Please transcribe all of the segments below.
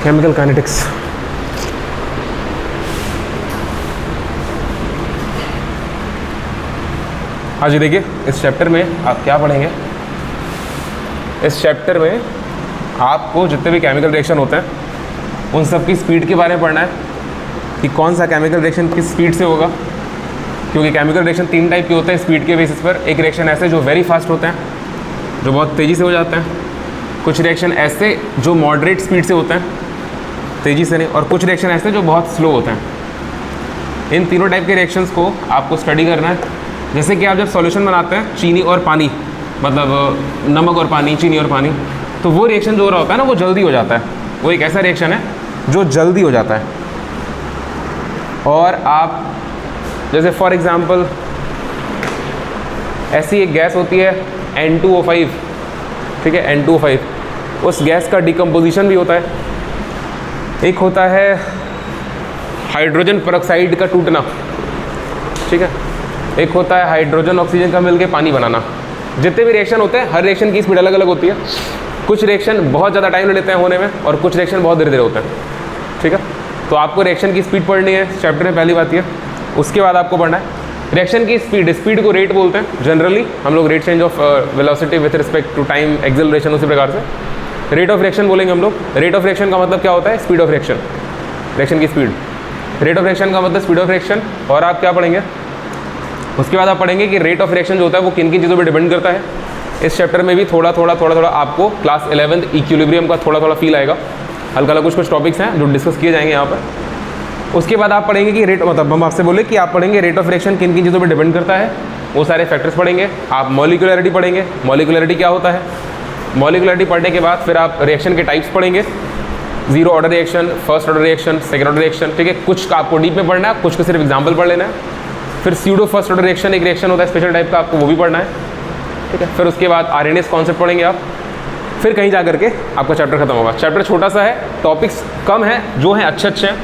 Chemical kinetics. हाँ जी, देखिए इस चैप्टर में आप क्या पढ़ेंगे। इस चैप्टर में आपको जितने भी केमिकल रिएक्शन होते हैं उन सब की स्पीड के बारे में पढ़ना है कि कौन सा केमिकल रिएक्शन किस स्पीड से होगा, क्योंकि केमिकल रिएक्शन 3 टाइप के होते हैं स्पीड के बेसिस पर। एक रिएक्शन ऐसे जो वेरी फास्ट होते हैं, जो बहुत तेज़ी से हो जाते हैं। कुछ रिएक्शन ऐसे जो मॉडरेट स्पीड से होते हैं, तेज़ी से नहीं, और कुछ रिएक्शन ऐसे जो बहुत स्लो होते हैं। इन तीनों टाइप के रिएक्शंस को आपको स्टडी करना है। जैसे कि आप जब सॉल्यूशन बनाते हैं चीनी और पानी, मतलब नमक और पानी, चीनी और पानी, तो वो रिएक्शन जो हो रहा होता है ना वो जल्दी हो जाता है। वो एक ऐसा रिएक्शन है जो जल्दी हो जाता है। और आप जैसे फॉर एग्जांपल ऐसी एक गैस होती है N2O5, ठीक है, N2O5, उस गैस का डिकम्पोजिशन भी होता है। एक होता है हाइड्रोजन पेरोक्साइड का टूटना, ठीक है, एक होता है हाइड्रोजन ऑक्सीजन का मिलके पानी बनाना। जितने भी रिएक्शन होते हैं हर रिएक्शन की स्पीड अलग अलग होती है। कुछ रिएक्शन बहुत ज़्यादा टाइम लेते हैं होने में और कुछ रिएक्शन बहुत धीरे धीरे होते हैं, ठीक है। तो आपको रिएक्शन की स्पीड पढ़नी है चैप्टर में, पहली बात ये। उसके बाद आपको पढ़ना है रिएक्शन की स्पीड। स्पीड को रेट बोलते हैं जनरली हम लोग, rate change of velocity with respect to time, acceleration, उसी प्रकार से रेट ऑफ रिएक्शन बोलेंगे हम लोग। रेट ऑफ रिएक्शन का मतलब क्या होता है? स्पीड ऑफ रिएक्शन, रिएक्शन की स्पीड। रेट ऑफ रिएक्शन का मतलब स्पीड ऑफ रिएक्शन। और आप क्या पढ़ेंगे उसके बाद? आप पढ़ेंगे कि रेट ऑफ रिएक्शन जो होता है वो किन किन चीज़ों पर डिपेंड करता है। इस चैप्टर में भी थोड़ा थोड़ा आपको क्लास 11th इक्विलिब्रियम का थोड़ा फील आएगा। हल्का हल्का कुछ टॉपिक्स हैं जो डिस्कस किए जाएंगे यहाँ पर। उसके बाद आप पढ़ेंगे कि रेट, मतलब हम आपसे बोले कि आप पढ़ेंगे रेट ऑफ रिएक्शन किन किन चीज़ों पर डिपेंड करता है, वो सारे फैक्टर्स पढ़ेंगे। आप मॉलिक्यूलरिटी पढ़ेंगे, मॉलिक्यूलरिटी क्या होता है। मॉलिक्यूलरिटी पढ़ने के बाद फिर आप रिएक्शन के टाइप्स पढ़ेंगे, 0 order reaction, first order reaction, second order reaction, ठीक है। कुछ का आपको डीप में पढ़ना है, कुछ का सिर्फ एग्जाम्पल पढ़ लेना है। फिर स्यूडो फर्स्ट ऑर्डर रिएक्शन एक रिएक्शन होता है स्पेशल टाइप का, आपको वो भी पढ़ना है, ठीक है। फिर उसके बाद आरएनएस कॉन्सेप्ट पढ़ेंगे आप। फिर कहीं जा करके आपका चैप्टर खत्म होगा। चैप्टर छोटा सा है, टॉपिक्स कम है, जो हैं अच्छे हैं।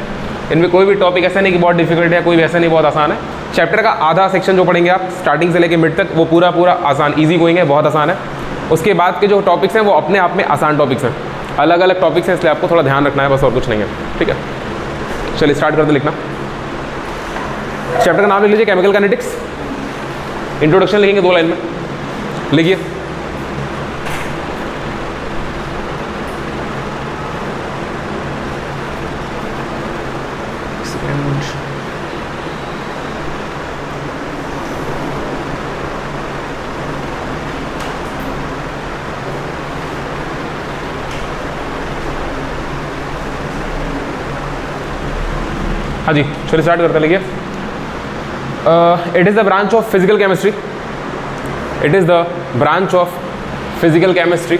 इनमें कोई भी टॉपिक ऐसा नहीं कि बहुत डिफिकल्ट है, कोई भी ऐसा नहीं बहुत आसान है। चैप्टर का आधा सेक्शन जो पढ़ेंगे आप स्टार्टिंग से लेकर मिड तक, वो पूरा आसान, ईजी गोइंग है, बहुत आसान है। उसके बाद के जो टॉपिक्स हैं वो अपने आप में आसान टॉपिक्स हैं, अलग अलग टॉपिक्स हैं, इसलिए आपको थोड़ा ध्यान रखना है, बस और कुछ नहीं है, ठीक है। चलिए स्टार्ट करते लिखना। चैप्टर का नाम लिख लीजिए केमिकल काइनेटिक्स। इंट्रोडक्शन लिखेंगे 2 लाइन में, लिखिए। हाँ जी, चलिए स्टार्ट करते हैं, लिखिए। It is the branch of physical chemistry. It is the branch of physical chemistry.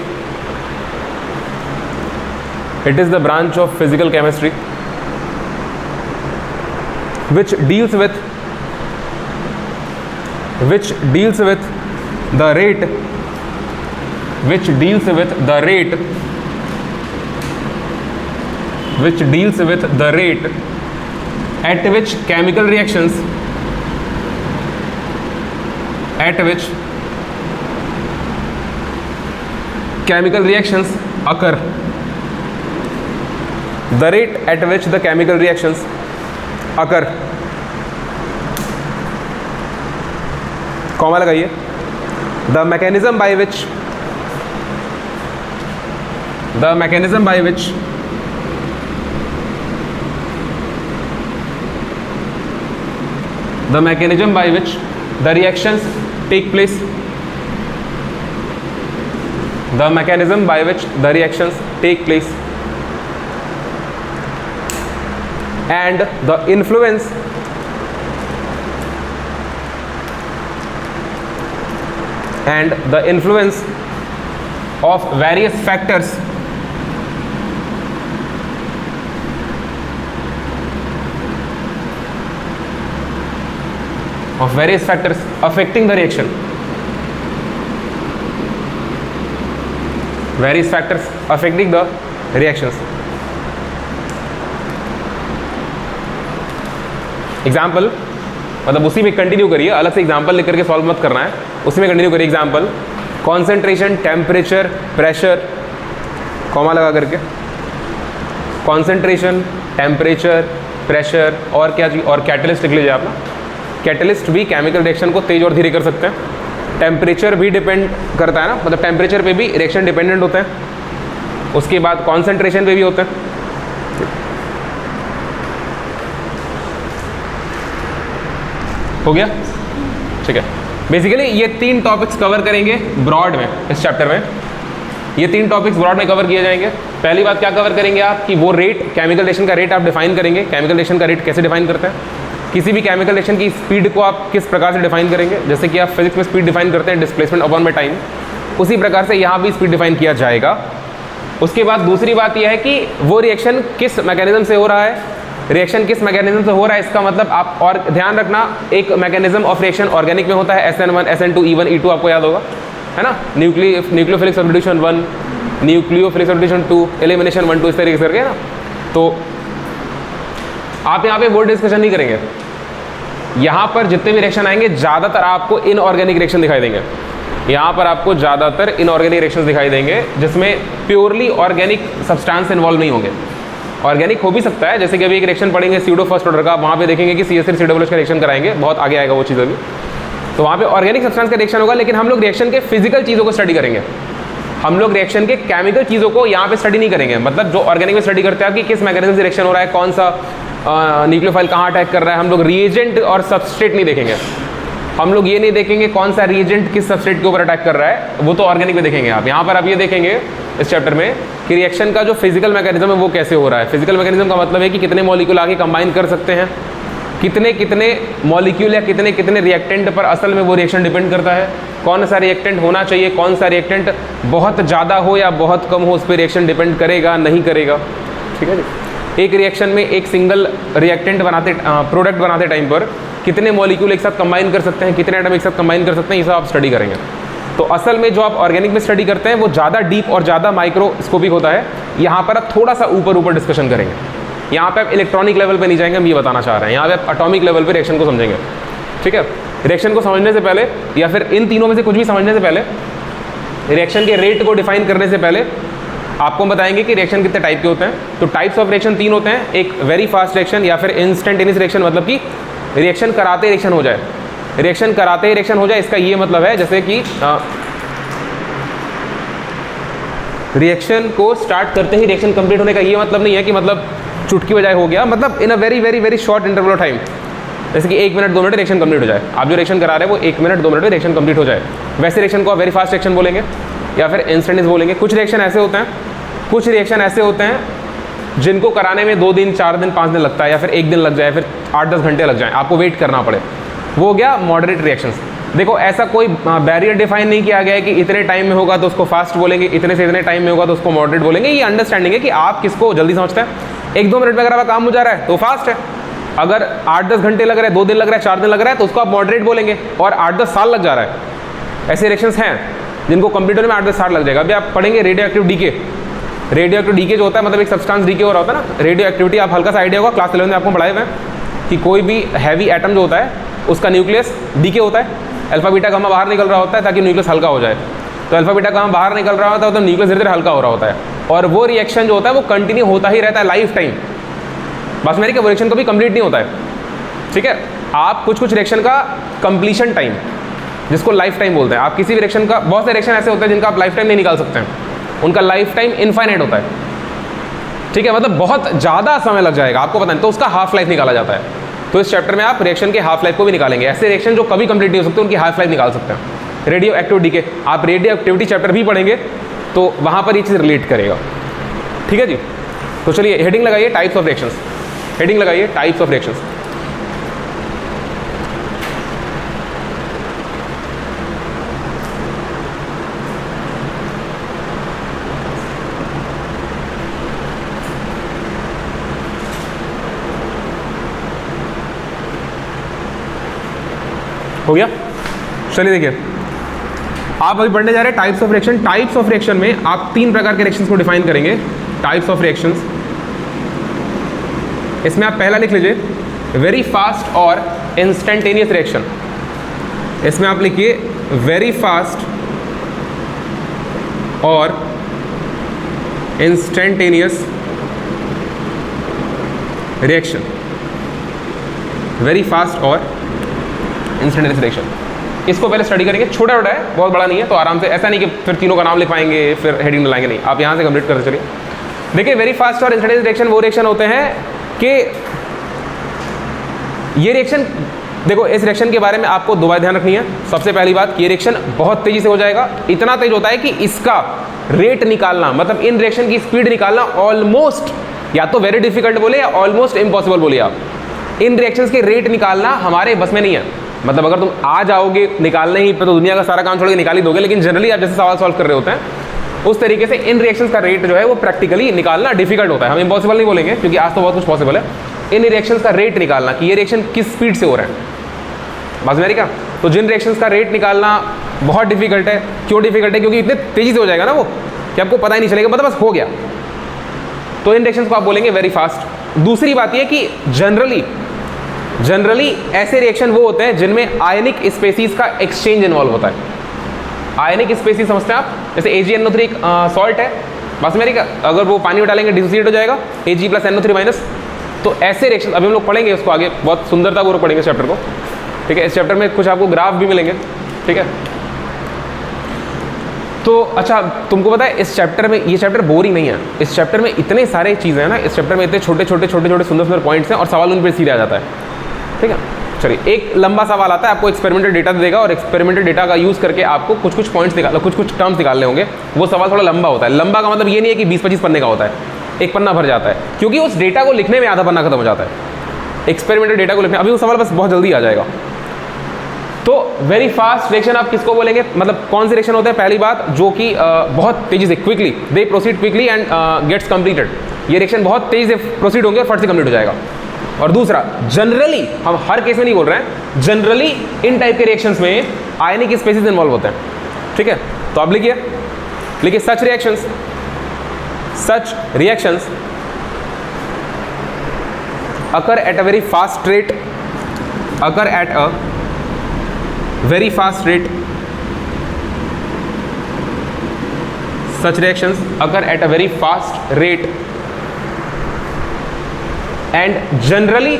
It is the branch of physical chemistry which deals with the rate at which chemical reactions occur. The rate at which the chemical reactions occur. Comma लगाइए। The mechanism by which the reactions take place. The mechanism by which the reactions take place and the influence of various factors affecting the reaction. Various factors affecting the reactions. Example, मतलब उसी में continue करिए, अलग से example लिख करके solve मत करना है, उसी में कंटिन्यू करिए। Example, concentration, temperature, pressure, comma लगा करके, कॉन्सेंट्रेशन, टेम्परेचर, प्रेशर और क्या चीज, और कैटलिस्ट लिख लीजिए आप ना। कैटलिस्ट भी केमिकल रिएक्शन को तेज और धीरे कर सकते हैं। टेम्परेचर भी डिपेंड करता है ना, मतलब टेम्परेचर पे भी रिएक्शन डिपेंडेंट होते हैं। उसके बाद कॉन्सेंट्रेशन पे भी होते हैं। हो गया, ठीक है। बेसिकली ये 3 टॉपिक्स कवर करेंगे ब्रॉड में इस चैप्टर में। ये 3 टॉपिक्स ब्रॉड में कवर किए जाएंगे। पहली बात क्या कवर करेंगे आप कि वो रेट, केमिकल रिएक्शन का रेट आप डिफाइन करेंगे। केमिकल रिएक्शन का रेट कैसे डिफाइन करते हैं, किसी भी केमिकल रिएक्शन की स्पीड को आप किस प्रकार से डिफाइन करेंगे। जैसे कि आप फिजिक्स में स्पीड डिफाइन करते हैं डिस्प्लेसमेंट अपॉन बाय टाइम, उसी प्रकार से यहाँ भी स्पीड डिफाइन किया जाएगा। उसके बाद दूसरी बात यह है कि वो रिएक्शन किस मैकेनिज्म से हो रहा है, रिएक्शन किस मैकेनिज्म से हो रहा है इसका मतलब आप, और ध्यान रखना एक मैकेनिज्म ऑफ रिएक्शन ऑर्गेनिक में होता है SN1, SN2, E1, E2 आपको याद होगा, है ना। Nucleophilic substitution 1, nucleophilic substitution 2, elimination 1, 2, इस तरीके से करके ना। तो आप यहाँ पे वो डिस्कशन नहीं करेंगे। यहाँ पर जितने भी रिएक्शन आएंगे ज़्यादातर आपको इनऑर्गेनिक रिएक्शन दिखाई देंगे। यहाँ पर आपको ज़्यादातर इनऑर्गेनिक रिएक्शंस दिखाई देंगे जिसमें प्योरली ऑर्गेनिक सब्सटेंस इन्वॉल्व नहीं होंगे। ऑर्गेनिक हो भी सकता है, जैसे कि अभी एक रिएक्शन पढ़ेंगे स्यूडो फर्स्ट ऑर्डर का, वहाँ पे देखेंगे कि CH3COOH का रिएक्शन कराएंगे, बहुत आगे आएगा वो चीज़ अभी। तो वहाँ पे ऑर्गेनिक सब्सटेंस का रिएक्शन होगा, लेकिन हम लोग रिएक्शन के फिजिकल चीज़ों को स्टडी करेंगे। हम लोग रिएक्शन के केमिकल चीज़ों को यहाँ पे स्टडी नहीं करेंगे। मतलब जो ऑर्गेनिक में स्टडी करते हैं कि किस मैकेनिज्म से रिएक्शन हो रहा है, कौन सा न्यूक्लियोफाइल कहाँ अटैक कर रहा है, हम लोग रिएजेंट और सबस्ट्रेट नहीं देखेंगे। हम लोग ये नहीं देखेंगे कौन सा रिएजेंट किस सबस्ट्रेट के ऊपर अटैक कर रहा है, वो तो ऑर्गेनिक में देखेंगे आप। यहाँ पर आप ये देखेंगे इस चैप्टर में कि रिएक्शन का जो फिजिकल मैकेनिज्म है वो कैसे हो रहा है। फिजिकल मैकेनिज्म का मतलब है कि कितने मॉलिक्यूल आगे कंबाइन कर सकते हैं, कितने कितने मॉलिक्यूल या कितने कितने रिएक्टेंट पर असल में वो रिएक्शन डिपेंड करता है, कौन सा रिएक्टेंट होना चाहिए, कौन सा रिएक्टेंट बहुत ज़्यादा हो या बहुत कम हो उस पर रिएक्शन डिपेंड करेगा नहीं करेगा, ठीक है जी। एक रिएक्शन में एक सिंगल रिएक्टेंट बनाते, प्रोडक्ट बनाते टाइम पर कितने मॉलिक्यूल एक साथ कंबाइन कर सकते हैं, कितने एटम एक साथ कंबाइन कर सकते हैं, ये सब आप स्टडी करेंगे। तो असल में जो आप ऑर्गेनिक में स्टडी करते हैं वो ज़्यादा डीप और ज़्यादा माइक्रोस्कोपिक होता है। यहाँ पर आप थोड़ा सा ऊपर डिस्कशन करेंगे। यहाँ पे आप इलेक्ट्रॉनिक लेवल पे नहीं जाएंगे, हम ये बताना चाह रहे हैं। यहाँ पे आप एटॉमिक लेवल पे रिएक्शन को समझेंगे, ठीक है। रिएक्शन को समझने से पहले या फिर इन तीनों में से कुछ भी समझने से पहले, रिएक्शन के रेट को डिफाइन करने से पहले आपको बताएंगे कि रिएक्शन कितने टाइप के होते हैं। तो टाइप्स ऑफ रिएक्शन 3 होते हैं, एक वेरी फास्ट रिएक्शन या फिर इंस्टेंटेनियस रिएक्शन, मतलब कि रिएक्शन कराते रिएक्शन हो जाए, रिएक्शन कराते ही रिएक्शन हो जाए। इसका ये मतलब है जैसे कि रिएक्शन को स्टार्ट करते ही रिएक्शन कंप्लीट होने का ये मतलब नहीं है कि मतलब चुटकी बजाय हो गया, मतलब in a very very very short interval of time, जैसे कि 1 मिनट 2 मिनट रिएक्शन कंप्लीट हो जाए। आप जो रिएक्शन करा रहे हैं वो 1 मिनट 2 मिनट में रिएक्शन कंप्लीट हो जाए, वैसे रिएक्शन को आप वेरी फास्ट रिएक्शन बोलेंगे या फिर इंस्टेंटेनियस बोलेंगे। कुछ रिएक्शन ऐसे होते हैं, कुछ रिएक्शन ऐसे होते हैं जिनको कराने में 2 दिन 4 दिन 5 दिन लगता है, या फिर 1 दिन लग जाए, फिर 8-10 घंटे लग जाए, आपको वेट करना पड़े, वो हो गया मॉडरेट रिएक्शंस। देखो ऐसा कोई बैरियर डिफाइन नहीं किया गया है कि इतने टाइम में होगा तो उसको फास्ट बोलेंगे, इतने से इतने टाइम में होगा तो उसको मॉडरेट बोलेंगे। ये अंडरस्टैंडिंग है कि आप किसको जल्दी समझते हैं। 1-2 मिनट में अगर आपका काम हो जा रहा है तो फास्ट है, अगर 8-10 घंटे लग रहे हैं, 2 दिन लग रहा है, 4 दिन लग रहा है, तो उसको आप मॉडरेट बोलेंगे। और 8-10 साल लग जा रहा है, ऐसे रिएक्शंस हैं जिनको कंप्लीट होने में 8-10 साल लग जाएगा। अभी आप पढ़ेंगे radio active decay. Radio active decay जो होता है मतलब एक सब्सटेंस डीके हो रहा होता है ना, रेडियो एक्टिविटी आप हल्का सा आइडिया होगा, क्लास 11 में आपको पढ़ाए हुए हैं कि कोई भी हैवी एटम जो होता है उसका न्यूक्लियस डीके होता है, अल्फा बीटा गामा बाहर निकल रहा होता है ताकि न्यूक्लियस हल्का हो जाए। तो अल्फा बीटा गामा बाहर निकल रहा होता है तो न्यूक्लियस धीरे धीरे हल्का हो रहा होता है, और वो रिएक्शन जो होता है वो कंटिन्यू होता ही रहता है लाइफ टाइम। बस मेरे वो रिएक्शन कभी कंप्लीट नहीं होता है, ठीक है। आप कुछ रिएक्शन का कंप्लीशन टाइम जिसको लाइफ टाइम बोलते हैं, आप किसी भी रिएक्शन का, बहुत से रिएक्शन ऐसे होते हैं जिनका आप लाइफ टाइम नहीं निकाल सकते हैं, उनका लाइफ टाइम इनफाइनाइट होता है, ठीक है, मतलब बहुत ज़्यादा समय लग जाएगा आपको पता नहीं, तो उसका हाफ लाइफ निकाला जाता है। तो इस चैप्टर में आप रिएक्शन के हाफ लाइफ को भी निकालेंगे। ऐसे रिएक्शन जो कभी कंप्लीट नहीं हो सकते उनकी हाफ लाइफ निकाल सकते हैं। रेडियो एक्टिविटी के आप रेडियो एक्टिविटी चैप्टर भी पढ़ेंगे तो वहाँ पर ये चीज़ रिलेट करेगा, ठीक है जी। तो चलिए हेडिंग लगाइए टाइप्स ऑफ रिएक्शंस, हेडिंग लगाइए टाइप्स ऑफ रिएक्शंस। हो गया, चलिए देखिए आप अभी पढ़ने जा रहे हैं types of reaction. Types of reaction में आप 3 प्रकार के रिएक्शंस को डिफाइन करेंगे। टाइप्स ऑफ रिएक्शंस, इसमें आप पहला लिख लीजिए वेरी फास्ट और इंस्टेंटेनियस रिएक्शन। इसमें आप लिखिए वेरी फास्ट और इंस्टेंटेनियस रिएक्शन, वेरी फास्ट और इंस्टेंटेनियस रिएक्शन। इसको पहले स्टडी करेंगे, छोटा छोटा है, बहुत बड़ा नहीं है, तो आराम से, ऐसा नहीं कि फिर तीनों का नाम लिख पाएंगे फिर हेडिंग लाएंगे, नहीं, आप यहाँ से कंप्लीट करते चलिए। देखिए वेरी फास्ट और इंस्टेंटेनियस रिएक्शन वो रिएक्शन होते हैं कि ये रिएक्शन, देखो इस रिएक्शन के बारे में आपको दो बात ध्यान रखनी है। सबसे पहली बात, ये रिएक्शन बहुत तेजी से हो जाएगा, इतना तेज होता है कि इसका रेट निकालना, मतलब इन रिएक्शन की स्पीड निकालना ऑलमोस्ट, या तो वेरी डिफिकल्ट बोले या ऑलमोस्ट इम्पॉसिबल बोलिए आप। इन रिएक्शंस के रेट निकालना हमारे बस में नहीं है, मतलब अगर तुम आ जाओगे निकालने ही पे तो दुनिया का सारा काम छोड़ के निकाल ही दोगे, लेकिन जनरली आप जैसे सवाल सॉल्व कर रहे होते हैं उस तरीके से इन रिएक्शंस का रेट जो है वो प्रैक्टिकली निकालना डिफिकल्ट होता है। हम इम्पॉसिबल नहीं बोलेंगे क्योंकि आज तो बहुत कुछ पॉसिबल है, इन रिएक्शंस का रेट निकालना कि ये रिएक्शन किस स्पीड से हो रहे हैं, बस मेरी क्या। तो जिन रिएक्शंस का रेट निकालना बहुत डिफिकल्ट है, क्यों डिफिकल्ट है, क्योंकि इतने तेजी से हो जाएगा ना वो कि आपको पता ही नहीं चलेगा, मतलब बस हो गया, तो इन रिएक्शंस को आप बोलेंगे वेरी फास्ट। दूसरी बात ये कि जनरली ऐसे रिएक्शन वो होते हैं जिनमें आयनिक स्पेसीज का एक्सचेंज इन्वॉल्व होता है। आयनिक स्पेसीज समझते हैं आप, जैसे AgNO3 सॉल्ट है, बस मेरी का, अगर वो पानी में डालेंगे डिसोसिएट हो जाएगा Ag + NO3-। तो ऐसे रिएक्शन अभी हम लोग पढ़ेंगे उसको आगे, बहुत सुंदरतापूर्वक पढ़ेंगे इस चैप्टर को, ठीक है। इस चैप्टर में कुछ आपको ग्राफ भी मिलेंगे, ठीक है। तो अच्छा, तुमको पता है इस चैप्टर में, ये चैप्टर बोरिंग नहीं है, इस चैप्टर में इतने सारे चीज़ें हैं ना, इस चैप्टर में इतने छोटे छोटे सुंदर पॉइंट्स हैं और सवाल उन पर सीधे आ जाता है, ठीक है। चलिए, एक लंबा सवाल आता है, आपको एक्सपेरिमेंटल डेटा देगा और एक्सपेरिमेंटल डेटा का यूज़ करके आपको कुछ पॉइंट्स निकाल, कुछ टर्म्स निकालने होंगे। वो सवाल थोड़ा लंबा होता है, लंबा का मतलब ये नहीं है कि 20-25 पन्ने का होता है, एक पन्ना भर जाता है, क्योंकि उस डेटा को लिखने में आधा पन्ना खत्म हो जाता है एक्सपेरिमेंटल डेटा को लिखने। अभी वो सवाल बस बहुत जल्दी आ जाएगा। तो वेरी फास्ट रिएक्शन आप किसको बोलेंगे, मतलब कौन से रिएक्शन होते हैं? पहली बात, जो कि बहुत तेजी से, quickly, they proceed quickly and gets completed. ये रिएक्शन बहुत तेजी से प्रोसीड होंगे और फट से कंप्लीट हो जाएगा। और दूसरा, जनरली, हम हर केस में नहीं बोल रहे हैं, जनरली इन टाइप के रिएक्शंस में आयनिक स्पेसीज इन्वॉल्व होते हैं, ठीक है। तो आप लिखिए सच reactions occur at a very fast rate, occur at a very fast rate, such reactions occur at a very fast rate and generally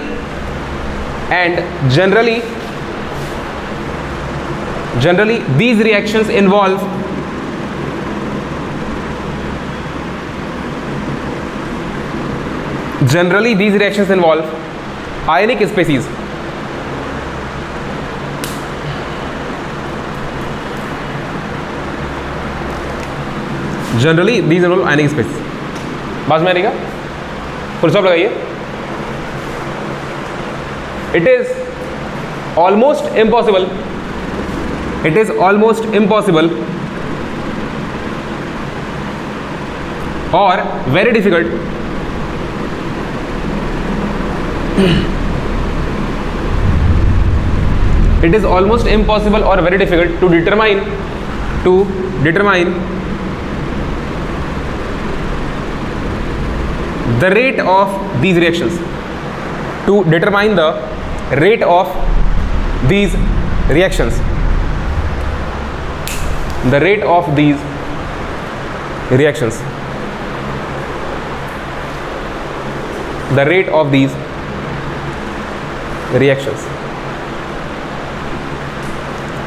these reactions involve ionic species. Generally these involve ionic species. बात में आएगा, full stop लगाइए। It is almost impossible or very difficult it is almost impossible or very difficult to determine the rate of these reactions, to determine the rate of these reactions, the rate of these reactions, the rate of these reactions।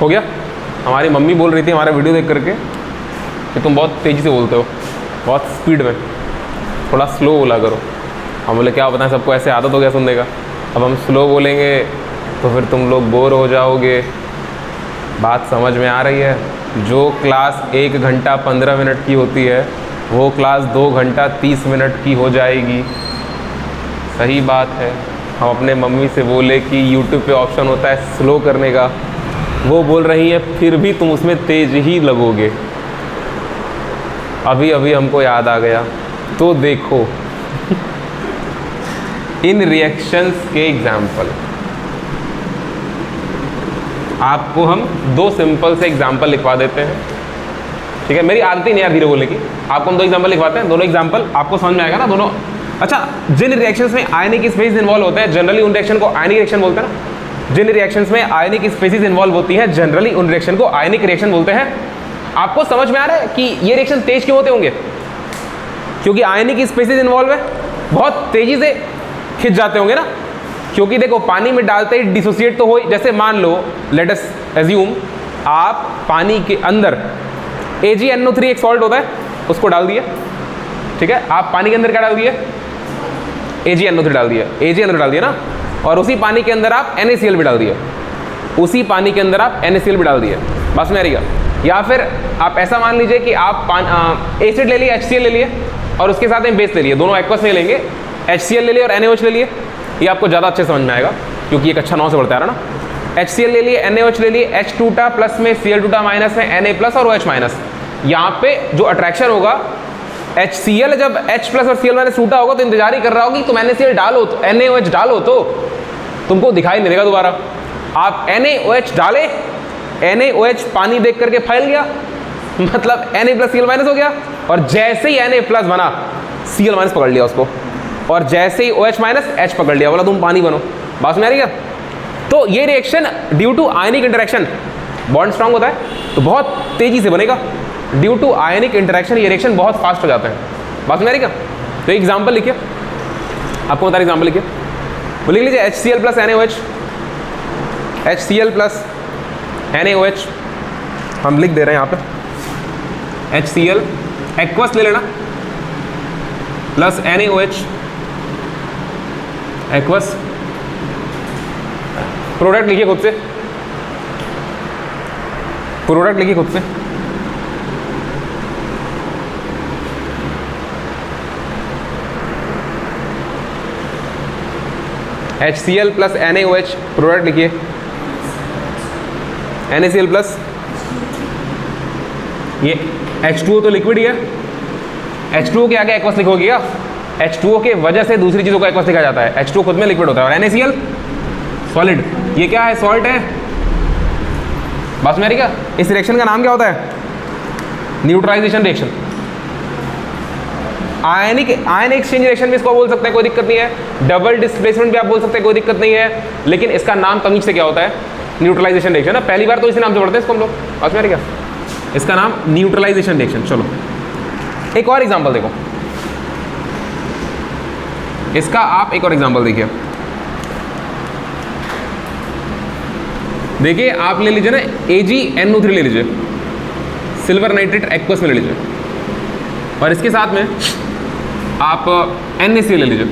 हो गया? हमारी mummy बोल रही थी हमारा video देख करके कि तुम बहुत तेज़ी से बोलते हो, बहुत स्पीड में, थोड़ा स्लो बोला करो। हम बोले क्या बताएं, सबको ऐसे आदत हो गया सुनने का, अब हम स्लो बोलेंगे तो फिर तुम लोग बोर हो जाओगे। बात समझ में आ रही है? जो क्लास 1 घंटा 15 मिनट की होती है वो क्लास 2 घंटा 30 मिनट की हो जाएगी। सही बात है। हम अपने मम्मी से बोले कि यूट्यूब पे ऑप्शन होता है स्लो करने का, वो बोल रही है फिर भी तुम उसमें तेज ही लगोगे। अभी हमको याद आ गया, तो देखो इन रिएक्शंस के एग्जाम्पल आपको हम 2 सिंपल से एग्जाम्पल लिखवा देते हैं, ठीक है। मेरी आदत ही नहीं यार धीरे बोलने की। आपको हम 2 एग्जाम्पल लिखवाते हैं, दोनों एग्जाम्पल आपको समझ में आएगा ना दोनों। अच्छा, जिन रिएक्शंस में आयनिक स्पेसीज इन्वॉल्व होते हैं जनरली उन रिएक्शन को आयनिक रिएक्शन बोलते हैं ना। जिन रिएक्शंस में आयनिक स्पेसीज इन्वॉल्व होती हैं जनरली उन रिएक्शन को आयनिक रिएक्शन बोलते हैं। आपको समझ में आ रहा है कि ये रिएक्शन तेज क्यों होते होंगे? क्योंकि आयनिक स्पेसीज इन्वॉल्व है, बहुत तेजी से खिंच जाते होंगे ना, क्योंकि देखो पानी में डालते ही डिसोसिएट तो हो। जैसे मान लो लेट अस एज्यूम आप पानी के अंदर AgNO3 एक सॉल्ट होता है, उसको डाल दिए, ठीक है। आप पानी के अंदर क्या डाल दिए, AgNO3 डाल दिया, AgNO3 डाल दिया ना, और उसी पानी के अंदर आप NaCl भी डाल दिए, उसी पानी के अंदर आप NaCl भी डाल दिए, बस में आएगा। या फिर आप ऐसा मान लीजिए कि आप एसिड ले लिए, HCl ले लिए, और उसके साथ में बेस ले लिए, दोनों एक्वस नहीं लेंगे, HCl ले लिए और NaOH ले लिए। ये आपको ज़्यादा अच्छे समझ में आएगा क्योंकि एक अच्छा 9 से बढ़ता है ना। HCl ले लिए, NaOH ले लिए, H2 प्लस में Cl2 माइनस में Na प्लस और OH माइनस। यहाँ पे जो अट्रैक्शन होगा, HCl जब H प्लस और Cl माइनस टूटा होगा तो इंतजार ही कर रहा होगी तुम NaCl डालो, तो NaOH डालो, तो तुमको दिखाई नहीं देगा दोबारा। आप NaOH डाले, NaOH पानी देख करके फैल गया, मतलब Na प्लस Cl माइनस हो गया, और जैसे ही Na प्लस बना Cl माइनस पकड़ लिया उसको, और जैसे ही OH माइनस H पकड़ लिया, बोला तुम पानी बनो। बात में आ रही है? तो ये reaction due to ionic interaction, bond strong होता है तो बहुत तेजी से बनेगा। ड्यू टू आयनिक इंटरेक्शन ये रिएक्शन बहुत फास्ट हो जाता है। बात में आ रही है? तो एग्जाम्पल लिखिए, आपको बता रहे एग्जाम्पल लिखिए, वो लिख लीजिए HCl plus NaOH, HCl plus NaOH हम लिख दे रहे हैं यहाँ पे, HCl एक्वस ले लेना प्लस NaOH एक्वस, प्रोडक्ट लिखिए खुद से, प्रोडक्ट लिखिए खुद से, HCl प्लस NaOH प्रोडक्ट लिखिए, NaCl प्लस ये H2O तो लिक्विड ही है, H2O के आगे एक्वस लिखोगे क्या? H2O के वजह से दूसरी चीज़ों का एक्वस लिखा जाता है, H2O खुद में लिक्विड होता है, और NaCl सॉलिड, ये क्या है? सॉल्ट है। बस में क्या, इस रिएक्शन का नाम क्या होता है? Neutralisation reaction. Ion exchange reaction भी इसको बोल सकते हैं, कोई दिक्कत नहीं है। डबल डिस्प्लेसमेंट भी आप बोल सकते हैं, कोई दिक्कत नहीं है, लेकिन इसका नाम तमीज से क्या होता है? न्यूट्रलाइजेशन रिएक्शन ना, पहली बार तो इसी नाम से पढ़ते हैं इसको हम लोग। बस में क्या, इसका नाम न्यूट्रलाइजेशन रिएक्शन। चलो एक और एग्जांपल देखो, इसका आप एक और एग्जांपल देखिए। देखिए आप ले लीजिए ना AgNO3 ले लीजिए, सिल्वर नाइट्रेट एक्वस में ले लीजिए, और इसके साथ में आप NaCl ले लीजिए,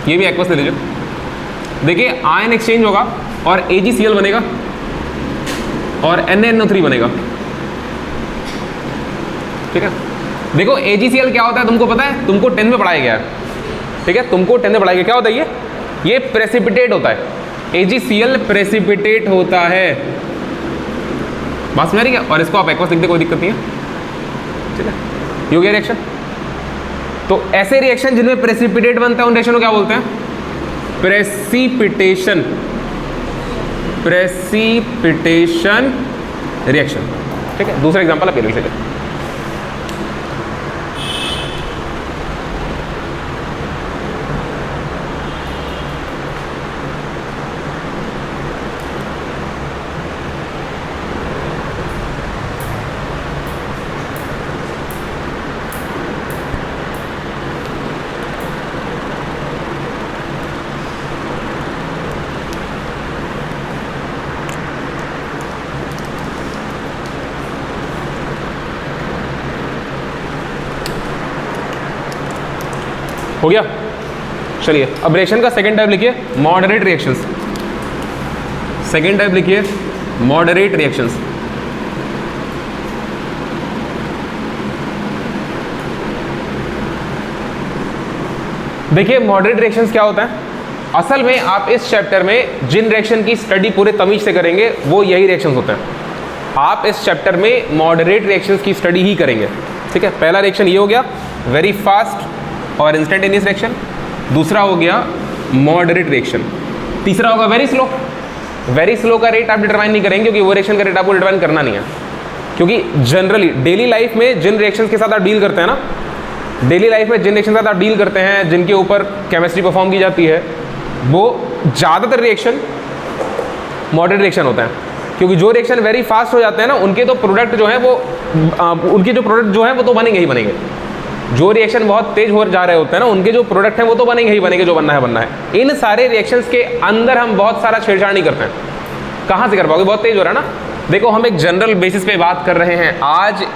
ये भी एक्वस ले लीजिए। देखिए आयन एक्सचेंज होगा और AgCl बनेगा और NaNO3 बनेगा, ठीक है। देखो AgCl क्या होता है तुमको पता है, तुमको 10 में पढ़ाया गया है, ठीक है, तुमको 10 में पढ़ाया गया। क्या होता है ये प्रेसिपिटेट होता है, AgCl प्रेसिपिटेट होता है, बात समझ रही है? और इसको आप एक्वस लिख दे, कोई दिक्कत नहीं है, ठीक है। ये हो गया रिएक्शन। तो ऐसे रिएक्शन जिनमें प्रेसिपिटेट बनता है उन रिएक्शन को क्या बोलते हैं? प्रेसिपिटेशन, प्रेसिपिटेशन रिएक्शन, ठीक है। दूसरा एग्जांपल आप ये लिख लीजिए। हो गया, चलिए अब रिएक्शन का सेकेंड टाइप लिखिए, मॉडरेट रिएक्शंस। सेकेंड टाइप लिखिए मॉडरेट रिएक्शंस। देखिए मॉडरेट रिएक्शंस क्या होता है? असल में आप इस चैप्टर में जिन रिएक्शन की स्टडी पूरे तमीज से करेंगे वो यही रिएक्शंस होते हैं। आप इस चैप्टर में मॉडरेट रिएक्शंस की स्टडी ही करेंगे, ठीक है। पहला रिएक्शन ये हो गया वेरी फास्ट और इंस्टेंटेनियस रिएक्शन, दूसरा हो गया मॉडरेट रिएक्शन, तीसरा होगा वेरी स्लो। वेरी स्लो का रेट आप डिटरमाइन नहीं करेंगे क्योंकि वो रिएक्शन का रेट आपको डिटरमाइन करना नहीं है, क्योंकि जनरली डेली लाइफ में जिन रिएक्शंस के साथ आप डील करते हैं ना, डेली लाइफ में जिन रिएक्शन के साथ आप डील करते हैं, जिनके ऊपर केमिस्ट्री परफॉर्म की जाती है, वो ज़्यादातर रिएक्शन मॉडरेट रिएक्शन होता है। क्योंकि जो रिएक्शन वेरी फास्ट हो जाते हैं ना, उनके तो प्रोडक्ट जो है वो उनके जो प्रोडक्ट जो है वो तो बनेंगे ही बनेंगे, जो रिएक्शन बहुत तेज हो जा रहे होते हैं ना, उनके जो प्रोडक्ट हैं वो तो बनेंगे ही बनेंगे, जो बनना है बनना है। इन सारे रिएक्शंस के अंदर हम बहुत सारा छेड़छाड़ नहीं करते हैं। कहाँ से कर पाओगे, बहुत तेज हो रहा है ना। देखो हम एक जनरल बेसिस पे बात कर रहे हैं। आज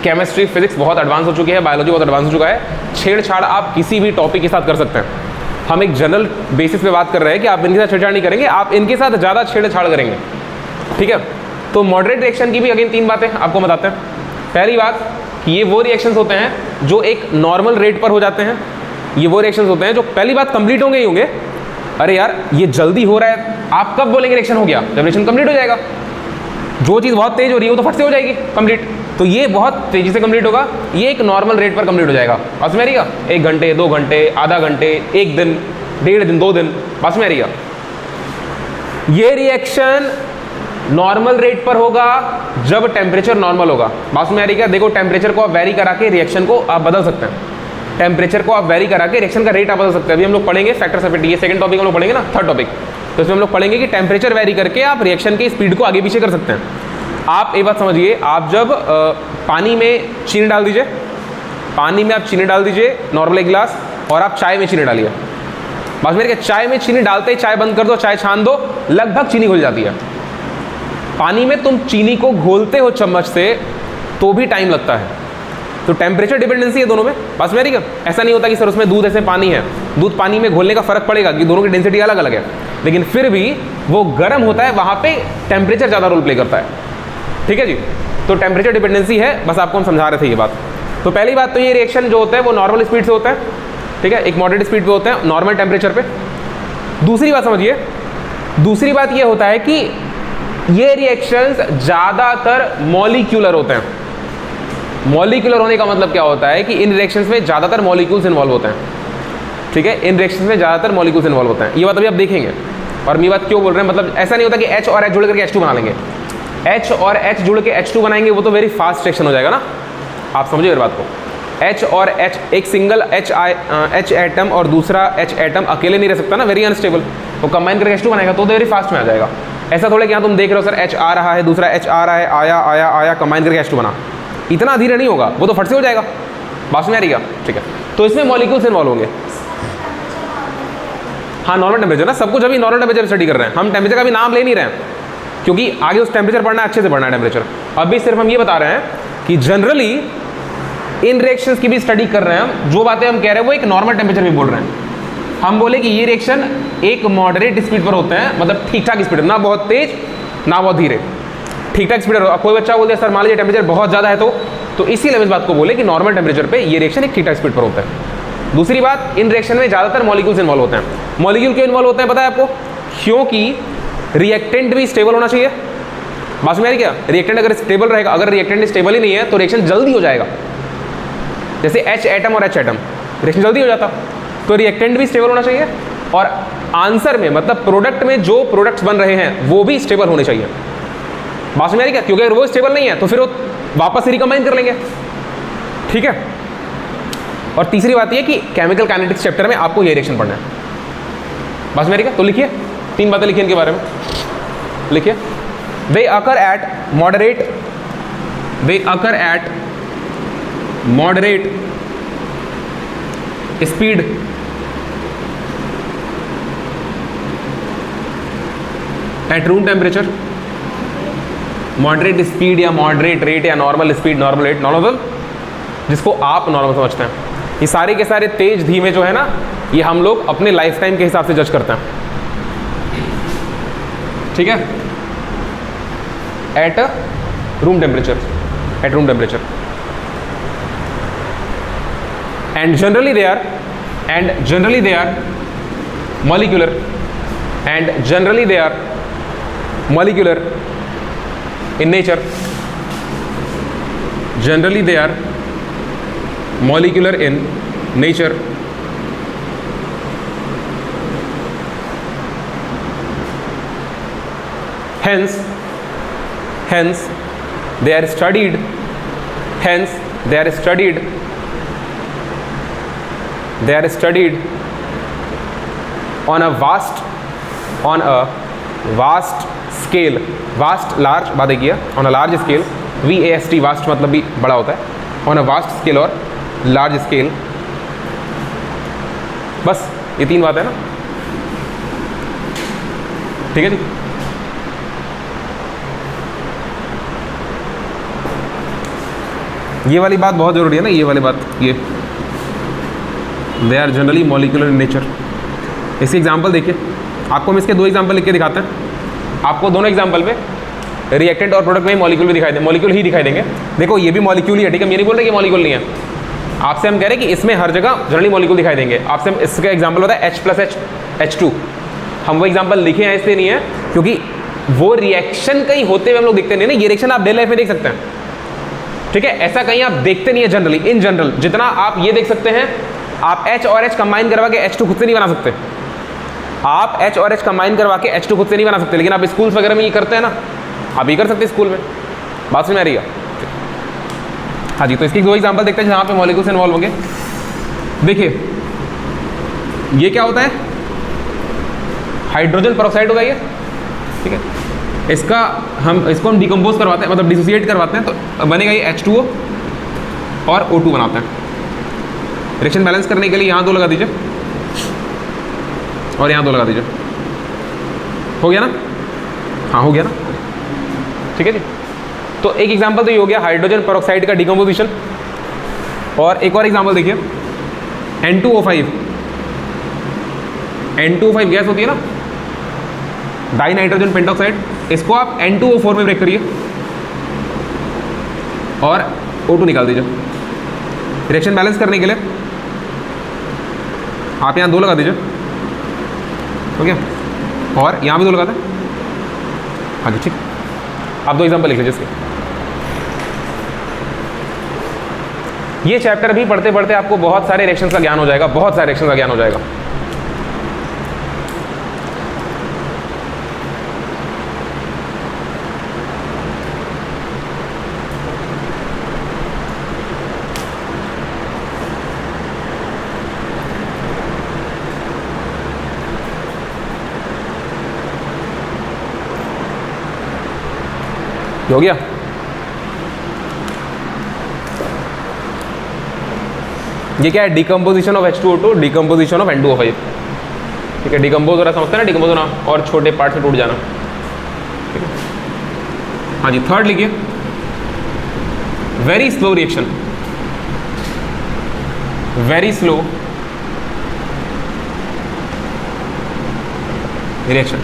केमिस्ट्री फिजिक्स बहुत एडवांस हो चुकी है, बायोलॉजी बहुत एडवांस हो चुका है। छेड़छाड़ आप किसी भी टॉपिक के साथ कर सकते हैं। हम एक जनरल बेसिस पे बात कर रहे हैं कि आप इनके साथ छेड़छाड़ नहीं करेंगे, आप इनके साथ ज़्यादा छेड़छाड़ करेंगे, ठीक है। तो मॉडरेट रिएक्शन की भी अगेन 3 बातें आपको बताते हैं। पहली बात, ये वो रिएक्शंस होते हैं जो एक नॉर्मल रेट पर हो जाते हैं। ये वो रिएक्शंस होते हैं जो पहली बात कंप्लीट होंगे ही होंगे। अरे यार ये जल्दी हो रहा है, आप कब बोलेंगे रिएक्शन हो गया, जब रिएक्शन कंप्लीट हो जाएगा। जो चीज़ बहुत तेज हो रही है वो तो फट से हो जाएगी कंप्लीट, तो ये बहुत तेजी से कंप्लीट होगा। ये एक नॉर्मल रेट पर कंप्लीट हो जाएगा। बस में आएगा 1 घंटे 2 घंटे आधा घंटे 1 दिन 1.5 दिन 2 दिन, बस में आएगा। ये रिएक्शन नॉर्मल रेट पर होगा जब टेम्परेचर नॉर्मल होगा। बात में आ रही है। देखो टेम्परेचर को आप वेरी करा के रिएक्शन को आप बदल सकते हैं। टेम्परेचर को आप वेरी करा के रिएक्शन का रेट आप बदल सकते हैं। अभी हम लोग पढ़ेंगे फैक्टर्स ऑफ ये सेकंड टॉपिक हम लोग पढ़ेंगे ना, थर्ड टॉपिक। तो इसमें हम लोग पढ़ेंगे कि टेम्परेचर वेरी करके आप रिएक्शन की स्पीड को आगे पीछे कर सकते हैं। आप एक बात समझिए, आप जब पानी में चीनी डाल दीजिए, पानी में आप चीनी डाल दीजिए नॉर्मल 1 गिलास, और आप चाय में चीनी डालिए। बस मेरे चाय में चीनी डालते ही चाय बंद कर दो, चाय छान दो, लगभग चीनी घुल जाती है। पानी में तुम चीनी को घोलते हो चम्मच से तो भी टाइम लगता है। तो टेम्परेचर डिपेंडेंसी है दोनों में। बस मेरी क्या, ऐसा नहीं होता कि सर उसमें दूध ऐसे पानी है, दूध पानी में घोलने का फर्क पड़ेगा कि दोनों की डेंसिटी अलग अलग है, लेकिन फिर भी वो गर्म होता है, वहाँ पे टेम्परेचर ज़्यादा रोल प्ले करता है, ठीक है जी। तो टेम्परेचर डिपेंडेंसी है, बस आपको हम समझा रहे थे ये बात। तो पहली बात तो ये रिएक्शन जो होता है वो नॉर्मल स्पीड से होता है, ठीक है, एक मॉडरेट स्पीड पे होते हैं नॉर्मल टेम्परेचर पे। दूसरी बात समझिए, दूसरी बात ये होता है कि ये रिएक्शंस ज़्यादातर मॉलिक्यूलर होते हैं। मॉलिक्यूलर होने का मतलब क्या होता है कि इन रिएक्शंस में ज़्यादातर मॉलिक्यूल्स इन्वॉल्व होते हैं, ठीक है। इन रिएक्शंस में ज़्यादातर मॉलिक्यूल्स इन्वॉल्व होते हैं। ये बात अभी आप देखेंगे। और मैं बात क्यों बोल रहे हैं, मतलब ऐसा नहीं होता कि H और H जुड़ करके H2 बना लेंगे। H और H जुड़ के H2 बनाएंगे, वो तो वेरी फास्ट रिएक्शन हो जाएगा ना। आप समझिए मेरी बात को। H और H, एक सिंगल H एटम और दूसरा H एटम अकेले नहीं रह सकता ना, वेरी अनस्टेबल। वो कंबाइन करके H2 बनाएगा तो वेरी फास्ट में आ जाएगा। ऐसा थोड़ा कि यहाँ तुम देख रहे हो सर H आ रहा है, दूसरा H आ रहा है, आया आया आया, कंबाइन करके H2 बना, इतना धीरे नहीं होगा, वो तो फट से हो जाएगा। बात में आ रही है, ठीक है। तो इसमें मॉलिक्यूल्स इन्वॉल्व होंगे। हाँ नॉर्मल टेम्परेचर ना, सब कुछ अभी नॉर्मल टेम्परेचर स्टडी कर रहे हैं हम, टेम्परेचर का भी नाम ले नहीं रहे हैं क्योंकि आगे उस टेम्परेचर पढ़ना है, अच्छे से पढ़ना है टेम्परेचर। अभी सिर्फ हम ये बता रहे हैं कि जनरली इन रिएक्शंस की भी स्टडी कर रहे हैं हम। जो बातें हम कह रहे हैं वो एक नॉर्मल टेम्परेचर में बोल रहे हैं। हम बोले कि ये रिएक्शन एक मॉडरेट स्पीड पर होते हैं, मतलब ठीक ठाक स्पीड, ना बहुत तेज ना बहुत धीरे, ठीक ठाक स्पीड। कोई बच्चा बोल दिया सर मान लीजिए टेम्परेचर बहुत ज़्यादा है, तो इसीलिए हम इस बात को बोले कि नॉर्मल टेम्परेचर पे ये रिएक्शन एक ठीक ठाक स्पीड पर होता है। दूसरी बात, इन रिएक्शन में ज़्यादातर मॉलिक्यूल्स इन्वॉल्व होते हैं। मॉलिक्यूल क्यों इन्वॉल्व होते हैं पता है आपको? क्योंकि रिएक्टेंट भी स्टेबल होना चाहिए। बात में आ रही क्या? रिएक्टेंट अगर स्टेबल रहेगा, अगर रिएक्टेंट स्टेबल ही नहीं है तो रिएक्शन जल्दी हो जाएगा। जैसे H एटम और H एटम, रिएक्शन जल्दी हो जाता। तो रिएक्टेंट भी स्टेबल होना चाहिए और आंसर में मतलब प्रोडक्ट में जो प्रोडक्ट्स बन रहे हैं वो भी स्टेबल होने चाहिए। बात में आ रही क्या? क्योंकि अगर वो स्टेबल नहीं है तो फिर वो वापस रिकम्बाइन कर लेंगे, ठीक है। और तीसरी बात ये कि केमिकल काइनेटिक्स चैप्टर में आपको ये रिएक्शन पढ़ना है। बात में आ रही क्या? तो लिखिए 3 बातें लिखिए इनके बारे में, लिखिए। They occur at moderate, they occur at moderate speed at room temperature. Moderate speed या मॉडरेट रेट या normal speed, normal rate, normal जिसको आप नॉर्मल समझते हैं। ये सारे के सारे तेज धीमे जो है ना, ये हम लोग अपने लाइफ टाइम के हिसाब से जज करते हैं, ठीक है। Eight room temperature, eight room temperature, and generally they are molecular, and generally they are molecular in nature, generally they are molecular in nature, hence they are studied, hence they are studied, they are studied on a vast scale, vast large बात देखिए, on a large scale, VAST vast मतलब भी बड़ा होता है, on a vast scale और large scale, बस ये 3 बात है ना, ठीक है जी। ये वाली बात बहुत जरूरी है ना, ये वाली बात, ये they are generally molecular in nature. इसके एग्जाम्पल देखिए, आपको हम इसके 2 एग्जाम्पल लिख के दिखाते हैं। आपको दोनों एग्जाम्पल में रिएक्टेंट और प्रोडक्ट में मॉलिक्यूल भी दिखाई दे, मॉलिक्यूल ही दिखाई देंगे। देखो ये भी मॉलिक्यूल ही है, ठीक है, ये नहीं बोल रहे कि मॉलिक्यूल नहीं है। आपसे हम कह रहे हैं कि इसमें हर जगह जनरली मॉलिक्यूल दिखाई देंगे। आपसे हम इसका एग्जाम्पल होता है H+H H2। हम वो एग्जाम्पल लिखे हैं इसलिए नहीं है क्योंकि वो रिएक्शन कहीं होते हुए हम लोग देखते नहीं ना। ये रिएक्शन आप डेली लाइफ में देख सकते हैं, ठीक है, ऐसा कहीं आप देखते नहीं है जनरली। इन जनरल जितना आप ये देख सकते हैं, आप H और H कंबाइन करवा के H2 खुद से नहीं बना सकते। आप H और H कंबाइन करवा के H2 खुद से नहीं बना सकते, लेकिन आप स्कूल वगैरह में ये करते हैं ना, आप ये कर सकते हैं स्कूल में। बात समझ में आ रही है? हाँ जी, तो इसकी 2 एग्जाम्पल देखते हैं जहाँ पे मॉलिक्यूल्स इन्वॉल्व होंगे। देखिए ये क्या होता है, हाइड्रोजन पेरोक्साइड होगा ये, ठीक है। इसको हम डिकम्पोज करवाते हैं, मतलब डिसोसिएट करवाते हैं, तो बनेगा ये H2O और O2 बनाते हैं। रिएक्शन बैलेंस करने के लिए यहाँ 2 लगा दीजिए और यहाँ 2 लगा दीजिए। हो गया ना? हाँ हो गया ना, ठीक है जी। तो एक एग्जांपल तो ये हो गया हाइड्रोजन पेरोक्साइड का डिकम्पोजिशन। और एक और एग्जांपल देखिए, N2O5। N2O5 गैस होती है ना, डाई नाइट्रोजन पेंटॉक्साइड। इसको आप N2O4 में ब्रेक करिए और O2 निकाल दीजिए। रिएक्शन बैलेंस करने के लिए आप यहाँ 2 लगा दीजिए, हो गया, और यहाँ भी 2 लगा दें। हाँ जी, ठीक। आप 2 एग्जाम्पल लिख लीजिए इसके। ये चैप्टर भी पढ़ते पढ़ते आपको बहुत सारे रिएक्शंस का ज्ञान हो जाएगा, बहुत सारे रिएक्शंस का ज्ञान हो जाएगा। हो गया? ये क्या है, decomposition of H2O2, decomposition of N2O5, ठीक है। डिकम्पोज हो रहा समझते हैं ना, डिकम्पोज होना और छोटे पार्ट से टूट जाना, ठीक है। हाँ जी, थर्ड लिखिए, very slow reaction, very slow reaction.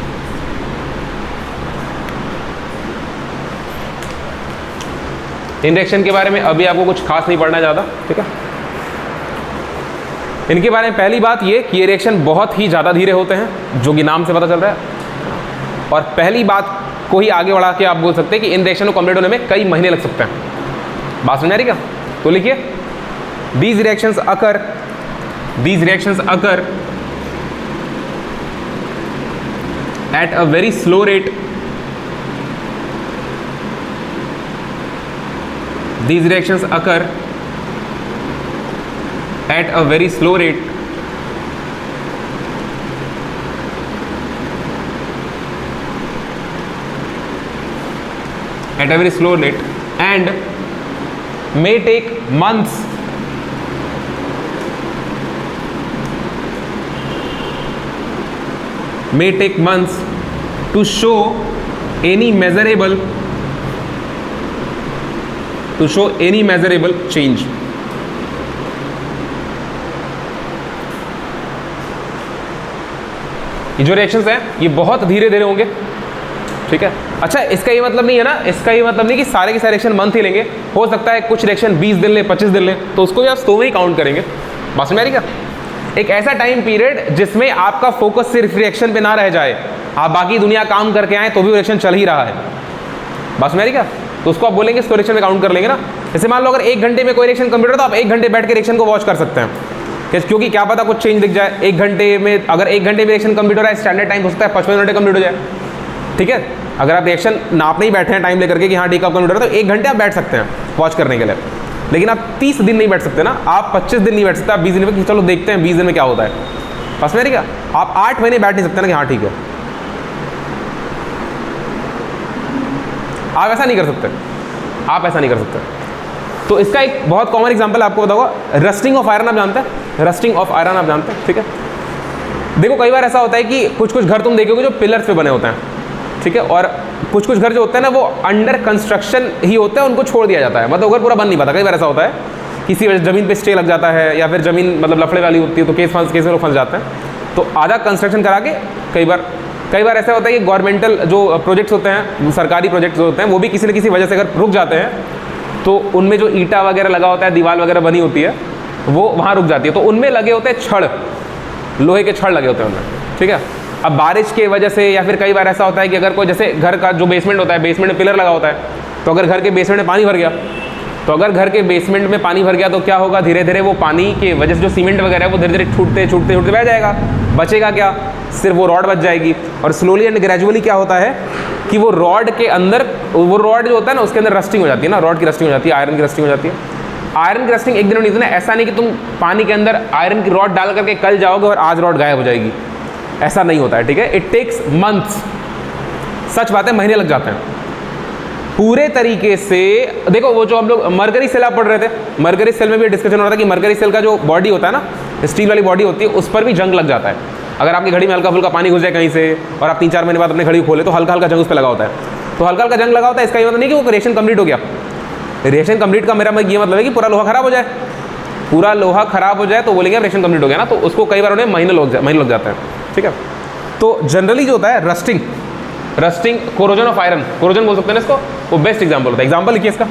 इन रिएक्शन के बारे में अभी आपको कुछ खास नहीं पढ़ना ज़्यादा, ठीक है। इनके बारे में पहली बात ये कि ये रिएक्शन बहुत ही ज़्यादा धीरे होते हैं, जो कि नाम से पता चल रहा है। और पहली बात को ही आगे बढ़ा के आप बोल सकते हैं कि इन रिएक्शन को कंप्लीट होने में कई महीने लग सकते हैं। बात समझ आ रही क्या? तो लिखिए, these reactions occur at a very slow rate, these reactions occur at a very slow rate and may take months to show any measurable change। ये जो रिएक्शंस हैं ये बहुत धीरे धीरे होंगे, ठीक है। अच्छा, इसका ये मतलब नहीं है ना, इसका ये मतलब नहीं कि सारे के सारे रिएक्शन मंथ ही लेंगे। हो सकता है कुछ रिएक्शन 20 दिन ले, 25 दिन ले, तो उसको भी आप 100 में ही काउंट करेंगे। बात समझ आ रही क्या? एक ऐसा टाइम पीरियड जिसमें आपका फोकस सिर्फ रिएक्शन पे ना रह जाए, आप बाकी दुनिया काम करके आए तो भी रिएक्शन चल ही रहा है। बात समझ आ रही क्या? तो उसको आप बोलेंगे इसको रिएक्शन में काउंट कर लेंगे ना। जैसे मान लो अगर 1 घंटे में कोई रिएक्शन कंप्लीट हो तो आप 1 घंटे बैठ के रिएक्शन को वॉच कर सकते हैं, क्योंकि क्या पता कुछ चेंज दिख जाए 1 घंटे में। अगर 1 घंटे में रिएक्शन कंप्लीट हो रहा है, स्टैंडर्ड टाइम हो सकता है 55 मिनट कंप्लीट हो जाए, ठीक है। अगर आप रिएक्शन नापने ही बैठे हैं टाइम लेकर के कि हाँ ठीक है कंप्लीट हो रहा है, तो 1 घंटे आप बैठ सकते हैं वॉच करने के लिए। लेकिन आप 30 दिन नहीं बैठ सकते ना, आप 25 दिन नहीं बैठ सकते, आप 20 दिन में चलो देखते हैं 20 दिन में क्या होता है। बस मेरी क्या, आप 8 महीने बैठ नहीं सकते ना कि हाँ ठीक है, आप ऐसा नहीं कर सकते, आप ऐसा नहीं कर सकते। तो इसका एक बहुत कॉमन एग्जांपल आपको बताऊंगा, रस्टिंग ऑफ आयरन आप जानते हैं, रस्टिंग ऑफ आयरन आप जानते हैं, ठीक है। देखो कई बार ऐसा होता है कि कुछ कुछ घर तुम देखोगे जो पिलर्स पे बने होते हैं, ठीक है, और कुछ कुछ घर जो होते हैं ना वो अंडर कंस्ट्रक्शन ही होते हैं, उनको छोड़ दिया जाता है, मतलब घर पूरा बन नहीं पाता। कई बार ऐसा होता है किसी वजह ज़मीन पे स्टे लग जाता है या फिर ज़मीन मतलब लफड़े वाली होती है तो केस में लोग फंस जाते हैं, तो आधा कंस्ट्रक्शन करा के कई बार ऐसा होता है कि गवर्नमेंटल जो प्रोजेक्ट्स होते हैं, सरकारी प्रोजेक्ट्स होते हैं, वो भी किसी न किसी वजह से अगर रुक जाते हैं तो उनमें जो ईंटा वगैरह लगा होता है, दीवार वगैरह बनी होती है, वो वहाँ रुक जाती है, तो उनमें लगे होते हैं छड़, लोहे के छड़ लगे होते हैं उनमें, ठीक है। अब बारिश के वजह से या फिर कई बार ऐसा होता है कि अगर कोई जैसे घर का जो बेसमेंट होता है, बेसमेंट में पिलर लगा होता है, तो अगर घर के बेसमेंट में पानी भर गया, तो अगर घर के बेसमेंट में पानी भर गया तो क्या होगा, धीरे धीरे वो पानी के वजह से जो सीमेंट वगैरह है वो धीरे धीरे छूटते बह जाएगा, बचेगा क्या, सिर्फ वो रॉड बच जाएगी। और स्लोली एंड ग्रेजुअली क्या होता है कि वो रॉड के अंदर, वो रॉड जो होता है ना उसके अंदर रस्टिंग हो जाती है ना, रॉड की रस्टिंग हो जाती है, आयरन की रस्टिंग हो जाती है। आयरन की रस्टिंग एक दिन नहीं, ऐसा नहीं कि तुम पानी के अंदर आयरन की रॉड डाल करके कल जाओगे और आज रॉड गायब हो जाएगी, ऐसा नहीं होता है, ठीक है। इट टेक्स मंथ्स, सच बात है, महीने लग जाते हैं पूरे तरीके से। देखो वो जो हम लोग मरकरी सेल आप पढ़ रहे थे, मरकरी सेल में भी डिस्कशन हो रहा था कि मरकरी सेल का जो बॉडी होता है ना, स्टील वाली बॉडी होती है, उस पर भी जंग लग जाता है। अगर आपकी घड़ी में हल्का फुल्का पानी घुस जाए कहीं से और आप 3-4 महीने बाद अपनी घड़ी खोले तो हल्का हल्का जंग उस पर लगा होता है, तो हल्का हल्का जंग लगा होता है, इसका ये मतलब नहीं कि वो रिएक्शन कंप्लीट हो गया। रिएक्शन कंप्लीट का मेरा ये मतलब है कि पूरा लोहा खराब हो जाए, पूरा लोहा खराब हो जाए तो बोलेंगे रिएक्शन कंप्लीट हो गया ना, तो उसको कई बार उन्हें महीने लग जाते हैं, ठीक है। तो जनरली जो होता है rusting corrosion of iron, corrosion बोल सकते हैं इसको, वो बेस्ट एग्जांपल होता है। एग्जांपल लिखिए इसका,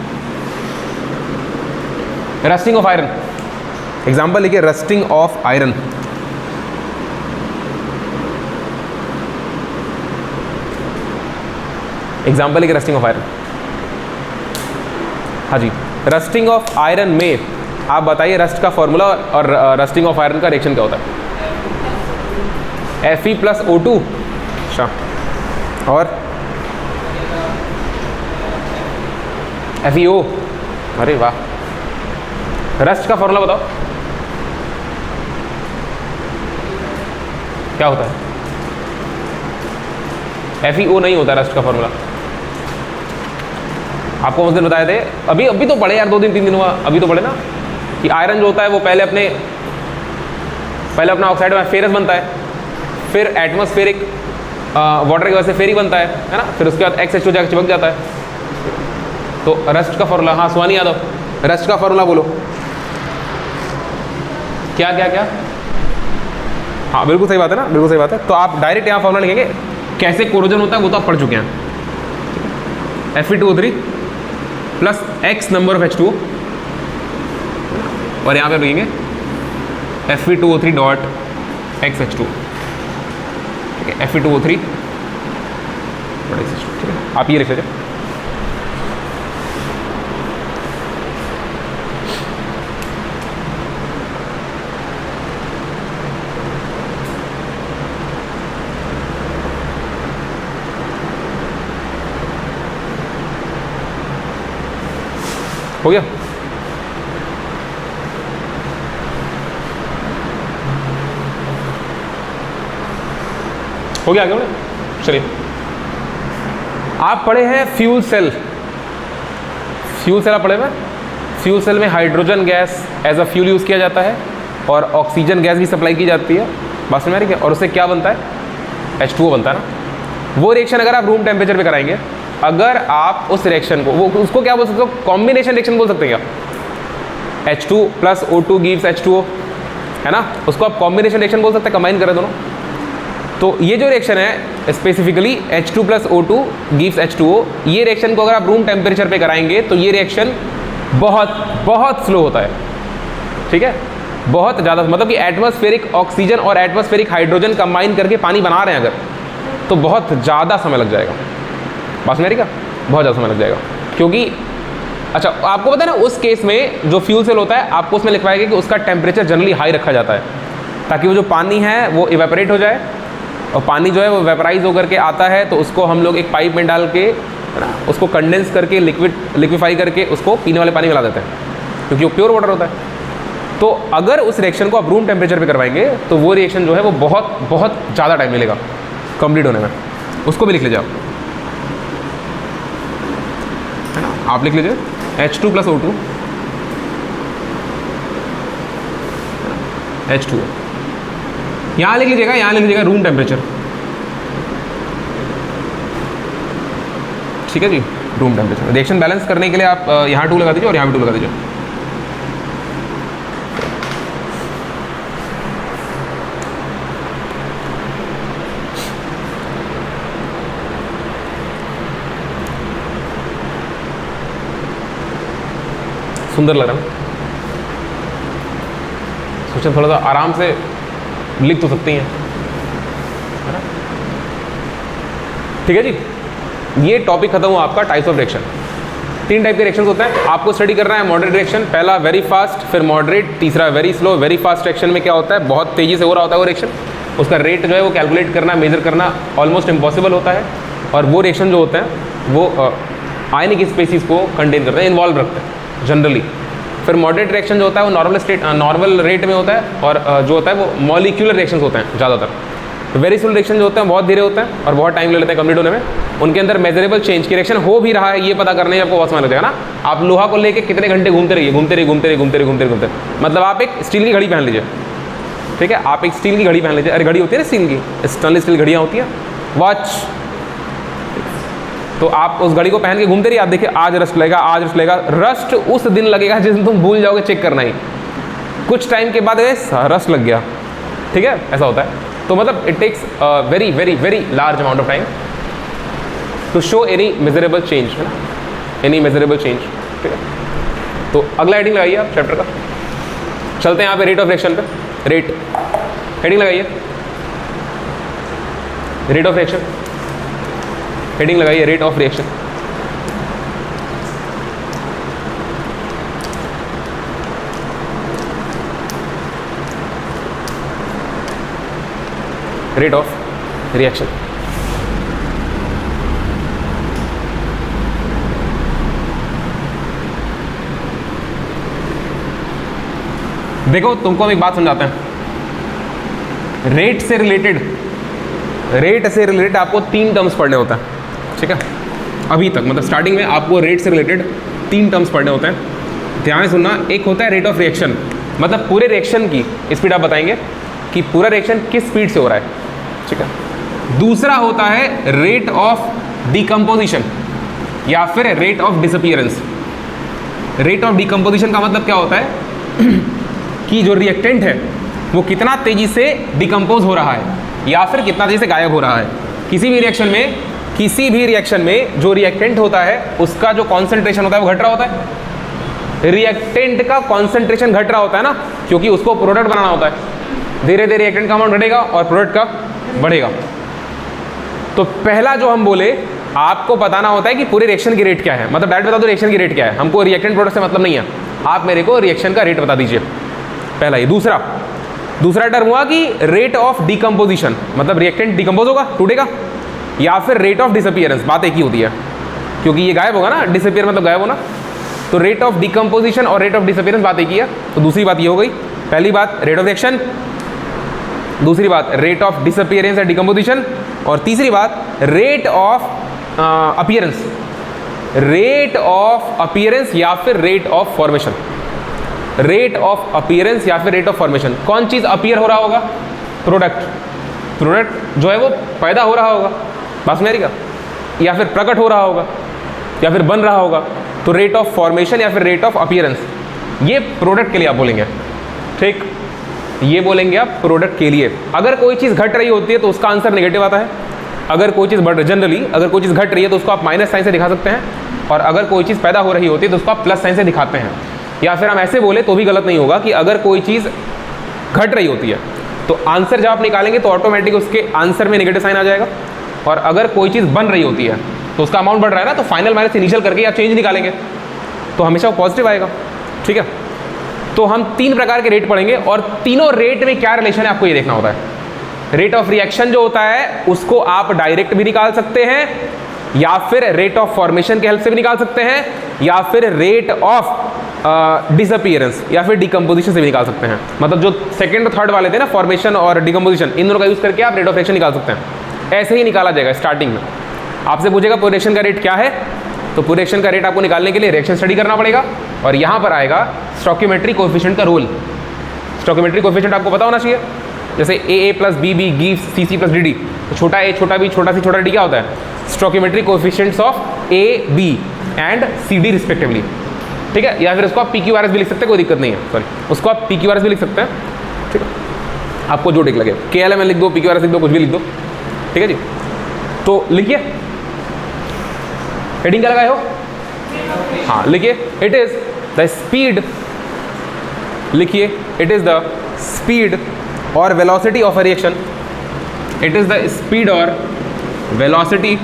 रस्टिंग ऑफ आयरन, एग्जांपल लिखिए रस्टिंग ऑफ आयरन। एग्जांपल लिखिए रस्टिंग ऑफ आयरन। हाँ जी, रस्टिंग ऑफ आयरन में आप बताइए रस्ट का फॉर्मूला और रस्टिंग ऑफ आयरन का रिएक्शन क्या होता है। Fe+O2, अच्छा, और FeO, अरे वाह। रस्ट का फॉर्मूला बताओ क्या होता है। FeO नहीं होता रस्ट का फॉर्मूला, आपको उस दिन बताए थे, अभी तो पढ़े यार, 2 दिन 3 दिन हुआ, अभी तो पढ़े ना कि आयरन जो होता है वो पहले अपना ऑक्साइड में फेरस बनता है, फिर एटमॉस्फेरिक वाटर की वजह से फेरिक बनता है ना, फिर उसके बाद XH2 जाकर चिपक जाता है। तो रस्ट का फॉर्मूला, हाँ सुहानी यादव, रस्ट का फॉर्मूला बोलो क्या क्या क्या। हाँ बिल्कुल सही बात है ना, बिल्कुल सही बात है। तो आप डायरेक्ट यहाँ फॉर्मूला लिखेंगे, कैसे कोरोजन होता है वो तो आप पढ़ चुके हैं। Fe2O3 plus X number of H2O, और यहाँ पे लिखेंगे Fe2O3 डॉट XH2, ठीक है, Fe2O3 डॉट XH2, ठीक है, आप ये लिख लीजिए। हो गया। हो गया आगे बढ़े, चलिए। आप पढ़े हैं फ्यूल सेल आप पढ़े हुए। फ्यूल सेल में hydrogen gas as a fuel use किया जाता है और ऑक्सीजन गैस भी सप्लाई की जाती है, बात समझ में आ रही है। और उससे क्या बनता है, H2O बनता है ना। वो रिएक्शन अगर आप रूम टेम्परेचर पे कराएंगे, अगर आप उस रिएक्शन को, वो उसको क्या बोल सकते हो, कॉम्बिनेशन रिएक्शन बोल सकते हैं क्या, H2 plus O2 gives H2O, है ना, उसको आप कॉम्बिनेशन रिएक्शन बोल सकते हैं, कंबाइन करें दोनों। तो ये जो रिएक्शन है specifically H2 plus O2 gives H2O, ये रिएक्शन को अगर आप रूम टेम्परेचर पे कराएंगे तो ये रिएक्शन बहुत स्लो होता है, ठीक है, बहुत ज़्यादा, मतलब कि एटमॉस्फेरिक ऑक्सीजन और एटमॉस्फेरिक हाइड्रोजन कंबाइन करके पानी बना रहे हैं अगर, तो बहुत ज़्यादा समय लग जाएगा, बात समझ रही क्या, बहुत ज़्यादा समय लग जाएगा। क्योंकि अच्छा आपको पता है ना, उस केस में जो फ्यूल सेल होता है आपको उसमें लिखवाएगा कि उसका टेम्परेचर जनरली हाई रखा जाता है, ताकि वो जो पानी है वो इवेपोरेट हो जाए, और पानी जो है वो वेपराइज होकर के आता है, तो उसको हम लोग एक पाइप में डाल के, है ना, उसको कंडेंस करके लिक्विफाई करके उसको पीने वाले पानी मिला देते हैं, क्योंकि वो प्योर वाटर होता है। तो अगर उस रिएक्शन को आप रूम टेम्परेचर पे करवाएंगे तो वो रिएक्शन जो है वो बहुत ज़्यादा टाइम मिलेगा कंप्लीट होने में। उसको भी लिख लीजिए आप, है ना, आप लिख लीजिए H2 प्लस O2 H2O। यहाँ लिख लीजिएगा, यहाँ लिख लीजिएगा रूम टेम्परेचर, ठीक है जी, रूम टेम्परेचर। रिएक्शन बैलेंस करने के लिए आप यहाँ 2 लगा दीजिए और यहाँ भी 2 लगा दीजिए। सुंदर लग रहा है, सोचा थोड़ा सा आराम से लिख तो सकती हैं, है ना? ठीक है जी, ये टॉपिक खत्म हुआ आपका टाइप्स ऑफ रिएक्शन। 3 टाइप के रिएक्शंस होते हैं, आपको स्टडी करना है मॉडरेट रिएक्शन, पहला वेरी फास्ट, फिर मॉडरेट, तीसरा very slow. Very fast reaction में क्या होता है, बहुत तेजी से हो रहा होता है वो रिएक्शन, उसका रेट जो है वो कैलकुलेट करना, मेजर करना ऑलमोस्ट इम्पॉसिबल होता है, और वो रिएक्शन जो होते हैं वो आयनिक स्पीसीज को कंटेन करते हैं, इन्वॉल्व रखते हैं जनरली। फिर मॉडरेट रिएक्शन जो होता है वो नॉर्मल रेट में होता है, और जो होता है वो मॉलिक्यूलर रिएक्शंस होते हैं ज़्यादातर। वेरी स्लो रिएक्शन जो होते हैं बहुत धीरे होते हैं और बहुत टाइम ले लेते हैं कंप्लीट होने में। उनके अंदर मेजरेबल चेंज की रिएक्शन हो भी रहा है ये पता करने में आपको बहुत समय लगेगा ना। आप लोहा को लेके कितने घंटे घूमते रहिए, घूमते, मतलब आप एक स्टील की घड़ी पहन लीजिए, ठीक है, आप एक स्टील की घड़ी पहन लीजिए। अरे घड़ी होती है ना स्टील की, स्टेनलेस स्टील घड़ियाँ होती हैं, वॉच, तो आप उस घड़ी को पहन के घूमते रहिए। आप देखिए आज रस्ट लगेगा, आज रस्ट लगेगा। रस्ट उस दिन लगेगा जिस दिन तुम भूल जाओगे चेक करना ही, कुछ टाइम के बाद रस्ट लग गया, ठीक है, ऐसा होता है। तो मतलब it takes very very very large amount of time to show any measurable change, है ना, एनी मेजरेबल चेंज, ठीक है। तो अगला हेडिंग लगाइए आप चैप्टर का। चलते हैं यहाँ पे रेट ऑफ रिएक्शन पे। रेट हेडिंग लगाइए, रेट ऑफ रिएक्शन हेडिंग लगाइए, rate of reaction. Rate of reaction, देखो तुमको हम एक बात समझाते हैं। रेट से रिलेटेड आपको 3 टर्म्स पढ़ने होता है, ठीक है। अभी तक मतलब स्टार्टिंग में आपको रेट से रिलेटेड 3 टर्म्स पढ़ने होते हैं, ध्यान से सुनना। एक होता है रेट ऑफ रिएक्शन, मतलब पूरे रिएक्शन की स्पीड आप बताएंगे कि पूरा रिएक्शन किस स्पीड से हो रहा है, ठीक है। दूसरा होता है रेट ऑफ डिकम्पोजिशन या फिर rate of disappearance. Rate of decomposition का मतलब क्या होता है कि जो रिएक्टेंट है वो कितना तेजी से डिकम्पोज हो रहा है या फिर कितना तेजी से गायब हो रहा है। किसी भी रिएक्शन में जो रिएक्टेंट होता है उसका जो कॉन्सेंट्रेशन होता है वो घट रहा होता है। रिएक्टेंट का कॉन्सेंट्रेशन घट रहा होता है ना, क्योंकि उसको प्रोडक्ट बनाना होता है। धीरे धीरे रिएक्टेंट का अमाउंट घटेगा और प्रोडक्ट का बढ़ेगा। तो पहला जो हम बोले, आपको बताना होता है कि पूरे रिएक्शन की रेट क्या है, मतलब डायरेक्ट बता दो रिएक्शन की रेट क्या है, हमको रिएक्टेंट प्रोडक्ट से मतलब नहीं है, आप मेरे को रिएक्शन का रेट बता दीजिए, पहला ये। दूसरा टर्म हुआ कि रेट ऑफ डिकम्पोजिशन, मतलब रिएक्टेंट डिकम्पोज होगा, टूटेगा, या फिर रेट ऑफ डिसअपीयरेंस, बात एक ही होती है क्योंकि ये गायब होगा ना, डिसअपीयर मतलब गायब होना। तो रेट ऑफ डिकम्पोजिशन और रेट ऑफ डिसअपीयरेंस बात एक ही है। तो दूसरी बात ये हो गई, पहली बात रेट ऑफ रिएक्शन, दूसरी बात रेट ऑफ डिसअपीयरेंस या डिकम्पोजिशन, और तीसरी बात rate of appearance, rate of appearance या फिर rate of formation. Rate of appearance या फिर रेट ऑफ फॉर्मेशन, कौन चीज अपीयर हो रहा होगा, प्रोडक्ट जो है वो पैदा हो रहा होगा, बस मेरी का, या फिर प्रकट हो रहा होगा या फिर बन रहा होगा। तो रेट ऑफ फॉर्मेशन या फिर रेट ऑफ अपीयरेंस, ये प्रोडक्ट के लिए आप बोलेंगे, ठीक, ये बोलेंगे आप प्रोडक्ट के लिए। अगर कोई चीज़ घट रही होती है तो उसका आंसर नेगेटिव आता है। अगर कोई चीज़ बढ़ रही, जनरली अगर कोई चीज़ घट रही है तो उसको आप माइनस साइन से दिखा सकते हैं, और अगर कोई चीज़ पैदा हो रही होती है तो उसको आप प्लस साइन से दिखाते हैं। या फिर हम ऐसे बोले तो भी गलत नहीं होगा कि अगर कोई चीज़ घट रही होती है तो आंसर जब आप निकालेंगे तो ऑटोमेटिक उसके आंसर में नेगेटिव साइन आ जाएगा, और अगर कोई चीज़ बन रही होती है तो उसका अमाउंट बढ़ रहा है ना, तो फाइनल माइनस इनिशियल करके आप चेंज निकालेंगे तो हमेशा वो पॉजिटिव आएगा, ठीक है। तो हम 3 प्रकार के रेट पढ़ेंगे और तीनों रेट में क्या रिलेशन है आपको ये देखना होता है। रेट ऑफ रिएक्शन जो होता है उसको आप डायरेक्ट भी निकाल सकते हैं, या फिर रेट ऑफ फॉर्मेशन के हेल्प से भी निकाल सकते हैं, या फिर रेट ऑफ डिसअपीयरेंस या फिर डिकम्पोजिशन से भी निकाल सकते हैं। मतलब जो सेकंड और थर्ड वाले थे ना, फॉर्मेशन और डिकम्पोजिशन, इन दोनों का यूज करके आप रेट ऑफ रिएक्शन निकाल सकते हैं। ऐसे ही निकाला जाएगा। स्टार्टिंग में आपसे पूछेगा पूरे रिएक्शन का रेट क्या है, तो पूरे रिएक्शन का रेट आपको निकालने के लिए रिएक्शन स्टडी करना पड़ेगा, और यहाँ पर आएगा स्टोइकियोमेट्रिक कोएफिशिएंट का रोल। स्टोइकियोमेट्रिक कोएफिशिएंट आपको पता होना चाहिए, जैसे A plus B B gives C C plus D D, तो छोटा ए छोटा बी छोटा सी छोटा डी क्या होता है? Stoichiometric coefficients of A B and C D respectively, ठीक है। या फिर उसको आप पी क्यू आर एस भी लिख सकते हैं, कोई दिक्कत नहीं है, सॉरी उसको आप पी क्यू आर एस भी लिख सकते हैं, ठीक है, आपको जो ठीक लगे, के एल एम एल लिख दो, पी क्यू आर एस लिख दो, कुछ भी लिख दो, ठीक है जी। तो लिखिए, हेडिंग क्या लगाए हो? हाँ लिखिए, इट इज द स्पीड, लिखिए इट इज द स्पीड और velocity of a reaction, it is the speed और velocity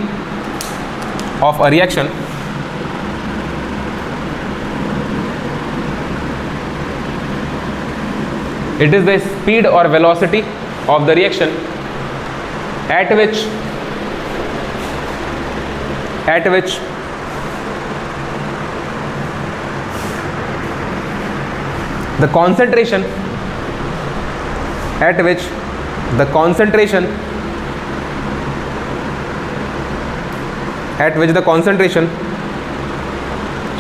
of a reaction it is the speed or velocity of the reaction at which the concentration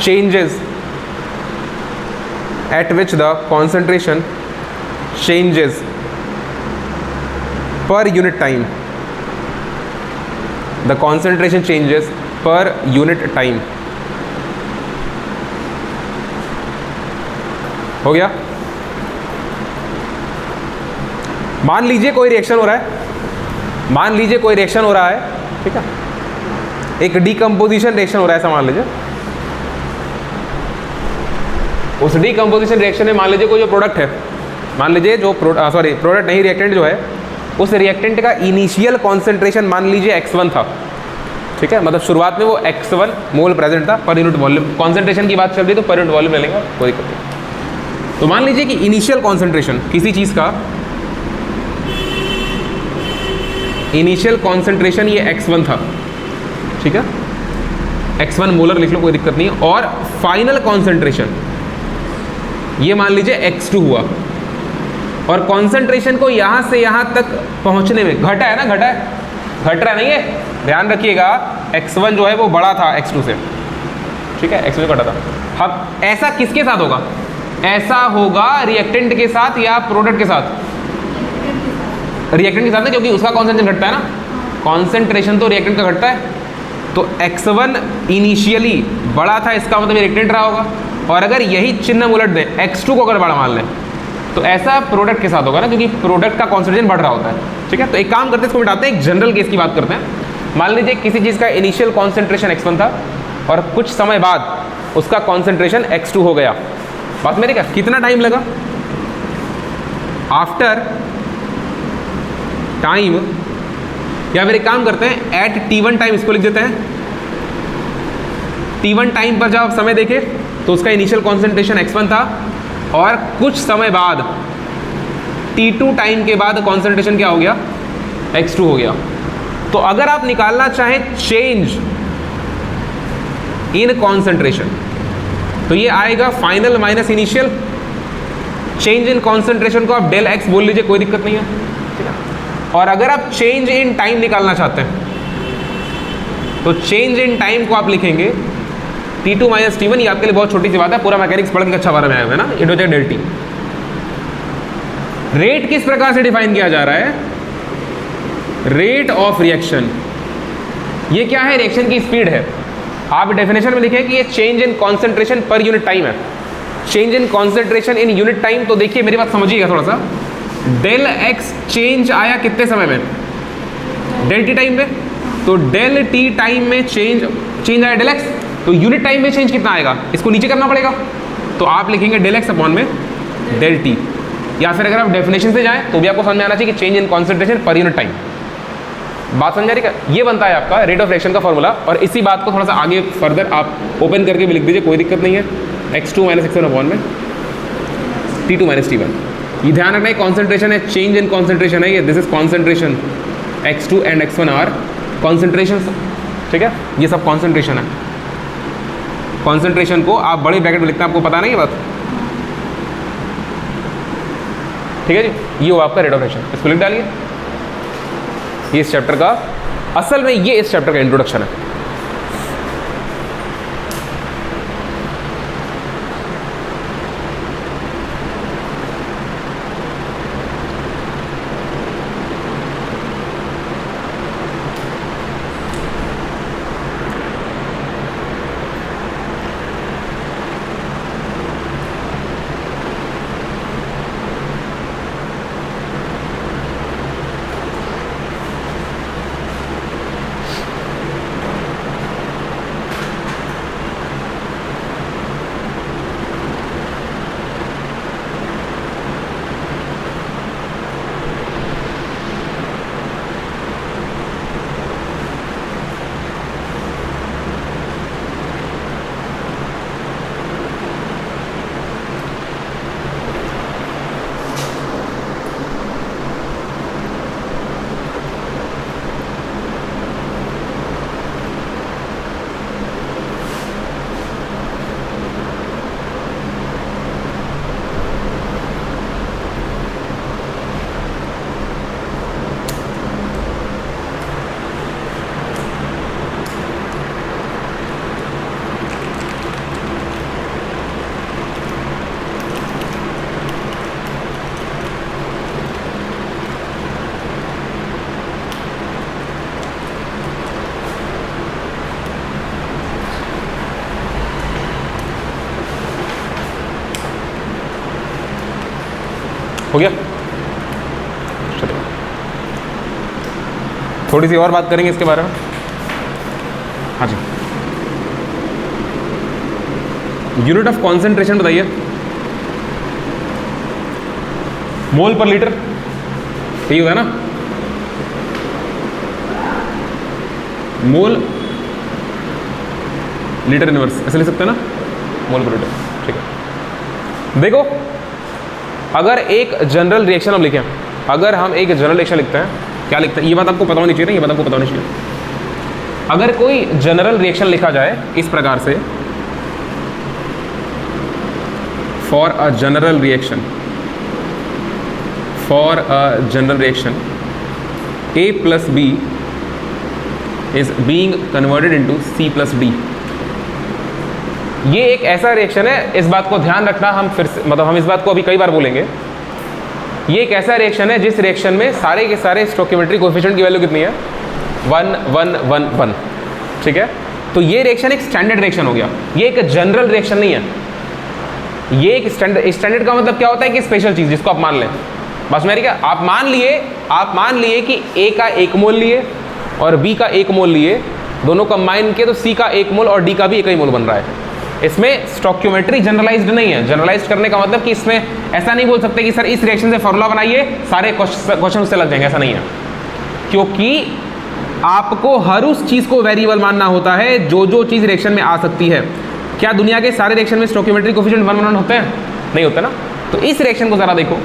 changes, at which the concentration changes per unit time, the concentration changes per unit time। हो गया? मान लीजिए कोई reaction हो रहा है, ठीक है, एक डीकंपोजिशन रिएक्शन हो रहा है, ऐसा मान लीजिए। उस डीकंपोजिशन रिएक्शन में मान लीजिए कोई जो प्रोडक्ट है, मान लीजिए जो प्रोडक्ट नहीं, रिएक्टेंट जो है, उस रिएक्टेंट का इनिशियल कॉन्सेंट्रेशन मान लीजिए x1 था, ठीक है, मतलब शुरुआत में वो x1 मोल प्रेजेंट था पर यूनिट वॉल्यूम, कॉन्सेंट्रेशन की बात चल रही है तो पर यूनिट वॉल्यूम ले लेंगे, कोई दिक्कत नहीं। तो मान लीजिए कि इनिशियल कॉन्सेंट्रेशन किसी चीज़ का, इनिशियल कॉन्सेंट्रेशन ये x1 था, ठीक है, x1 मोलर लिख लो, कोई दिक्कत नहीं है, और फाइनल कॉन्सेंट्रेशन ये मान लीजिए x2 हुआ, और कॉन्सेंट्रेशन को यहाँ से यहाँ तक पहुँचने में घट रहा नहीं है, ध्यान रखिएगा, x1 जो है वो बड़ा था x2 से, ठीक है, x2 घटा था। अब ऐसा किसके साथ होगा? ऐसा होगा रिएक्टेंट के साथ या प्रोडक्ट के साथ? रिएक्टेंट के साथ, क्योंकि उसका कॉन्सेंट्रेशन घटता है ना, कॉन्सेंट्रेशन तो रिएक्टेंट का घटता है, तो x1 इनिशियली बड़ा था, इसका मतलब रिएक्टेंट रहा होगा, और अगर यही चिन्ह हम उलट दें, x2 को अगर बड़ा मान लें, तो ऐसा प्रोडक्ट के साथ होगा ना, क्योंकि प्रोडक्ट का कॉन्सेंट्रेशन बढ़ रहा होता है, ठीक है। तो एक काम करते हैं, इसको मिटाते हैं, एक जनरल केस की बात करते हैं। मान लीजिए किसी चीज़ का इनिशियल कॉन्सेंट्रेशन x1 था और कुछ समय बाद उसका कॉन्सेंट्रेशन x2 हो गया, बात मेरे क्या, कितना टाइम लगा? आफ्टर टाइम, या फिर एक काम करते हैं, एट t1 टाइम इसको लिख देते हैं। t1 टाइम पर जब आप समय देखें तो उसका इनिशियल कॉन्सेंट्रेशन x1 था, और कुछ समय बाद t2 टाइम के बाद कॉन्सेंट्रेशन क्या हो गया? x2 हो गया। तो अगर आप निकालना चाहें चेंज इन कॉन्सेंट्रेशन, तो ये आएगा final minus initial, change in concentration को आप डेल x बोल लीजिए, कोई दिक्कत नहीं है, ठीक है। और अगर आप चेंज इन टाइम निकालना चाहते हैं, तो चेंज इन टाइम को आप लिखेंगे t2 माइनस t1, ये आपके लिए बहुत छोटी सी बात है, पूरा मैकेनिक्स पढ़ने का अच्छा बारे में आया हुआ है ना, इट हो जाए डेल टी। रेट किस प्रकार से डिफाइन किया जा रहा है? रेट ऑफ रिएक्शन, ये क्या है? रिएक्शन की स्पीड है। आप डेफिनेशन में लिखें कि ये change in concentration per unit time है, change in concentration in unit time. तो देखिए मेरी बात समझिएगा थोड़ा सा, डेल एक्स चेंज आया कितने समय में? डेल टी टाइम में। तो डेल टी टाइम में चेंज आया डेल एक्स, तो यूनिट टाइम में चेंज कितना आएगा? इसको नीचे करना पड़ेगा, तो आप लिखेंगे डेल एक्स अपॉन में डेल टी। या फिर अगर आप डेफिनेशन से जाएं तो भी आपको समझ में आना चाहिए कि change in concentration per unit time. बात समझ आ रही है? ये बनता है आपका रेट ऑफ रिएक्शन का फॉर्मूला। और इसी बात को थोड़ा सा आगे फर्दर आप ओपन करके भी लिख दीजिए, कोई दिक्कत नहीं है। x2 माइनस x1 अपॉन में t2 माइनस t1। ये ध्यान रखना है कॉन्सेंट्रेशन है, चेंज इन कॉन्सेंट्रेशन है ये, this is concentration. x2 and x1 are concentration, ठीक है, ये सब कॉन्सेंट्रेशन है। कॉन्सेंट्रेशन को आप बड़े ब्रैकेट में लिखते हैं, आपको पता नहीं है बात, ठीक है जी। ये हो आपका रेट ऑफ रिएक्शन, इसको लिख डालिए। ये इस चैप्टर का, असल में ये इस चैप्टर का इंट्रोडक्शन है। हो गया? चलो थोड़ी सी और बात करेंगे इसके बारे में। हाँ जी, यूनिट ऑफ कॉन्सेंट्रेशन बताइए। मोल पर लीटर, यही होगा ना? मोल लीटर इनवर्स ऐसे लिख सकते हैं ना, मोल पर लीटर। ठीक है, देखो अगर एक जनरल रिएक्शन हम लिखें, अगर हम एक जनरल रिएक्शन लिखते हैं, क्या लिखते हैं, ये बात आपको पता होनी चाहिए ना, ये बात आपको पता होनी चाहिए। अगर कोई जनरल रिएक्शन लिखा जाए इस प्रकार से, for a general reaction, for a general reaction A plus B is being converted into C plus D। ये एक ऐसा रिएक्शन है, इस बात को ध्यान रखना, हम फिर से मतलब हम इस बात को अभी कई बार बोलेंगे। ये एक ऐसा रिएक्शन है जिस रिएक्शन में सारे के सारे स्टोइकियोमेट्रिक कोएफिशिएंट की वैल्यू कितनी है, 1 1 1 1। ठीक है, तो ये रिएक्शन एक स्टैंडर्ड रिएक्शन हो गया, ये एक जनरल रिएक्शन नहीं है। ये एक स्टैंडर्ड का मतलब क्या होता है कि स्पेशल चीज जिसको आप मान लें। बस मेरी क्या, आप मान लिए कि A का 1 मोल लिए और B का 1 मोल लिए, दोनों कंबाइन किए तो C का 1 मोल और D का भी 1 ही मोल बन रहा है। इसमें स्टोइकियोमेट्री जनरलाइज्ड नहीं है। जनरलाइज्ड करने का मतलब कि इसमें ऐसा नहीं बोल सकते कि सर इस रिएक्शन से फॉर्मूला बनाइए सारे क्वेश्चन उससे लग जाएंगे, ऐसा नहीं है। क्योंकि आपको हर उस चीज को वेरिएबल मानना होता है जो चीज रिएक्शन में आ सकती है। क्या दुनिया के सारे रिएक्शन में स्टोइकियोमेट्रिक कोएफिशिएंट 1 1 होते हैं? नहीं होते ना। तो इस रिएक्शन को जरा देखो,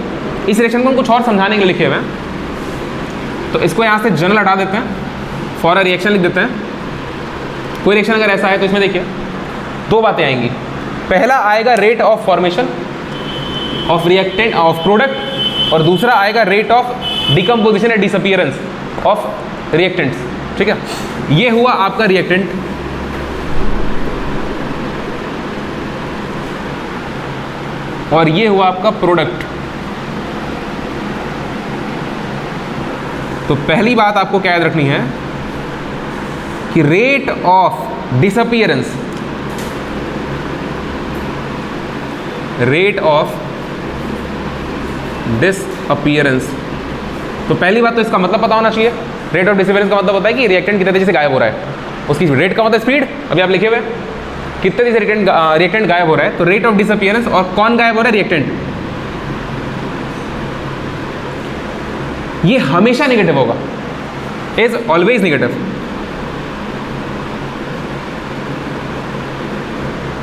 इस रिएक्शन को हम कुछ और समझाने के लिए लिखे हुए हैं, तो इसको यहाँ से जनरल हटा देते हैं, फॉर अ रिएक्शन लिख देते हैं। कोई रिएक्शन अगर ऐसा है तो इसमें देखिए दो बातें आएंगी। पहला आएगा rate of formation of reactant of product, और दूसरा आएगा rate of decomposition and disappearance of reactants. ठीक है, ये हुआ आपका रिएक्टेंट, और ये हुआ आपका प्रोडक्ट। तो पहली बात आपको क्या याद रखनी है कि rate of disappearance, rate of disappearance, तो पहली बात तो इसका मतलब पता होना चाहिए। रेट ऑफ डिसअपीयरेंस का मतलब होता है कि रिएक्टेंट कितने तेजी से गायब हो रहा है, उसकी रेट का मतलब स्पीड, अभी आप लिखे हुए कितने तेजी से रिएक्टेंट गायब हो रहा है। तो रेट ऑफ डिसअपीयरेंस, और कौन गायब हो रहा है, रिएक्टेंट। ये हमेशा नेगेटिव होगा, इज ऑलवेज नेगेटिव,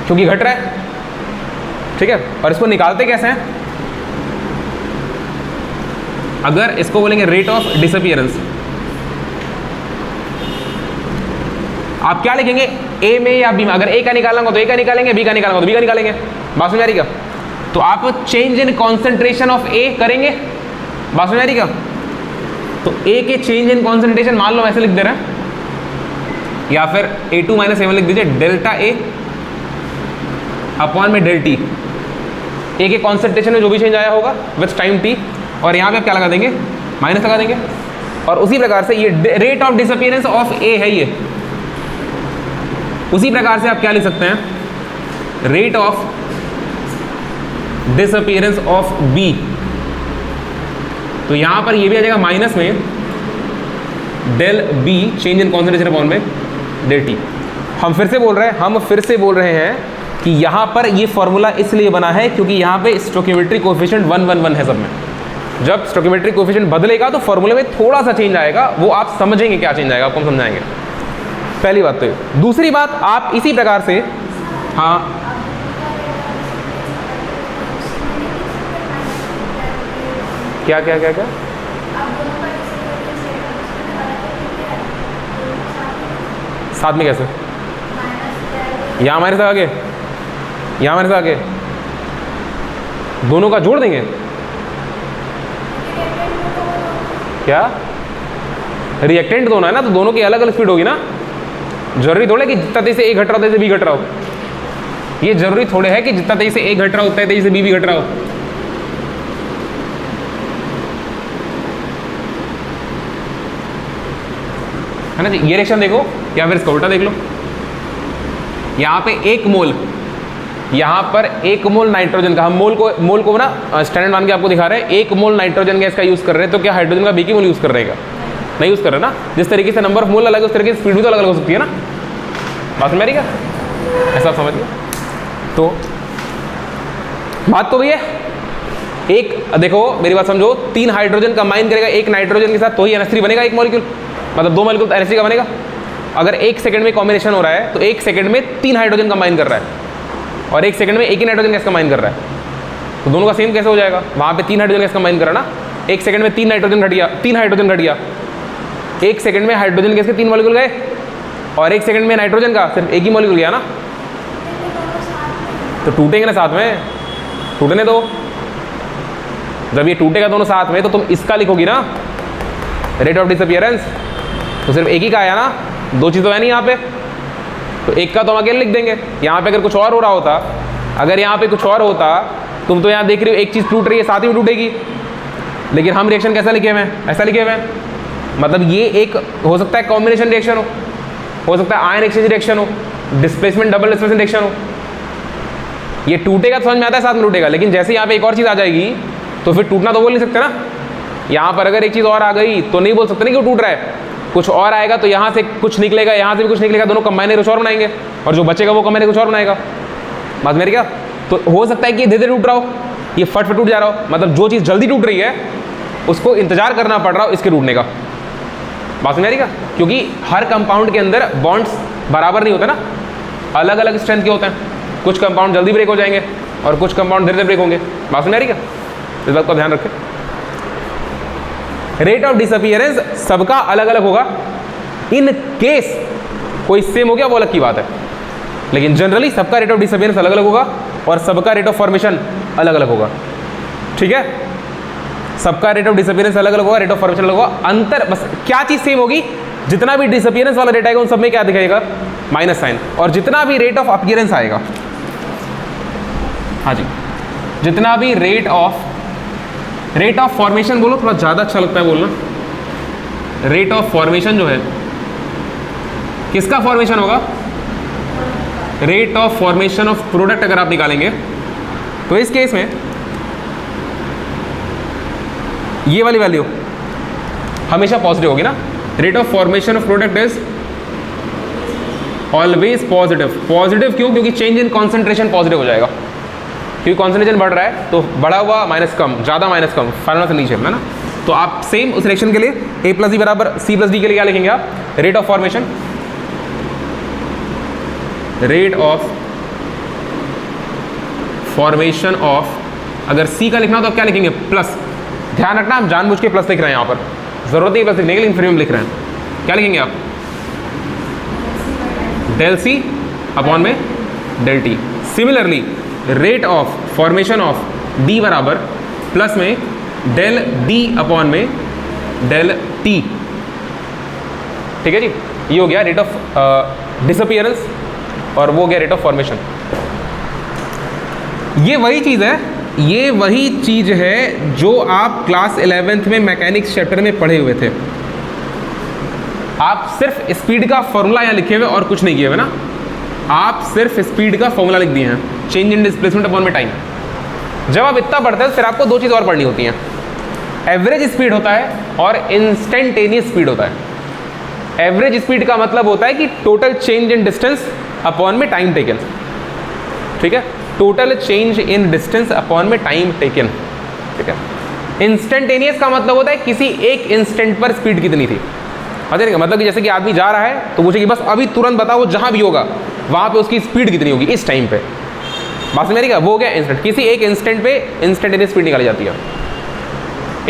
क्योंकि घट रहा है। ठीक है, और इसको निकालते कैसे हैं? अगर इसको बोलेंगे रेट ऑफ डिसअपीयरेंस, आप क्या लिखेंगे, ए में या बी में? अगर ए का निकालना हो तो ए का निकालेंगे, बी का निकालना हो तो बी का निकालेंगे। बात समझ आ रही क्या? तो आप चेंज इन कॉन्सेंट्रेशन ऑफ ए करेंगे, बात समझ आ रही क्या? तो ए के चेंज इन कॉन्सेंट्रेशन मान लो ऐसे लिख दे रहे हैं, या फिर A2 - A1 लिख दीजिए, डेल्टा ए अपॉन में डेल टी। ए के कॉन्सेंट्रेशन में जो भी चेंज आया होगा विथ टाइम टी, और यहाँ पे आप क्या लगा देंगे, माइनस लगा देंगे। और उसी प्रकार से ये रेट ऑफ डिसअपीयरेंस ऑफ ए है, ये उसी प्रकार से आप क्या लिख सकते हैं, rate of disappearance of B. तो यहां पर ये भी आ जाएगा माइनस में del B change in concentration upon में डेल टी। हम फिर से बोल रहे हैं कि यहां पर ये फॉर्मूला इसलिए बना है क्योंकि यहां पे स्टोइकियोमेट्रिक कोएफिशिएंट 1 1 1 है सब में। जब स्टोइकियोमेट्रिक कोएफिशिएंट बदलेगा तो फॉर्मूले में थोड़ा सा चेंज आएगा, वो आप समझेंगे क्या चेंज आएगा, आपको हम समझाएंगे। पहली बात तो ये। दूसरी बात, आप इसी प्रकार से, हाँ क्या क्या क्या क्या साथ में कैसे, यहाँ हमारे से आगे, यहाँ हमारे से आगे, दोनों का जोड़ देंगे क्या? रिएक्टेंट दोनों है ना, तो दोनों की अलग अलग स्पीड होगी ना। जरूरी थोड़े कि जितना तेजी से ए घट रहा हो तेजी से बी घट रहा हो, ये जरूरी थोड़े है कि जितना तेजी से ए घट रहा हो उतना तेजी से बी भी घट रहा हो। है ना जी, ये रिएक्शन देखो या फिर इसका उल्टा देख लो। यहाँ पे 1 मोल यहाँ पर 1 मोल नाइट्रोजन का, हम मोल को ना स्टैंडर्ड मान के आपको दिखा रहे हैं, 1 मोल नाइट्रोजन गैस का यूज़ कर रहे हैं, तो क्या हाइड्रोजन का बीकी मोल यूज़ कर रहे हैं? नहीं यूज़ कर रहे ना। जिस तरीके से नंबर ऑफ मोल अलग है उस तरीके से स्पीड भी तो अलग अलग हो सकती है ना। बात समझ क्या? ऐसा आप समझ गए? तो बात तो भैया एक, देखो मेरी बात समझो, 3 हाइड्रोजन कंबाइन करेगा 1 नाइट्रोजन के साथ तो ही NH3 बनेगा, एक मॉलिक्यूल, मतलब 2 मॉलिक्यूल NH3 का बनेगा। अगर 1 सेकंड में कॉम्बिनेशन हो रहा है तो 1 सेकंड में 3 हाइड्रोजन कंबाइन कर रहा है और 1 सेकंड में 1 ही नाइट्रोजन गैस कंबाइन कर रहा है, तो दोनों का सेम कैसे हो जाएगा? वहाँ पे 3 हाइड्रोजन गैस कंबाइन करा ना, 1 सेकंड में 3 हाइड्रोजन घट गया, 3 हाइड्रोजन घट गया, 1 सेकंड में हाइड्रोजन गैस के 3 मॉलिक्यूल गए और 1 सेकंड में नाइट्रोजन का सिर्फ 1 ही मॉलिक्यूल गया ना, तो टूटेंगे ना साथ में, टूटने दो। जब ये टूटेगा दोनों साथ में तो तुम इसका लिखोगी ना रेट ऑफ डिसअपियरेंस, तो सिर्फ एक ही का आया ना, 2 चीज़ तो है नहीं यहाँ पे, तो एक का तो हम अकेले लिख देंगे। यहाँ पे अगर कुछ और हो रहा होता, अगर यहाँ पे कुछ और होता, तुम तो यहाँ देख रहे हो एक चीज़ टूट रही है साथ ही में टूटेगी, लेकिन हम रिएक्शन कैसा लिखे हुए हैं? ऐसा लिखे हुए हैं, मतलब ये एक हो सकता है कॉम्बिनेशन रिएक्शन हो सकता है आयन एक्सचेंज रिएक्शन हो, डिस्प्लेसमेंट डबल डिस्प्लेसमेंट रिएक्शन हो। ये टूटेगा तो समझ में आता है साथ में टूटेगा, लेकिन जैसे यहाँ पे एक और चीज़ आ जाएगी तो फिर टूटना तो बोल नहीं सकते ना। यहाँ पर अगर एक चीज़ और आ गई तो नहीं बोल सकते ना कि वो टूट रहा है, कुछ और आएगा तो यहाँ से कुछ निकलेगा, यहाँ से भी कुछ निकलेगा, दोनों कंबाइन कुछ और बनाएंगे और जो बचेगा वो कंबाइन कुछ और बनाएगा। बात मेरी क्या? तो हो सकता है कि धीरे धीरे टूट रहा हो, ये फट टूट जा रहा हो, मतलब जो चीज़ जल्दी टूट रही है उसको इंतजार करना पड़ रहा हो इसके टूटने का। बात समझ आ रही क्या? क्योंकि हर कंपाउंड के अंदर बॉन्ड्स बराबर नहीं होते ना, अलग अलग स्ट्रेंथ के होते हैं, कुछ कंपाउंड जल्दी ब्रेक हो जाएंगे और कुछ कंपाउंड धीरे धीरे ब्रेक होंगे। बात समझ आ रही क्या? इस बात का ध्यान रखें। रेट ऑफ डिसअपियरेंस सबका अलग अलग होगा, इन केस कोई सेम हो गया वो अलग की बात है, लेकिन जनरली सबका रेट ऑफ डिसअपियरेंस अलग अलग होगा और सबका रेट ऑफ फॉर्मेशन अलग अलग होगा। ठीक है, सबका रेट ऑफ डिसअपियरेंस अलग अलग होगा, रेट ऑफ फॉर्मेशन अलग होगा। अंतर बस क्या चीज सेम होगी, जितना भी डिसअपियरेंस वाला रेट आएगा उन सब में क्या दिखाएगा? Minus sign. और जितना भी रेट ऑफ अपीयरेंस आएगा, हाँ जी, जितना भी रेट ऑफ फॉर्मेशन बोलो, थोड़ा ज़्यादा अच्छा लगता है बोलना। रेट ऑफ फॉर्मेशन जो है किसका फॉर्मेशन होगा? Rate of formation of product अगर आप निकालेंगे तो इस केस में ये वाली वैल्यू हमेशा पॉजिटिव होगी ना। Rate of formation of product is always positive. Positive क्यों? क्योंकि चेंज इन कॉन्सेंट्रेशन पॉजिटिव हो जाएगा, क्योंकि कॉन्सेंट्रेशन बढ़ रहा है तो बढ़ा हुआ माइनस कम, ज़्यादा माइनस कम, फार्मूला से नीचे है ना। तो आप सेम उस रिएक्शन के लिए A + D बराबर C + D के लिए क्या लिखेंगे आप? Rate of formation, rate of formation of, अगर C का लिखना हो तो आप क्या लिखेंगे? प्लस। ध्यान रखना हम जानबूझ के प्लस लिख रहे हैं, यहाँ पर जरूरत नहीं प्लस लिखने की, लेकिन फिर हम लिख रहे हैं। क्या लिखेंगे आप? डेल C अपॉन में del T। Similarly rate of formation of D बराबर प्लस में डेल D अपॉन में डेल T। ठीक है जी, ये हो गया रेट ऑफ डिसअपियरेंस और वो हो गया रेट ऑफ फॉर्मेशन। ये वही चीज़ है जो आप क्लास 11th में मैकेनिक्स चैप्टर में पढ़े हुए थे। आप सिर्फ स्पीड का फॉर्मूला यहाँ लिखे हुए और कुछ नहीं किए हुए ना, आप सिर्फ स्पीड का फॉर्मूला लिख दिए हैं, चेंज इन डिस्प्लेसमेंट अपॉन में टाइम। जब आप इतना पढ़ते हैं तो फिर आपको 2 चीज़ और पढ़नी होती हैं, एवरेज स्पीड होता है और इंस्टेंटेनियस स्पीड होता है। एवरेज स्पीड का मतलब होता है कि total change in distance upon में टाइम टेकन। ठीक है, total change in distance upon में टाइम टेकन। ठीक है, इंस्टेंटेनियस का मतलब होता है किसी एक इंस्टेंट पर स्पीड कितनी थी। मतलब कि जैसे कि आदमी जा रहा है तो पूछे कि बस अभी तुरंत बताओ, जहां भी होगा वहां पे उसकी स्पीड कितनी होगी इस टाइम पे। बात मेरी क्या? वो हो गया इंस्टेंट, किसी एक इंस्टेंट पे इंस्टेंटेनियस स्पीड निकाली जाती है।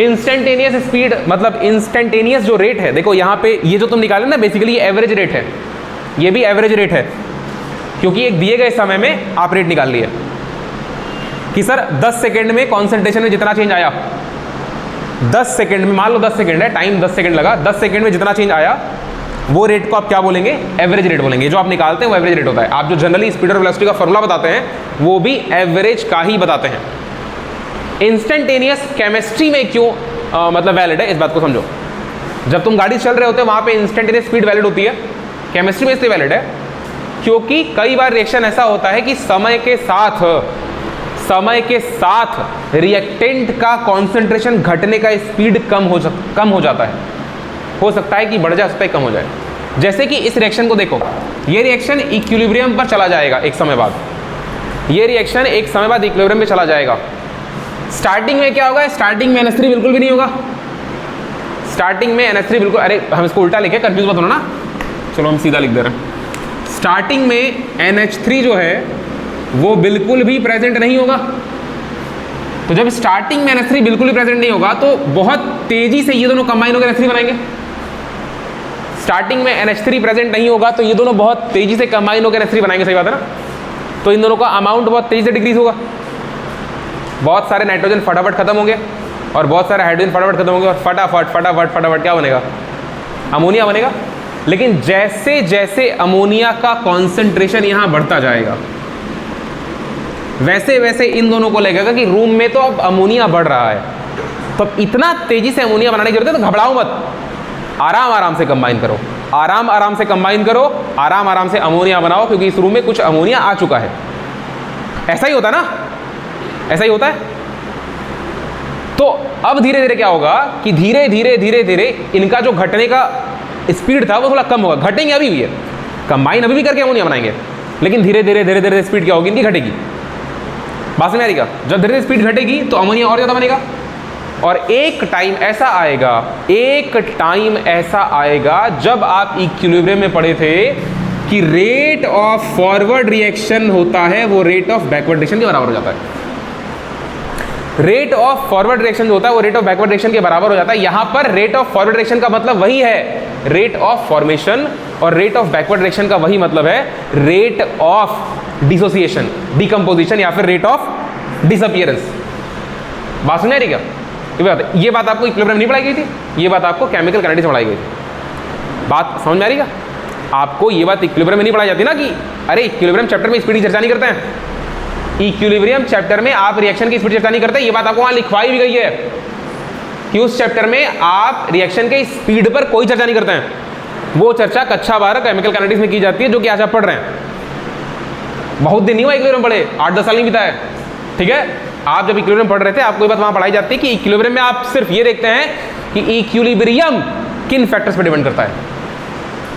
इंस्टेंटेनियस स्पीड मतलब इंस्टेंटेनियस जो रेट है, देखो यहाँ पे ये जो तुम निकाले ना, बेसिकली ये एवरेज रेट है, ये भी एवरेज रेट है, क्योंकि एक दिए गए समय में आप रेट निकाल लिए कि सर 10 सेकेंड में कॉन्सेंट्रेशन में जितना चेंज आया, 10 सेकेंड में, मान लो 10 सेकेंड है, टाइम 10 सेकेंड लगा, 10 सेकेंड में जितना चेंज आया वो रेट को आप क्या बोलेंगे? एवरेज रेट बोलेंगे। जो आप निकालते हैं वो एवरेज रेट होता है। आप जो जनरली स्पीड और वेलोसिटी का फॉर्मूला बताते हैं वो भी एवरेज का ही बताते हैं। इंस्टेंटेनियस केमिस्ट्री में क्यों मतलब वैलिड है, इस बात को समझो। जब तुम गाड़ी चल रहे होते हो वहाँ पे इंस्टेंटेनियस स्पीड वैलिड होती है, केमिस्ट्री में इसलिए वैलिड है क्योंकि कई बार रिएक्शन ऐसा होता है कि समय के साथ रिएक्टेंट का कॉन्सेंट्रेशन घटने का स्पीड कम हो जाता है। हो सकता है कि बढ़ जाए, सकता है कम हो जाए। जैसे कि इस रिएक्शन को देखो, ये रिएक्शन इक्विलिब्रियम पर चला जाएगा एक समय बाद, ये रिएक्शन एक समय बाद इक्विलिब्रियम में चला जाएगा। स्टार्टिंग में क्या होगा? स्टार्टिंग में NH3 बिल्कुल भी नहीं होगा। स्टार्टिंग में NH3 बिल्कुल, अरे हम इसको उल्टा लिखे, कंफ्यूज मत होना ना, चलो हम सीधा लिख दे रहे हैं। स्टार्टिंग में NH3 जो है वो बिल्कुल भी प्रेजेंट नहीं होगा। तो जब स्टार्टिंग में NH3 बिल्कुल भी प्रेजेंट नहीं होगा तो बहुत तेजी से ये दोनों कंबाइन होकर NH3 बनाएंगे। स्टार्टिंग में NH3 प्रेजेंट नहीं होगा तो ये दोनों बहुत तेजी से कंबाइन होकर NH3 बनाएंगे, सही बात है ना। तो इन दोनों का अमाउंट बहुत तेजी से डिक्रीज होगा, बहुत सारे नाइट्रोजन फटाफट खत्म होंगे और बहुत सारे हाइड्रोजन फटाफट खत्म होंगे और फटाफट क्या बनेगा? अमोनिया बनेगा। लेकिन जैसे जैसे अमोनिया का कॉन्सेंट्रेशन यहां बढ़ता जाएगा वैसे वैसे इन दोनों को लगेगा कि रूम में तो अब अमोनिया बढ़ रहा है, तो अब इतना तेजी से अमोनिया बनाने की जरूरत है, तो घबराओ मत, आराम आराम से कंबाइन करो, आराम आराम से कंबाइन करो, आराम आराम से अमोनिया बनाओ, क्योंकि इस रूम में कुछ अमोनिया आ चुका है। ऐसा ही होता ना, ऐसा ही होता है। तो अब धीरे धीरे क्या होगा कि धीरे धीरे इनका जो घटने का स्पीड था वो थोड़ा कम होगा। घटेंगे अभी भी है, कंबाइन अभी भी करके अमोनिया बनाएंगे, लेकिन धीरे धीरे स्पीड क्या होगी? इनकी घटेगी। बात समझ आएगा? जब धीरे धीरे स्पीड घटेगी तो अमोनिया और ज़्यादा बनेगा। और एक टाइम ऐसा आएगा जब आप इक्विलिब्रियम में पढ़े थे कि रेट ऑफ फॉरवर्ड रिएक्शन होता है वो रेट ऑफ बैकवर्ड रिएक्शन के बराबर हो जाता है। रेट ऑफ फॉरवर्ड रिएक्शन जो होता है वो रेट ऑफ बैकवर्ड रिएक्शन के बराबर हो जाता है। यहां पर रेट ऑफ फॉरवर्ड रिएक्शन का मतलब वही है रेट ऑफ फॉर्मेशन, और रेट ऑफ बैकवर्ड रिएक्शन का वही मतलब है रेट ऑफ डिसोसिएशन, डिकम्पोजिशन, या फिर रेट ऑफ डिसअपियरेंस। बात समझ आ रही क्या? ये बात आपको इक्विलिब्रियम नहीं पढ़ाई गई थी, ये बात आपको केमिकल काइनेटिक्स में पढ़ाई गई थी। बात समझ में आ रही क्या? आपको ये बात इक्विलिब्रियम में नहीं पढ़ाई जाती ना कि अरे इक्विलिब्रियम चैप्टर में स्पीड की चर्चा नहीं करते हैं। इक्विलिब्रियम चैप्टर में आप रिएक्शन की स्पीड चर्चा नहीं करते, ये बात आपको वहां लिखवाई भी गई है कि उस चैप्टर में आप रिएक्शन के स्पीड पर कोई चर्चा नहीं करते हैं। वो चर्चा कक्षा 12 केमिकल काइनेटिक्स में की जाती है, जो कि आज आप पढ़ रहे हैं। बहुत दिन नहीं हुआ इक्विलिब्रियम पढ़े, 8-10 साल नहीं बिता है, ठीक है। आप जब इक्विलिब्रियम पढ़ रहे थे आपको ये बात वहां पढ़ाई जाती है कि इक्विलिब्रियम में आप सिर्फ ये देखते हैं कि इक्विलिब्रियम किन फैक्टर्स पर डिपेंड करता है।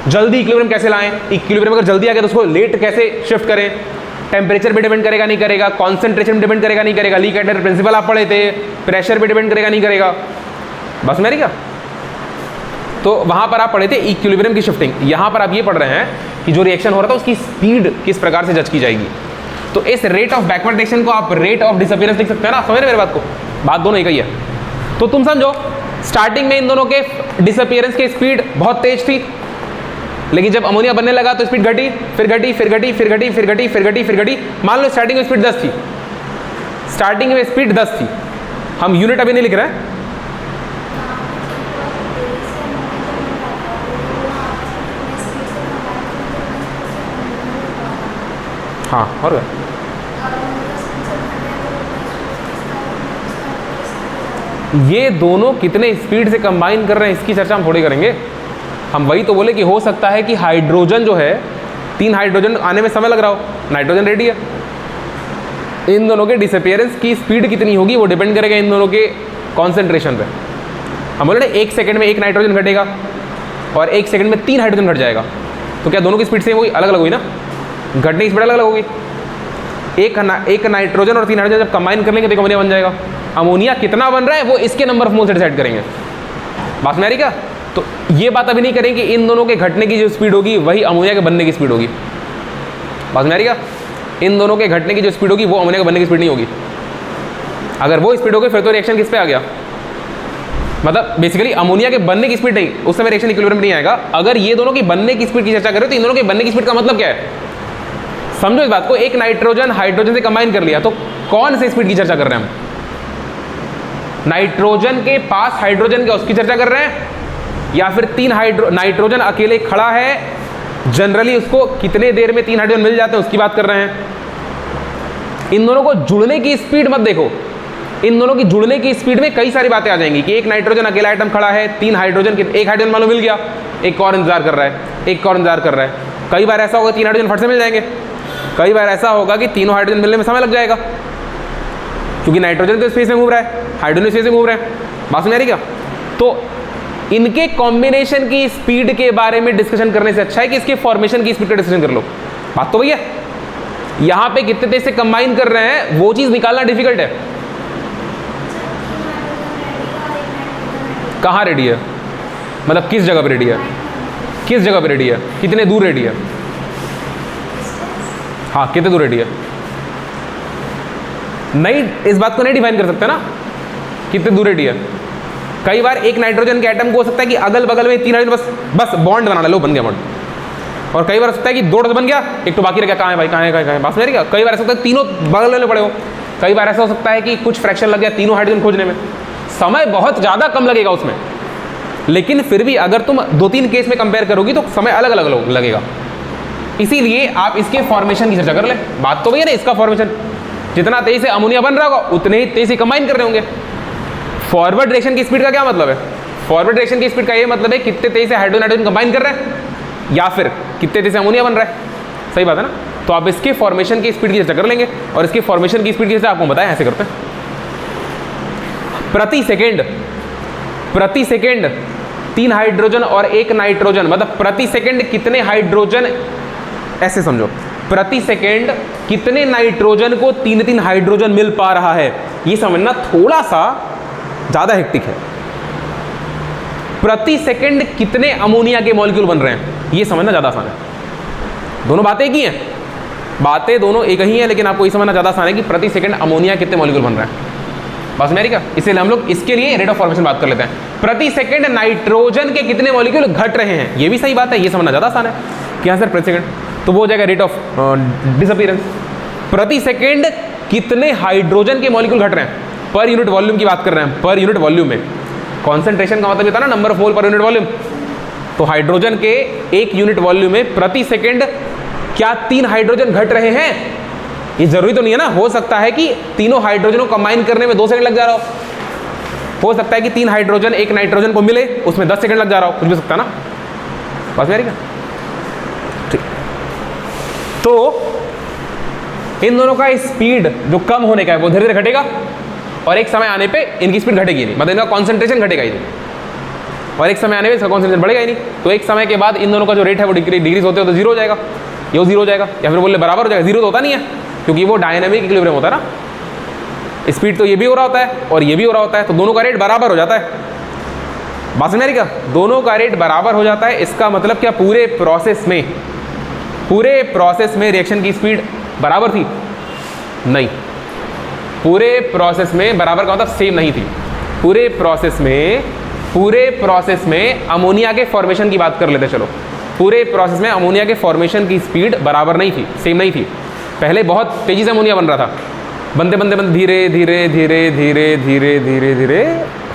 जल्दी इक्विलिब्रियम कैसे लाएं, इक्विलिब्रियम अगर जल्दी आ गया तो उसको लेट कैसे शिफ्ट करें, टेम्परेचर पे डिपेंड करेगा नहीं करेगा, कॉन्सेंट्रेशन पे डिपेंड करेगा नहीं करेगा, ली कैटेटर प्रिंसिपल आप पढ़े थे, प्रेशर पे डिपेंड करेगा नहीं करेगा। बस मेरी क्या, तो वहां पर आप पढ़े थे इक्विलिब्रियम की शिफ्टिंग। यहां पर आप ये पढ़ रहे हैं कि जो रिएक्शन हो रहा था उसकी स्पीड किस प्रकार से जज की जाएगी। तो इस रेट ऑफ बैकवर्ड रिएक्शन को आप रेट ऑफ डिसअपियरेंस लिख सकते हैं ना। समझ रहे मेरे बात को? बात दोनों एक ही है। तो तुम समझो स्टार्टिंग में इन दोनों के डिसअपियरेंस की स्पीड बहुत तेज थी, लेकिन जब अमोनिया बनने लगा तो स्पीड घटी, फिर घटी, फिर घटी, फिर घटी, फिर घटी, फिर घटी, फिर घटी। मान लो स्टार्टिंग में स्पीड 10 थी, स्टार्टिंग में स्पीड 10 थी, हम यूनिट अभी नहीं लिख रहे हैं। हाँ, और ये दोनों कितने स्पीड से कंबाइन कर रहे हैं इसकी चर्चा हम थोड़ी करेंगे। हम वही तो बोले कि हो सकता है कि हाइड्रोजन जो है, 3 हाइड्रोजन आने में समय लग रहा हो, नाइट्रोजन रेडी है। इन दोनों के डिसअपियरेंस की स्पीड कितनी होगी वो डिपेंड करेगा इन दोनों के कॉन्सेंट्रेशन पे। हम बोले 1 सेकंड में 1 नाइट्रोजन घटेगा और 1 सेकंड में 3 हाइड्रोजन घट जाएगा, तो क्या दोनों की स्पीड सेम होगी? अलग अलग हुई ना, घटने की स्पीड अलग अलग होगी। एक नाइट्रोजन और 3 हाइड्रोजन जब कंबाइन कर लेंगे तो अमोनिया बन जाएगा। अमोनिया कितना बन रहा है वो इसके नंबर ऑफ मोल से डिसाइड करेंगे। बात में आ रही क्या? तो ये बात अभी नहीं करें कि इन दोनों के घटने की जो स्पीड होगी वही अमोनिया के बनने की स्पीड होगी। बात में आ रही क्या? इन दोनों के घटने की जो स्पीड होगी वो अमोनिया के बनने की स्पीड नहीं होगी। अगर वो स्पीड होगी फिर तो रिएक्शन किस पे आ गया? मतलब बेसिकली अमोनिया के बनने की स्पीड नहीं, उस समय रिएक्शन इक्विलिब्रियम नहीं आएगा। अगर ये दोनों की बनने की स्पीड की चर्चा करें तो इन दोनों के बनने की स्पीड का मतलब क्या है? समझो इस बात को। एक नाइट्रोजन हाइड्रोजन से कंबाइन कर लिया तो कौन से स्पीड की चर्चा कर रहे हैं हम? नाइट्रोजन के पास हाइड्रोजन क्या उसकी चर्चा कर रहे हैं, या फिर 3 नाइट्रोजन अकेले खड़ा है, जनरली उसको कितने देर में 3 हाइड्रोजन मिल जाते हैं उसकी बात कर रहे हैं। इन दोनों को जुड़ने की स्पीड मत देखो, इन दोनों की जुड़ने की स्पीड में कई सारी बातें आ जाएंगी कि एक नाइट्रोजन अकेला आइटम खड़ा है, 3 हाइड्रोजन के, एक हाइड्रोजन मालूम मिल गया, एक और इंतजार कर रहा है, एक और इंतजार कर रहा है। कई बार ऐसा होगा 3 हाइड्रोजन फट से मिल जाएंगे, कई बार ऐसा होगा कि तीनों हाइड्रोजन मिलने में समय लग जाएगा, क्योंकि नाइट्रोजन तो स्पेस में घूम रहा है, हाइड्रोजन स्पेस में घूम रहे हैं। बात समझ आ रही क्या? तो इनके कॉम्बिनेशन की स्पीड के बारे में डिस्कशन करने से अच्छा है कि इसके फॉर्मेशन की स्पीड का डिस्कशन कर लो। बात तो वही है, यहां पे कितने तेज से कंबाइन कर रहे हैं वो चीज निकालना डिफिकल्ट है। कहां रेडी है, मतलब किस जगह पे रेडी है, किस जगह पे रेडी है, कितने दूर रेडी है, हाँ कितने दूर रेडी है, नहीं इस बात को नहीं डिफाइन कर सकते ना कितने दूर रेडी है। कई बार एक नाइट्रोजन के एटम को हो सकता है कि अगल बगल में 3 हाइड्रोजन बस बॉन्ड बनाना, लो बन गया बॉन्ड। और कई बार हो सकता है कि 2 बन गया, एक तो बाकी रह गया, कहाँ है भाई, कहाँ है, बात समझ रही क्या? कई बार ऐसा होता है तीनों बगल में पड़े हो, कई बार ऐसा हो सकता है कि कुछ फ्रैक्शन लग गया तीनों हाइड्रोजन खोजने में, समय बहुत ज़्यादा कम लगेगा उसमें, लेकिन फिर भी अगर तुम 2-3 केस में कंपेयर करोगी तो समय अलग अलग लगेगा। इसीलिए आप इसके फॉर्मेशन की चर्चा कर ले। बात तो वही है ना, इसका फॉर्मेशन जितना तेज से अमोनिया बन रहा होगा उतने ही तेज से कंबाइन कर रहे होंगे। फॉरवर्ड डायरेक्शन की स्पीड का क्या मतलब है? फॉरवर्ड डायरेक्शन की स्पीड का ये मतलब है कितने तेज से हाइड्रोजन हाइड्रोजन कंबाइन कर रहे हैं या फिर कितने तेज से अमोनिया बन रहा है। सही बात है ना? तो आप इसके फॉर्मेशन की स्पीड की चर्चा कर लेंगे और इसके फॉर्मेशन की स्पीड की चर्चा आपको बताएं, ऐसे करते हैं। प्रति सेकेंड 3 हाइड्रोजन और 1 नाइट्रोजन, मतलब प्रति सेकेंड कितने हाइड्रोजन, ऐसे समझो, प्रति सेकेंड कितने नाइट्रोजन को 3-3 हाइड्रोजन मिल पा रहा है, ये समझना थोड़ा सा ज्यादा हेक्टिक है। प्रति सेकेंड कितने अमोनिया के मॉलिक्यूल बन रहे हैं, ये समझना ज्यादा आसान है। दोनों बातें एक ही हैं, बातें दोनों एक ही हैं, लेकिन आपको ये समझना ज्यादा आसान है कि प्रति सेकेंड अमोनिया कितने मॉलिक्यूल बन रहे हैं। बस मेरी क्या, इसलिए हम लोग इसके लिए रेट ऑफ फॉर्मेशन बात कर लेते हैं। प्रति सेकेंड नाइट्रोजन के कितने मॉलिक्यूल घट रहे हैं, ये भी सही बात है, ये समझना ज्यादा आसान है कि हाँ सर प्रति सेकेंड, तो वो हो जाएगा रेट ऑफ डिसअपीयरेंस। प्रति सेकेंड कितने हाइड्रोजन के मॉलिक्यूल घट रहे हैं, पर यूनिट वॉल्यूम की बात कर रहे हैं, पर यूनिट वॉल्यूम में। कॉन्सेंट्रेशन का मतलब ये था ना number of mole per unit volume, तो हाइड्रोजन के 1 यूनिट वॉल्यूम में प्रति सेकेंड क्या 3 हाइड्रोजन घट रहे हैं? ये जरूरी तो नहीं है ना, हो सकता है कि तीनों हाइड्रोजन को कंबाइन करने में 2 सेकंड लग जा रहा हो सकता है कि 3 हाइड्रोजन 1 नाइट्रोजन को मिले उसमें 10 सेकंड लग जा रहा हो, कुछ भी सकता है ना। बात मेरी क्या? ठीक, तो इन दोनों का स्पीड जो कम होने का है वो धीरे धीरे घटेगा और एक समय आने पे इनकी स्पीड घटेगी नहीं, मतलब इनका कॉन्सेंट्रेशन घटेगा ही नहीं, और एक समय आने पे इसका कॉन्सेंट्रेशन बढ़ेगा ही नहीं। तो एक समय के बाद इन दोनों का जो रेट है वो डिक्रीज होते होते 0 हो जाएगा, ये 0 हो जाएगा, या फिर बोले बराबर हो जाएगा। 0 तो होता नहीं है क्योंकि वो डायनामिक इक्विलिब्रियम होता है ना, स्पीड तो ये भी हो रहा होता है और ये भी हो रहा होता है, तो दोनों का रेट बराबर हो जाता है। बात समझ रही क्या? दोनों का रेट बराबर हो जाता है, इसका मतलब क्या पूरे प्रोसेस में रिएक्शन की स्पीड बराबर थी? नहीं, पूरे प्रोसेस में बराबर का मतलब सेम नहीं थी। पूरे प्रोसेस में अमोनिया के फॉर्मेशन की बात कर लेते चलो। पूरे प्रोसेस में अमोनिया के फॉर्मेशन की स्पीड बराबर नहीं थी, सेम नहीं थी। पहले बहुत तेजी से अमोनिया बन रहा था, बनते धीरे धीरे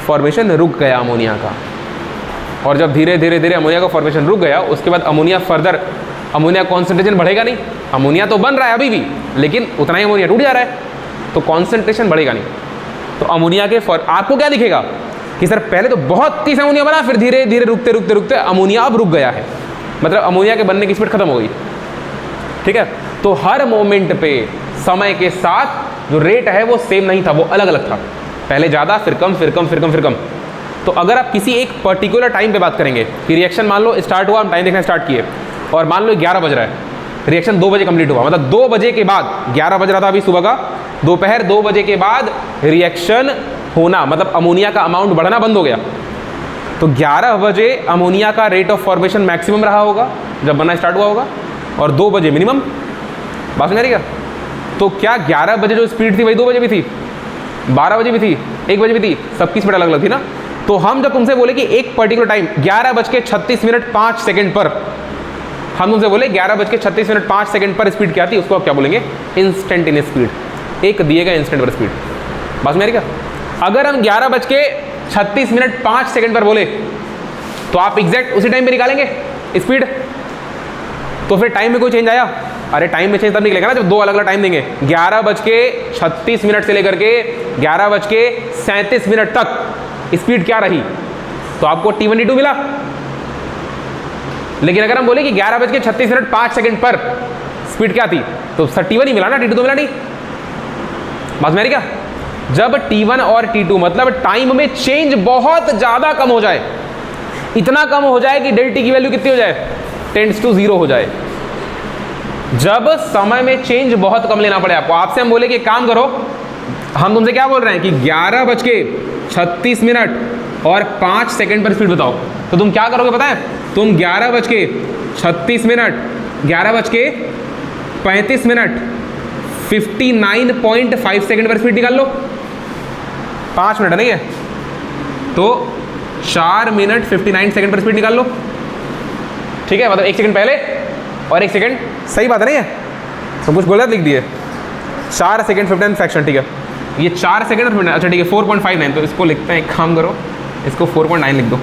फॉर्मेशन रुक गया अमोनिया का, और जब धीरे धीरे अमोनिया का फॉर्मेशन रुक गया उसके बाद अमोनिया कॉन्सेंट्रेशन बढ़ेगा नहीं, अमोनिया तो बन रहा है अभी भी लेकिन उतना ही अमोनिया टूट जा रहा है, तो कॉन्सेंट्रेशन बढ़ेगा नहीं। तो अमोनिया के आपको क्या दिखेगा कि सर पहले तो बहुत तेज अमोनिया बना, फिर धीरे धीरे रुकते अमोनिया अब रुक गया है, मतलब अमोनिया के बनने की स्पीड खत्म हो गई। ठीक है, तो हर मोमेंट पे समय के साथ जो रेट है वो सेम नहीं था, वो अलग अलग था, पहले ज़्यादा फिर कम। तो अगर आप किसी एक पर्टिकुलर टाइम पे बात करेंगे कि रिएक्शन मान लो स्टार्ट हुआ, हम टाइम देखना स्टार्ट किए और मान लो 11 बज रहा है, रिएक्शन 2 बजे कंप्लीट हुआ, मतलब 2 बजे के बाद, 11 बज रहा था अभी सुबह का, दोपहर 2 बजे के बाद रिएक्शन होना मतलब अमोनिया का अमाउंट बढ़ना बंद हो गया। तो 11 बजे अमोनिया का रेट ऑफ फॉर्मेशन मैक्सिमम रहा होगा जब बनना स्टार्ट हुआ होगा, और 2 बजे मिनिमम। बात समझ रही क्या? तो क्या 11 बजे जो स्पीड थी वही 2 बजे भी थी, 12 बजे भी थी, 1 बजे भी थी, सबकी स्पीड अलग अलग थी ना। तो हम जब तुमसे बोले कि एक पर्टिकुलर टाइम 11:36 पर, हम तुमसे बोले 11:36 पर स्पीड क्या थी, उसको आप क्या बोलेंगे? इंस्टेंटेनियस स्पीड, एक दिए गए इंस्टेंट पर स्पीड। बात समझ रही क्या? अगर हम 11:36 पर बोले तो आप एग्जैक्ट उसी टाइम पे निकालेंगे स्पीड, तो फिर टाइम में कोई चेंज आया? अरे टाइम में चेंज तब निकलेगा ना जब 2 अलग अलग टाइम देंगे। 11:36 से लेकर के 11:37 तक स्पीड क्या रही, तो आपको T1 T2 मिला, लेकिन अगर हम बोले कि 11:36 पर स्पीड क्या थी, तो 31 ही मिला ना, T2 तो मिला नहीं। बात मेरी क्या, जब T1 और T2 मतलब टाइम में चेंज बहुत ज्यादा कम हो जाए, इतना कम हो जाए कि डेल टी की वैल्यू कितनी हो जाए, टेंड्स टू 0 हो जाए। जब समय में चेंज बहुत कम लेना पड़े आपको, आपसे हम बोले कि काम करो, हम तुमसे क्या बोल रहे हैं कि 11:36 और 5 सेकंड पर स्पीड बताओ, तो तुम क्या करोगे पता है, तुम 11:36 11:35 59.5 सेकंड पर स्पीड निकाल लो। 5 मिनट नहीं है तो 4 मिनट 59 सेकंड पर स्पीड निकाल लो, ठीक है, मतलब 1 सेकंड पहले और 1 सेकंड, सही बात है नहीं है, तो कुछ गलत लिख दिए, 4 सेकंड 59 फ्रैक्शन, ठीक है, ये 4 सेकंड और 59, अच्छा ठीक है 4.59, तो इसको लिखते हैं, एक काम करो इसको 4.9 लिख दो,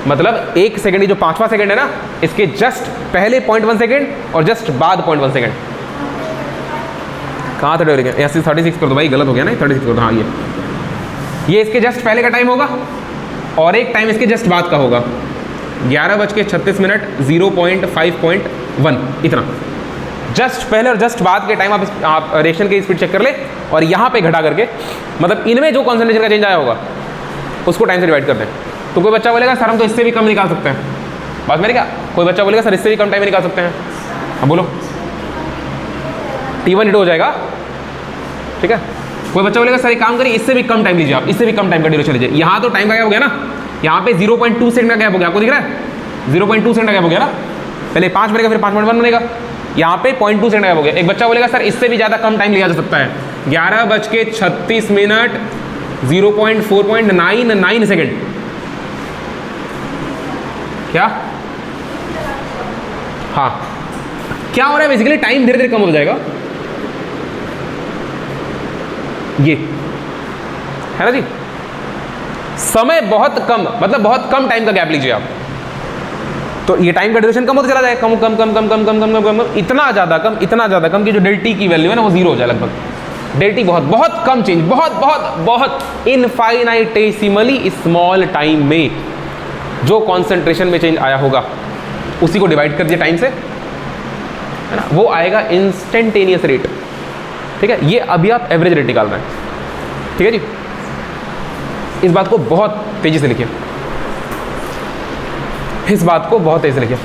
मतलब 1 सेकंड, ये जो 5वां सेकंड है ना, इसके जस्ट पहले 0.1 सेकंड और जस्ट बाद 0.1 सेकंड। कहाँ था डेवलिंग, यहाँ से 36 कर दो भाई, गलत हो गया ना, 36 कर दो, हाँ ये इसके जस्ट पहले का टाइम होगा और एक टाइम इसके जस्ट बाद का होगा, 11:36 0.5.1, इतना जस्ट पहले और जस्ट बाद के टाइम आप रिएक्शन की स्पीड चेक कर ले, और यहाँ पे घटा करके, मतलब इनमें जो कॉन्सेंट्रेशन का चेंज आया होगा उसको टाइम से डिवाइड कर दें। तो कोई बच्चा बोलेगा सर हम तो इससे भी कम निकाल सकते हैं, बात मेरी क्या, कोई बच्चा बोलेगा सर इससे भी कम टाइम में निकाल सकते हैं, हाँ बोलो, T1 T2 हो जाएगा, ठीक है। कोई बच्चा बोलेगा सर एक काम करिए इससे भी कम टाइम लीजिए, आप इससे भी कम टाइम का ड्यूरेशन लीजिए, यहाँ तो टाइम का गैप हो गया ना, यहाँ पे 0.2 सेकंड का गैप हो गया, आपको दिख रहा है 0.2 सेकंड का गैप हो गया ना, पहले 5 बनेगा फिर 5.1 बनेगा, यहाँ पे 0.2 सेकंड का गैप हो गया। एक बच्चा बोलेगा सर इससे भी ज़्यादा कम टाइम लिया जा सकता है, 11:36 0.4.99 सेकंड, क्या, हाँ क्या हो रहा है बेसिकली, टाइम धीरे धीरे कम हो जाएगा, ये है ना जी, समय बहुत कम, मतलब बहुत कम टाइम का गैप लीजिए आप, तो ये टाइम का ड्यूरेशन कम होता चला जाए, कम कम कम कम कम कम कम कम इतना ज़्यादा कम कि जो डेल टी की वैल्यू है ना वो 0 हो जाए लगभग, डेल टी बहुत बहुत कम चेंज, बहुत बहुत बहुत इनफाइनाइटेसिमली स्मॉल टाइम में जो कॉन्सेंट्रेशन में चेंज आया होगा उसी को डिवाइड कर दिया टाइम से, है ना, वो आएगा इंस्टेंटेनियस रेट, ठीक है। ये अभी आप एवरेज रेट निकाल रहे हैं, ठीक है जी। इस बात को बहुत तेजी से लिखिए, इस बात को बहुत तेजी से लिखिए।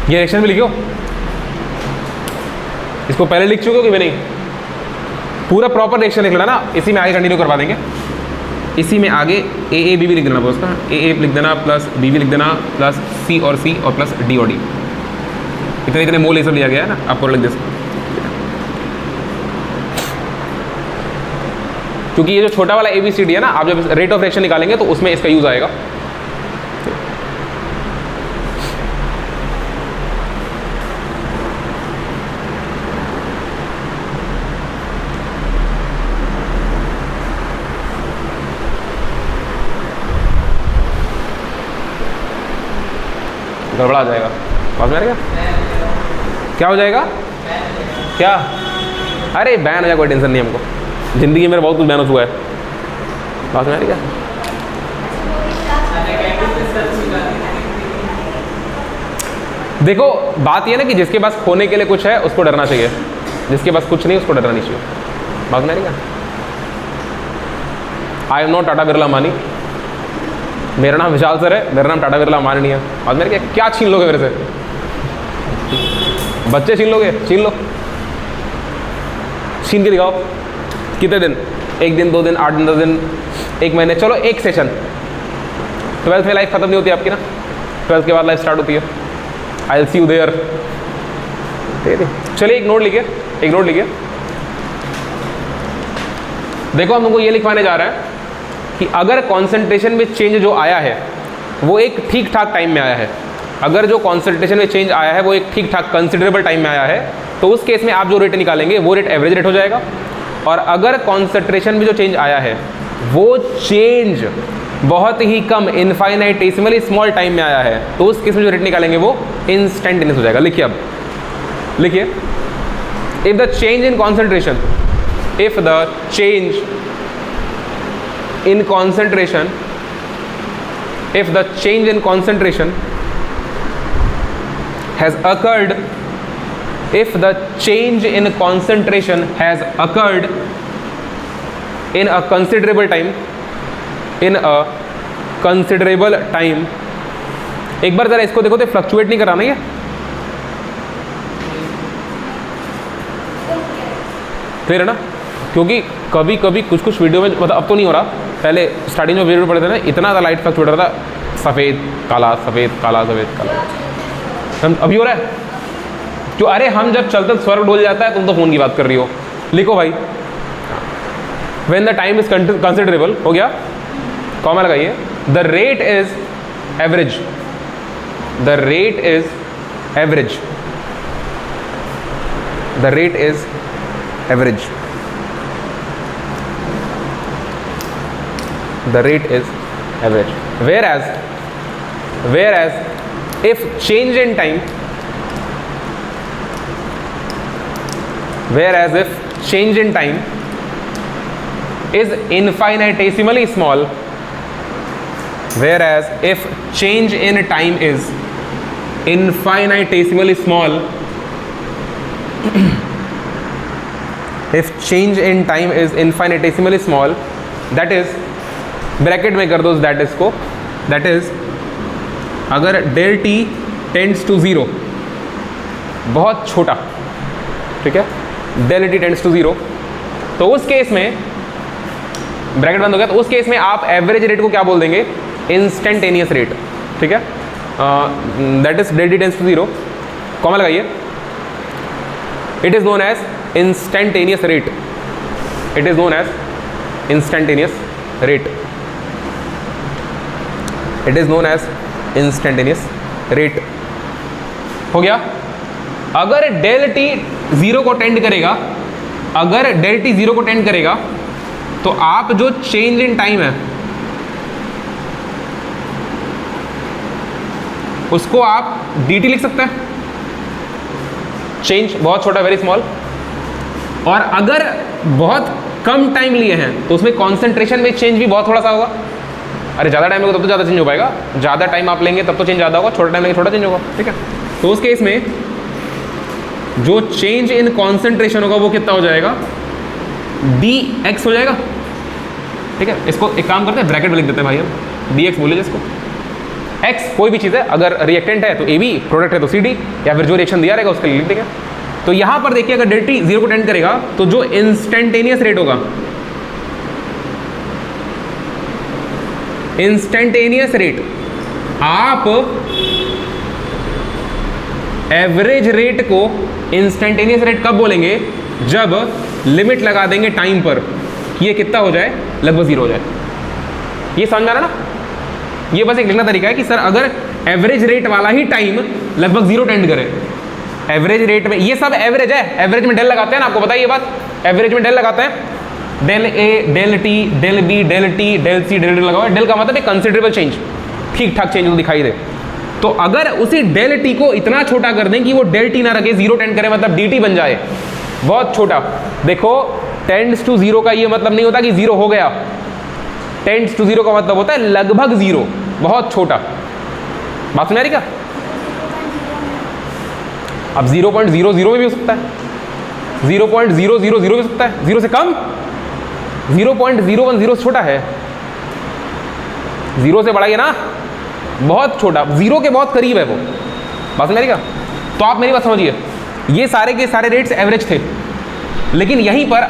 ये रिएक्शन भी लिखो, इसको पहले लिख चुके हो कि नहीं, पूरा प्रॉपर रिएक्शन लिख लेना ना, इसी में आगे कंटिन्यू करवा देंगे, इसी में आगे ए बी भी लिख देना, उसका ए लिख देना प्लस बी लिख देना प्लस सी और प्लस डी और डी, इतने मोल ये सब लिया गया है ना, आपको लिख दे, क्योंकि ये जो छोटा वाला ABCD है ना, आप जब रेट ऑफ रिएक्शन निकालेंगे तो उसमें इसका यूज आएगा। गड़बड़ा जाएगा, समझ में आ गया, क्या हो जाएगा, क्या, अरे बैन हो जाएगा, कोई टेंशन नहीं हमको, जिंदगी में बहुत कुछ बैन हो चुका है, बात में आ रही क्या। देखो बात ये ना कि जिसके पास खोने के लिए कुछ है उसको डरना चाहिए, जिसके पास कुछ नहीं उसको डरना नहीं चाहिए, बात में आ रही क्या। I am not Tata Birla Ambani, मेरा नाम विशाल सर है, मेरा नाम टाटा बिरला अंबानी नहीं है, बात में क्या छीन लोगे मेरे से, बच्चे छीन लोगे, छीन लो, छीन के दिखाओ, कितने दिन, 1 दिन 2 दिन 8 दिन 10 दिन 1 महीने, चलो 1 सेशन, 12th में लाइफ खत्म नहीं होती आपकी ना, 12th के बाद लाइफ स्टार्ट होती है। I will see you there. चलिए एक नोट लिखिए, एक नोट लिखिए। देखो हम तुमको ये लिखवाने जा रहे हैं कि अगर कॉन्सेंट्रेशन में चेंज जो आया है वो एक ठीक ठाक टाइम में आया है, अगर जो कॉन्सेंट्रेशन में चेंज आया है वो एक ठीक ठाक कंसिडरेबल टाइम में आया है, तो उस केस में आप जो रेट निकालेंगे वो रेट एवरेज रेट हो जाएगा। और अगर कॉन्सेंट्रेशन में जो चेंज आया है वो चेंज बहुत ही कम इनफाइनाइटेसिमली स्मॉल टाइम में आया है, तो उस केस में जो रेट निकालेंगे वो इंस्टेंटेनियस हो जाएगा। लिखिए अब, लिखिए, if the change in concentration, if the change in concentration, if the change in concentration has occurred, if the change in concentration has occurred in a considerable time, in a considerable time, एक बार जरा इसको देखो तो fluctuate नहीं कराना है, clear है ना? क्योंकि कभी कभी कुछ कुछ वीडियो में, मतलब अब तो नहीं हो रहा, पहले स्टार्टिंग में वीडियो पढ़ते थे ना, इतना ज़्यादा लाइट फ्लक्चुएट हो रहा था, सफ़ेद काला सफ़ेद काला सफ़ेद काला। हम अभी हो रहा है क्यों? अरे हम जब चलते स्वर्ग डोल जाता है, तुम तो फ़ोन की बात कर रही हो। लिखो भाई, when the time is considerable, हो गया, कॉमा लगाइए, the rate is average, the rate is average, the rate is average, the rate is average. Whereas if change in time, whereas if change in time is infinitesimally small, whereas if change in time is infinitesimally small, if change in time is infinitesimally small, that is, bracket में कर दो that is को, that is अगर del T tends to zero, बहुत छोटा, ठीक है, del T tends to zero, तो उस केस में ब्रैकेट बंद हो गया, तो उस केस में आप एवरेज रेट को क्या बोल देंगे? इंस्टेंटेनियस रेट, ठीक है, that is del T tends to zero, comma लगाइए, it is known as instantaneous rate, it is known as instantaneous rate, it is known as instantaneous rate. हो गया। अगर डेल टी जीरो को tend करेगा, अगर del T zero को tend करेगा, तो आप जो चेंज इन टाइम है उसको आप dt लिख सकते हैं, चेंज बहुत छोटा, वेरी स्मॉल। और अगर बहुत कम टाइम लिए हैं तो उसमें कॉन्सेंट्रेशन में चेंज भी बहुत थोड़ा सा होगा। अरे ज़्यादा टाइम होगा तब तो ज़्यादा चेंज हो पाएगा, ज़्यादा टाइम आप लेंगे तब तो चेंज ज़्यादा होगा, छोटा टाइम लेंगे छोटा चेंज होगा, ठीक है। तो उस केस में जो चेंज इन कॉन्सेंट्रेशन होगा वो कितना हो जाएगा? dx हो जाएगा, ठीक है। इसको एक काम करते हैं, ब्रैकेट में लिख देते हैं भाई, हम dx बोले जिसको, x कोई भी चीज़ है, अगर रिएक्टेंट है तो AB, प्रोडक्ट है तो CD, या फिर जो रिएक्शन दिया रहेगा उसके लिए लिख देंगे। तो यहाँ पर देखिए अगर डेल टी जीरो को टेंड करेगा तो जो इंस्टेंटेनियस रेट होगा, इंस्टेंटेनियस रेट, आप एवरेज रेट को इंस्टेंटेनियस रेट कब बोलेंगे? जब लिमिट लगा देंगे टाइम पर कि ये कितना हो जाए, लगभग जीरो हो जाए। ये समझ आ रहा ना? ये बस एक लिखना तरीका है कि सर अगर एवरेज रेट वाला ही टाइम लगभग जीरो टेंड करे, एवरेज रेट में, ये सब एवरेज है, एवरेज में डेल लगाते हैं ना, आपको पता है ये बात, एवरेज में डेल लगाते हैं, del A, del T, del B, del T, del C, del D लगा हुआ है। डेल का मतलब एक कंसिडरेबल चेंज, ठीक ठाक चेंज दिखाई दे। तो अगर उसी डेल टी को इतना छोटा कर दें कि वो डेल टी ना रखे, जीरो टेंड करे, मतलब डी टी बन जाए, बहुत छोटा। देखो टेंड्स टू जीरो का ये मतलब नहीं होता कि जीरो हो गया, टेंड्स टू जीरो का मतलब होता है लगभग जीरो, बहुत छोटा। बात सुन आ रही क्या? अब 0.00 में भी हो सकता है, 0.000 भी हो सकता है, जीरो से कम, 0.010 छोटा है, जीरो से बढ़ाइए ना, बहुत छोटा, जीरो के बहुत करीब है वो। बात समझ क्या? तो आप मेरी बात समझिए, ये सारे के सारे रेट्स एवरेज थे, लेकिन यहीं पर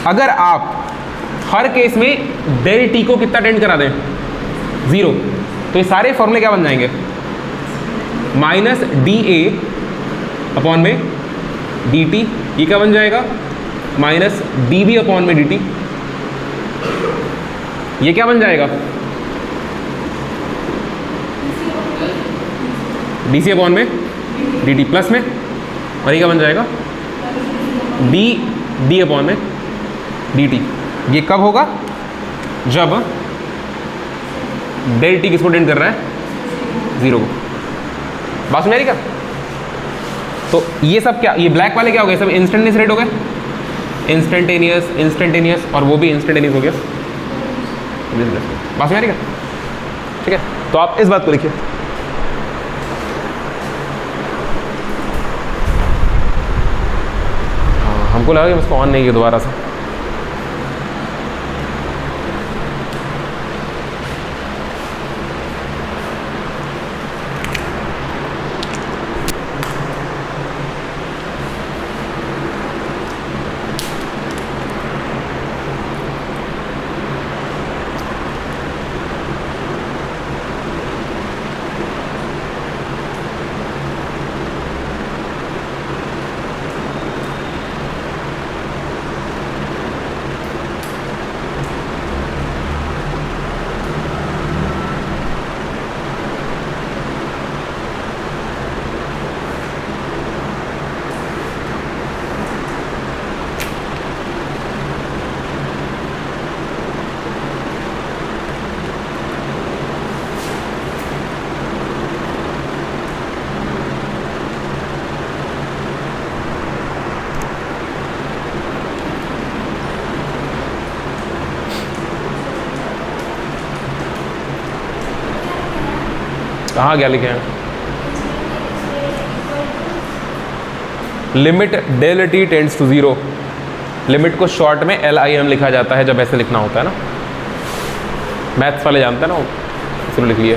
अगर आप हर केस में डेल टी को कितना टेंड करा दें, 0, तो ये सारे फॉर्मूले क्या बन जाएंगे, माइनस डी ए अपॉन में डी टी, ये क्या बन जाएगा, माइनस डी बी अपॉन में डी टी, ये क्या बन जाएगा, डी सी अपॉन में डी टी प्लस में, और ये क्या बन जाएगा, डी डी अपॉन में डी टी। ये कब होगा, जब डेल टी किसको टेंड कर रहा है, 0 को। बात समझ आ रही क्या? तो ये सब क्या, ये ब्लैक वाले क्या हो गए, सब इंस्टेंटेनियस रेट हो गए, इंस्टेंटेनियस और वो भी इंस्टेंटेनियस हो गया। बात समझ आ रही क्या? ठीक है, तो आप इस बात को लिखिए। हमको लगा कि इसको ऑन नहीं किया दोबारा से। कहाँ गया लिखे हैं, limit del T tends to 0, limit को शॉर्ट में LIM लिखा जाता है जब ऐसे लिखना होता है ना, मैथ्स वाले जानते हैं ना, इसलिए लिख लिए।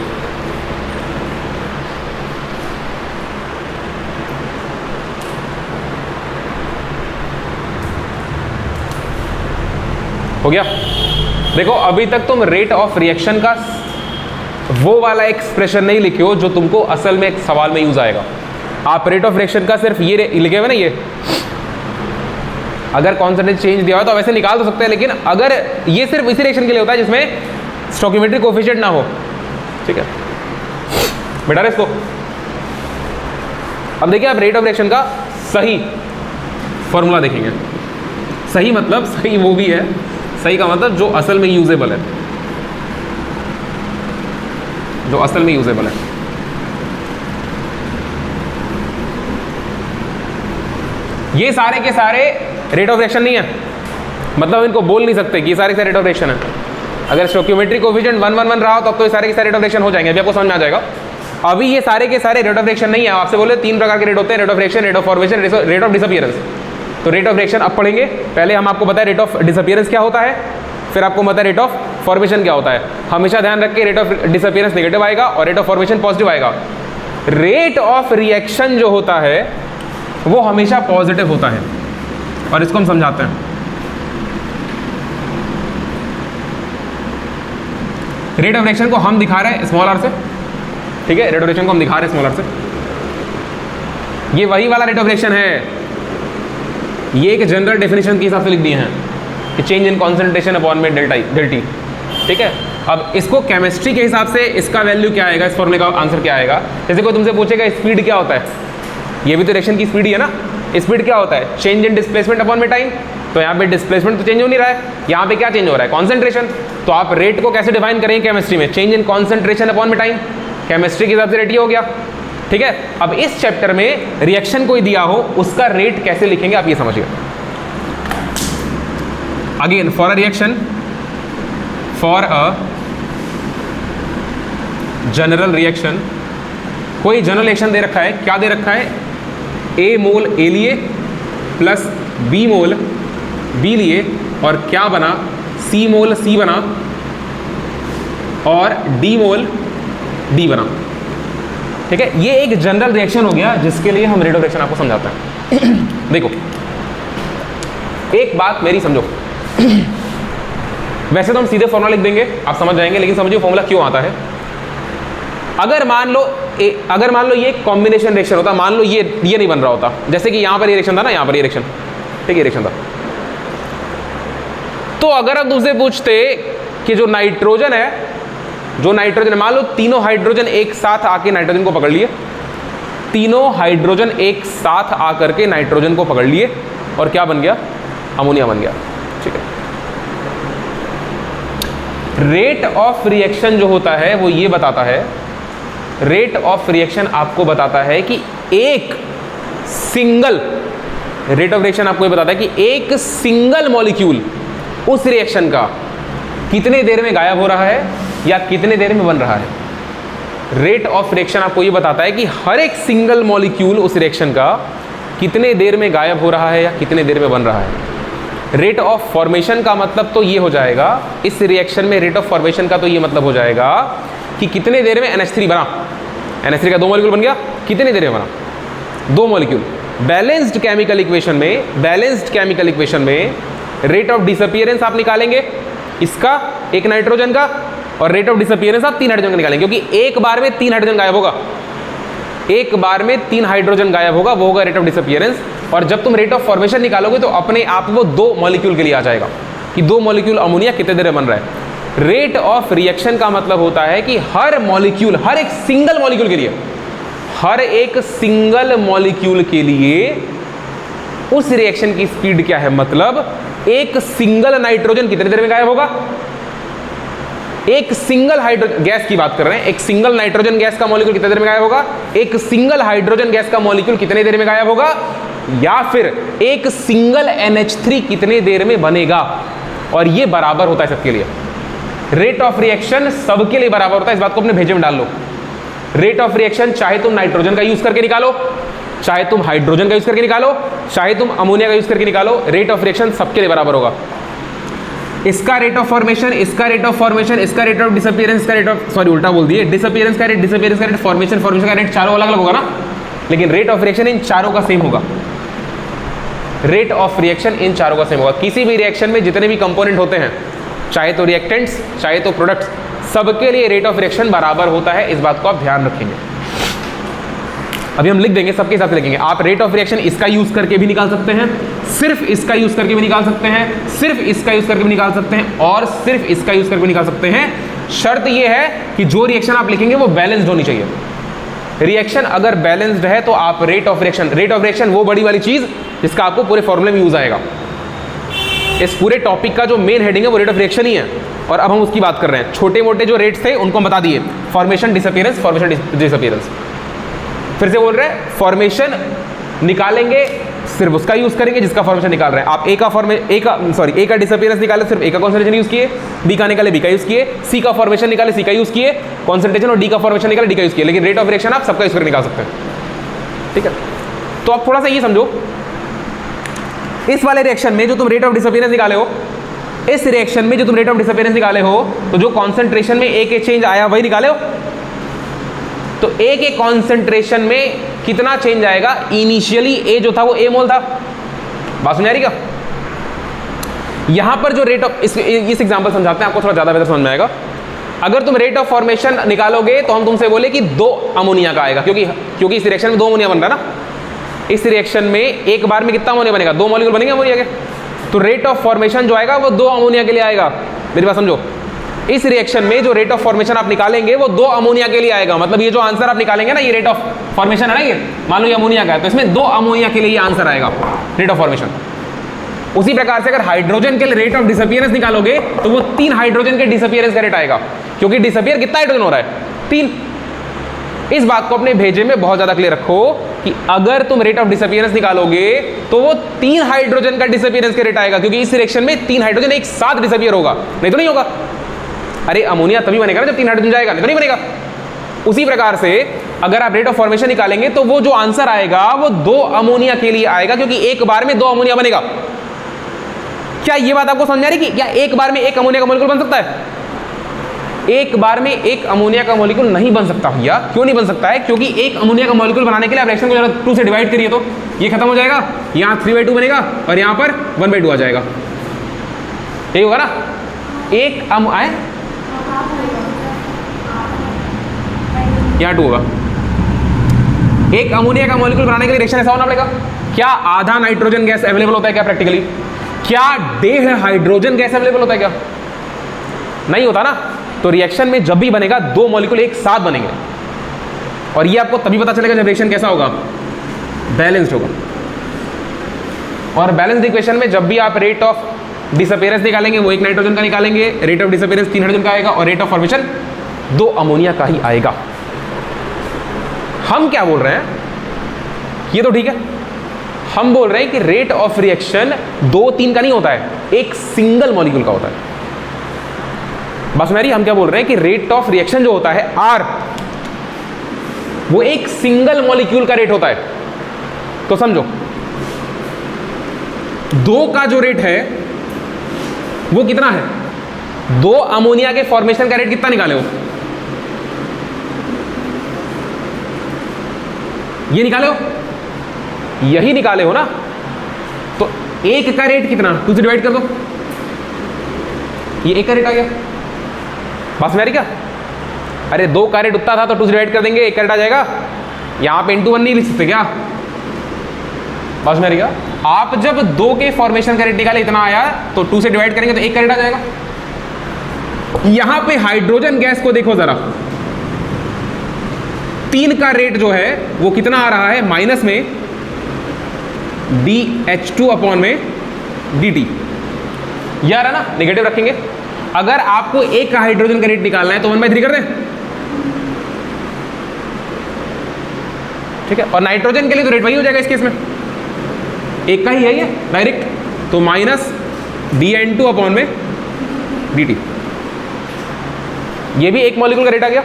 हो गया? देखो अभी तक तुम रेट ऑफ रिएक्शन का वो वाला एक्सप्रेशन नहीं लिखे हो जो तुमको असल में एक सवाल में यूज आएगा। आप रेट ऑफ रिएक्शन का सिर्फ ये लिखे हुए ना, ये अगर कॉन्सेंट्रेशन चेंज दिया हो तो वैसे निकाल तो सकते हैं, लेकिन अगर ये सिर्फ इसी रिएक्शन के लिए होता है जिसमें स्टोइकियोमेट्रिक कोएफिशिएंट ना हो। ठीक है, बेटा इसको अब देखिए, आप रेट ऑफ रिएक्शन का सही फॉर्मूला देखेंगे। सही मतलब सही वो भी है, सही का मतलब जो असल में यूजेबल है, जो असल में यूजेबल है। ये सारे के सारे रेट ऑफ रिएक्शन नहीं है, मतलब इनको बोल नहीं सकते कि ये सारे के सारे रेट ऑफ रिएक्शन है। अगर स्टोइकियोमेट्रिक कोएफिशिएंट 1 1 1 रहा हो तब तो ये सारे के सारे रेट ऑफ रिएक्शन हो जाएंगे, अभी आपको समझ में आ जाएगा। अभी ये सारे के सारे रेट ऑफ रिएक्शन नहीं है। आपसे बोले 3 प्रकार के रेट होते हैं, rate of reaction, rate of formation, rate of disappearance. तो रेट ऑफ रिएक्शन अब पढ़ेंगे, पहले हम आपको बताएं रेट ऑफ डिसअपीयरेंस क्या होता है, फिर आपको पता है रेट ऑफ फॉर्मेशन क्या होता है। हमेशा ध्यान रख के रेट ऑफ डिसअपीयरेंस नेगेटिव आएगा और रेट ऑफ फॉर्मेशन पॉजिटिव आएगा। रेट ऑफ रिएक्शन जो होता है वो हमेशा पॉजिटिव होता है, और इसको हम समझाते हैं। रेट ऑफ रिएक्शन को हम दिखा रहे हैं स्मॉल आर से, ठीक है, रेट ऑफ रिएक्शन को हम दिखा रहे हैं स्मॉल आर से। ये वही वाला रेट ऑफ रिएक्शन है, ये एक जनरल डेफिनेशन के हिसाब से लिख दिए हैं कि चेंज इन कॉन्सेंट्रेशन अपॉन में डेल टी। ठीक है, अब इसको केमिस्ट्री के हिसाब से इसका वैल्यू क्या आएगा, इस फॉर्मूले का आंसर क्या आएगा। जैसे कोई तुमसे पूछेगा स्पीड क्या होता है, ये भी तो रिएक्शन की स्पीड ही है ना। स्पीड क्या होता है, चेंज इन डिस्प्लेसमेंट अपॉन में टाइम। तो यहाँ पे डिस्प्लेसमेंट तो चेंज हो नहीं रहा है, यहाँ पे क्या चेंज हो रहा है, कॉन्सेंट्रेशन। तो आप रेट को कैसे डिफाइन करेंगे केमिस्ट्री में, चेंज इन कॉन्सेंट्रेशन अपॉन में टाइम। केमिस्ट्री के हिसाब से रेट ही हो गया। ठीक है, अब इस चैप्टर में रिएक्शन कोई दिया हो उसका रेट कैसे लिखेंगे आप ये समझिए। Again for a reaction, for a general reaction, कोई जनरल रिएक्शन दे रखा है, क्या दे रखा है, ए मोल ए लिए प्लस बी मोल बी लिए, और क्या बना, सी मोल सी बना और डी मोल डी बना। ठीक है, ये एक जनरल रिएक्शन हो गया जिसके लिए हम रेट ऑफ रिएक्शन आपको समझाते हैं। देखो एक बात मेरी समझो, वैसे तो हम सीधे फॉर्मूला लिख देंगे, आप समझ जाएंगे, लेकिन समझिए फॉर्मूला क्यों आता है। अगर मान लो ये कॉम्बिनेशन रिएक्शन होता, मान लो ये नहीं बन रहा होता, जैसे कि यहां पर ये रिएक्शन था ना, यहां पर ये रिएक्शन, ठीक है, रिएक्शन था, तो अगर हम तुमसे पूछते कि जो नाइट्रोजन है, मान लो तीनों हाइड्रोजन एक साथ आके नाइट्रोजन को पकड़ लिए, तीनों हाइड्रोजन एक साथ आकर के नाइट्रोजन को पकड़ लिए और क्या बन गया, अमोनिया बन गया, ठीक है। रेट ऑफ रिएक्शन जो होता है वो ये बताता है, रेट ऑफ रिएक्शन आपको बताता है कि एक सिंगल, रेट ऑफ रिएक्शन आपको ये बताता है कि एक सिंगल मॉलिक्यूल उस रिएक्शन का कितने देर में गायब हो रहा है या कितने देर में बन रहा है। रेट ऑफ रिएक्शन आपको ये बताता है कि हर एक सिंगल मॉलिक्यूल उस रिएक्शन का कितने देर में गायब हो रहा है या कितने देर में बन रहा है। रेट ऑफ फॉर्मेशन का मतलब तो ये हो जाएगा, इस रिएक्शन में रेट ऑफ फॉर्मेशन का तो ये मतलब हो जाएगा कि कितने देर में NH3 बना, NH3 का 2 मॉलिक्यूल बन गया, कितने देर में बना 2 मॉलिक्यूल। बैलेंस्ड केमिकल इक्वेशन में रेट ऑफ डिसअपीयरेंस आप निकालेंगे इसका, एक नाइट्रोजन का, और रेट ऑफ डिसअपीयरेंस आप 3 हाइड्रोजन का निकालेंगे, क्योंकि एक बार में 3 हाइड्रोजन गायब होगा, एक बार में 3 हाइड्रोजन गायब होगा, वो होगा रेट ऑफ डिसअपीयरेंस। और जब तुम रेट ऑफ फॉर्मेशन निकालोगे तो अपने आप वो 2 मॉलिक्यूल के लिए आ जाएगा कि 2 मॉलिक्यूल अमोनिया कितने देर में बन रहा है। रेट ऑफ रिएक्शन का मतलब होता है कि हर मॉलिक्यूल, हर एक सिंगल मॉलिक्यूल के लिए, हर एक सिंगल मॉलिक्यूल के लिए उस रिएक्शन की स्पीड क्या है, मतलब एक सिंगल नाइट्रोजन कितने देर में गायब होगा, एक सिंगल हाइड्रोजन गैस की बात कर रहे हैं, एक सिंगल नाइट्रोजन गैस का मॉलिक्यूल कितने देर में गायब होगा, एक सिंगल हाइड्रोजन गैस का मॉलिक्यूल कितने देर में गायब होगा, या फिर एक सिंगल NH3 कितने देर में बनेगा। और ये बराबर होता है सबके लिए, रेट ऑफ रिएक्शन सबके लिए बराबर होता है, इस बात को अपने भेजे में डाल लो। रेट ऑफ रिएक्शन चाहे तुम नाइट्रोजन का यूज करके निकालो, चाहे तुम हाइड्रोजन का यूज करके निकालो, चाहे तुम अमोनिया का यूज करके निकालो, रेट ऑफ रिएक्शन सबके लिए बराबर होगा। इसका रेट ऑफ फॉर्मेशन, इसका रेट ऑफ फॉर्मेशन, इसका रेट ऑफ डिसअपीयरेंस, इसका रेट ऑफ, सॉरी उल्टा बोल दिए, डिसअपीयरेंस का रेट, डिसअपीयरेंस का रेट, फॉर्मेशन का रेट, चारों अलग अलग होगा ना, लेकिन रेट ऑफ रिएक्शन इन चारों का सेम होगा। रेट ऑफ रिएक्शन इन चारों का सेम होगा। किसी भी रिएक्शन में जितने भी कंपोनेंट होते हैं, चाहे तो रिएक्टेंट्स चाहे तो प्रोडक्ट्स, सबके लिए रेट ऑफ रिएक्शन बराबर होता है, इस बात को आप ध्यान रखेंगे। अभी हम लिख देंगे, सबके साथ लिखेंगे। आप रेट ऑफ रिएक्शन इसका यूज करके भी निकाल सकते हैं, सिर्फ इसका यूज करके भी निकाल सकते हैं, सिर्फ इसका यूज करके भी निकाल सकते हैं, और सिर्फ इसका यूज करके भी निकाल सकते हैं। शर्त यह है कि जो रिएक्शन आप लिखेंगे वो बैलेंस्ड होनी चाहिए। रिएक्शन अगर बैलेंस्ड है तो आप रेट ऑफ रिएक्शन वो बड़ी वाली चीज जिसका आपको पूरे फॉर्मूले में यूज आएगा। इस पूरे टॉपिक का जो मेन हेडिंग है वो रेट ऑफ रिएक्शन ही है, और अब हम उसकी बात कर रहे हैं। छोटे मोटे जो रेट्स थे उनको हम बता दिए, फॉर्मेशन डिसअपीयरेंस, फॉर्मेशन डिसअपीयरेंस। फिर से बोल रहे हैं, फॉर्मेशन निकालेंगे सिर्फ उसका यूज करेंगे जिसका फॉर्मेशन निकाल रहे हैं। आप ए का डिसअपीयरेंस निकाले, सिर्फ ए का कॉन्सेंट्रेशन यूज किए, बी का निकाले बी का यूज किए, सी का फॉर्मेशन निकाले सी का यूज किए, कॉन्सेंट्रेशन और डी का फॉर्मेशन निकाले डी का यूज किए, लेकिन रेट ऑफ रिएक्शन आप सबका यूज करके निकाल सकते हैं। ठीक है, तो आप थोड़ा सा ये समझो, इस वाले रिएक्शन में जो तुम रेट ऑफ डिसअपीयरेंस निकाले हो, इस रिएक्शन में जो तुम रेट ऑफ डिसअपीयरेंस निकाले हो, तो जो कॉन्सेंट्रेशन में ए के चेंज आया वही निकाले हो। तो ए के कॉन्सेंट्रेशन में कितना चेंज आएगा? इनिशियली ए जो था वो ए मोल था। बात समझ आ रही क्या? यहां पर जो रेट ऑफ, इस एग्जांपल समझाते हैं आपको, थोड़ा ज्यादा बेहतर समझ में आएगा। अगर तुम रेट ऑफ फॉर्मेशन निकालोगे तो हम तुमसे बोले कि 2 अमोनिया का आएगा, क्योंकि इस रिएक्शन में 2 अमोनिया बन रहा है ना। इस रिएक्शन में एक बार में कितना अमोनिया बनेगा? 2 मॉलिक्यूल बनेंगे अमोनिया के। तो रेट ऑफ फॉर्मेशन जो आएगा वो 2 अमोनिया के लिए आएगा। मेरी बात समझो, इस रिएक्शन में जो रेट ऑफ फॉर्मेशन आप निकालेंगे वो 2 अमोनिया के लिए आएगा। मतलब ये जो आंसर आप निकालेंगे ना, ये रेट ऑफ फॉर्मेशन है ना, ये मान लो ये अमोनिया का है, तो इसमें 2 अमोनिया के लिए ये आंसर आएगा रेट ऑफ फॉर्मेशन। उसी प्रकार से अगर हाइड्रोजन के लिए रेट ऑफ डिसअपीयरेंस निकालोगे तो वो 3 हाइड्रोजन के डिसअपीयरेंस का रेट आएगा, क्योंकि डिसअपीयर कितना हाइड्रोजन हो रहा है? 3। इस बात को अपने भेजे में बहुत ज्यादा क्लियर रखो कि अगर तुम रेट ऑफ डिसअपीयरेंस निकालोगे तो वो 3 हाइड्रोजन का डिसअपीयरेंस का रेट आएगा, क्योंकि इस रिएक्शन में 3 हाइड्रोजन एक साथ डिसअपीयर होगा, नहीं तो नहीं होगा। अरे अमोनिया तभी बनेगा ना जब 3 हाइड्रोजन जाएगा, नहीं तो नहीं बनेगा। उसी प्रकार से अगर आप रेट ऑफ फॉर्मेशन निकालेंगे तो वो जो आंसर आएगा वो 2 अमोनिया के लिए आएगा, क्योंकि एक बार में 2 अमोनिया बनेगा। क्या ये बात आपको समझ आ रही कि क्या एक बार में एक अमोनिया का मॉलिक्यूल बन सकता है? एक बार में एक अमोनिया का मॉलिक्यूल नहीं बन सकता भैया। क्यों नहीं बन सकता है? क्योंकि एक अमोनिया का मॉलिक्यूल बनाने के लिए आप रिएक्शन को 2 से डिवाइड करिए तो ये खत्म हो जाएगा, यहाँ 3/2 बनेगा और यहाँ पर 1/2 आ जाएगा, यही होगा ना। एक आए यहाँ 2 होगा। एक अमोनिया का मॉलिक्यूल बनाने के लिए रिएक्शन ऐसा होना पड़ेगा। क्या आधा नाइट्रोजन गैस अवेलेबल होता है क्या प्रैक्टिकली? क्या 1.5 हाइड्रोजन गैस अवेलेबल होता है क्या? नहीं होता ना। तो रिएक्शन में जब भी बनेगा 2 मॉलिक्यूल एक साथ बनेंगे, और ये आपको तभी पता चलेगा जब रिएक्शन कैसा होगा, बैलेंस्ड होगा। और बैलेंस्ड इक्वेशन में जब भी आप रेट ऑफ डिसअपियरेंस निकालेंगे वो 1 नाइट्रोजन का निकालेंगे, रेट ऑफ डिसअपियरेंस 3 हाइड्रोजन का आएगा, और रेट ऑफ फॉर्मेशन 2 अमोनिया का ही आएगा। हम क्या बोल रहे हैं, ये तो ठीक है, हम बोल रहे हैं कि रेट ऑफ रिएक्शन 2-3 का नहीं होता है, एक सिंगल मॉलिक्यूल का होता है। बस मेरी हम क्या बोल रहे हैं कि रेट ऑफ रिएक्शन जो होता है R, वो एक सिंगल मॉलिक्यूल का रेट होता है। तो समझो 2 का जो रेट है वो कितना है, 2 अमोनिया के फॉर्मेशन का रेट कितना निकाले हो, ये निकाले हो, यही निकाले हो ना। तो 1 का रेट कितना, 2 से डिवाइड कर दो, ये 1 का रेट आ गया। बस मेरी क्या, अरे 2 का रेट उतना था तो 2 से डिवाइड कर देंगे, 1 का रेट आ जाएगा। यहां पे × 1 नहीं लिख सकते क्या? बस मेरी क्या, आप जब 2 के फॉर्मेशन का रेट निकाले इतना आया तो 2 से डिवाइड करेंगे तो 1 का रेट आ जाएगा। यहां पे हाइड्रोजन गैस को देखो जरा, 3 का रेट जो है वो कितना आ रहा है, माइनस में dH2 अपॉन में dt। यार है ना, नेगेटिव रखेंगे। अगर आपको 1 का हाइड्रोजन का रेट निकालना है तो 1/3 कर दें, ठीक है। और नाइट्रोजन के लिए तो रेट वही हो जाएगा इस केस में, 1 का ही है ये डायरेक्ट, तो माइनस dN2 अपॉन में dt। ये भी 1 मॉलिक्यूल का रेट आ गया,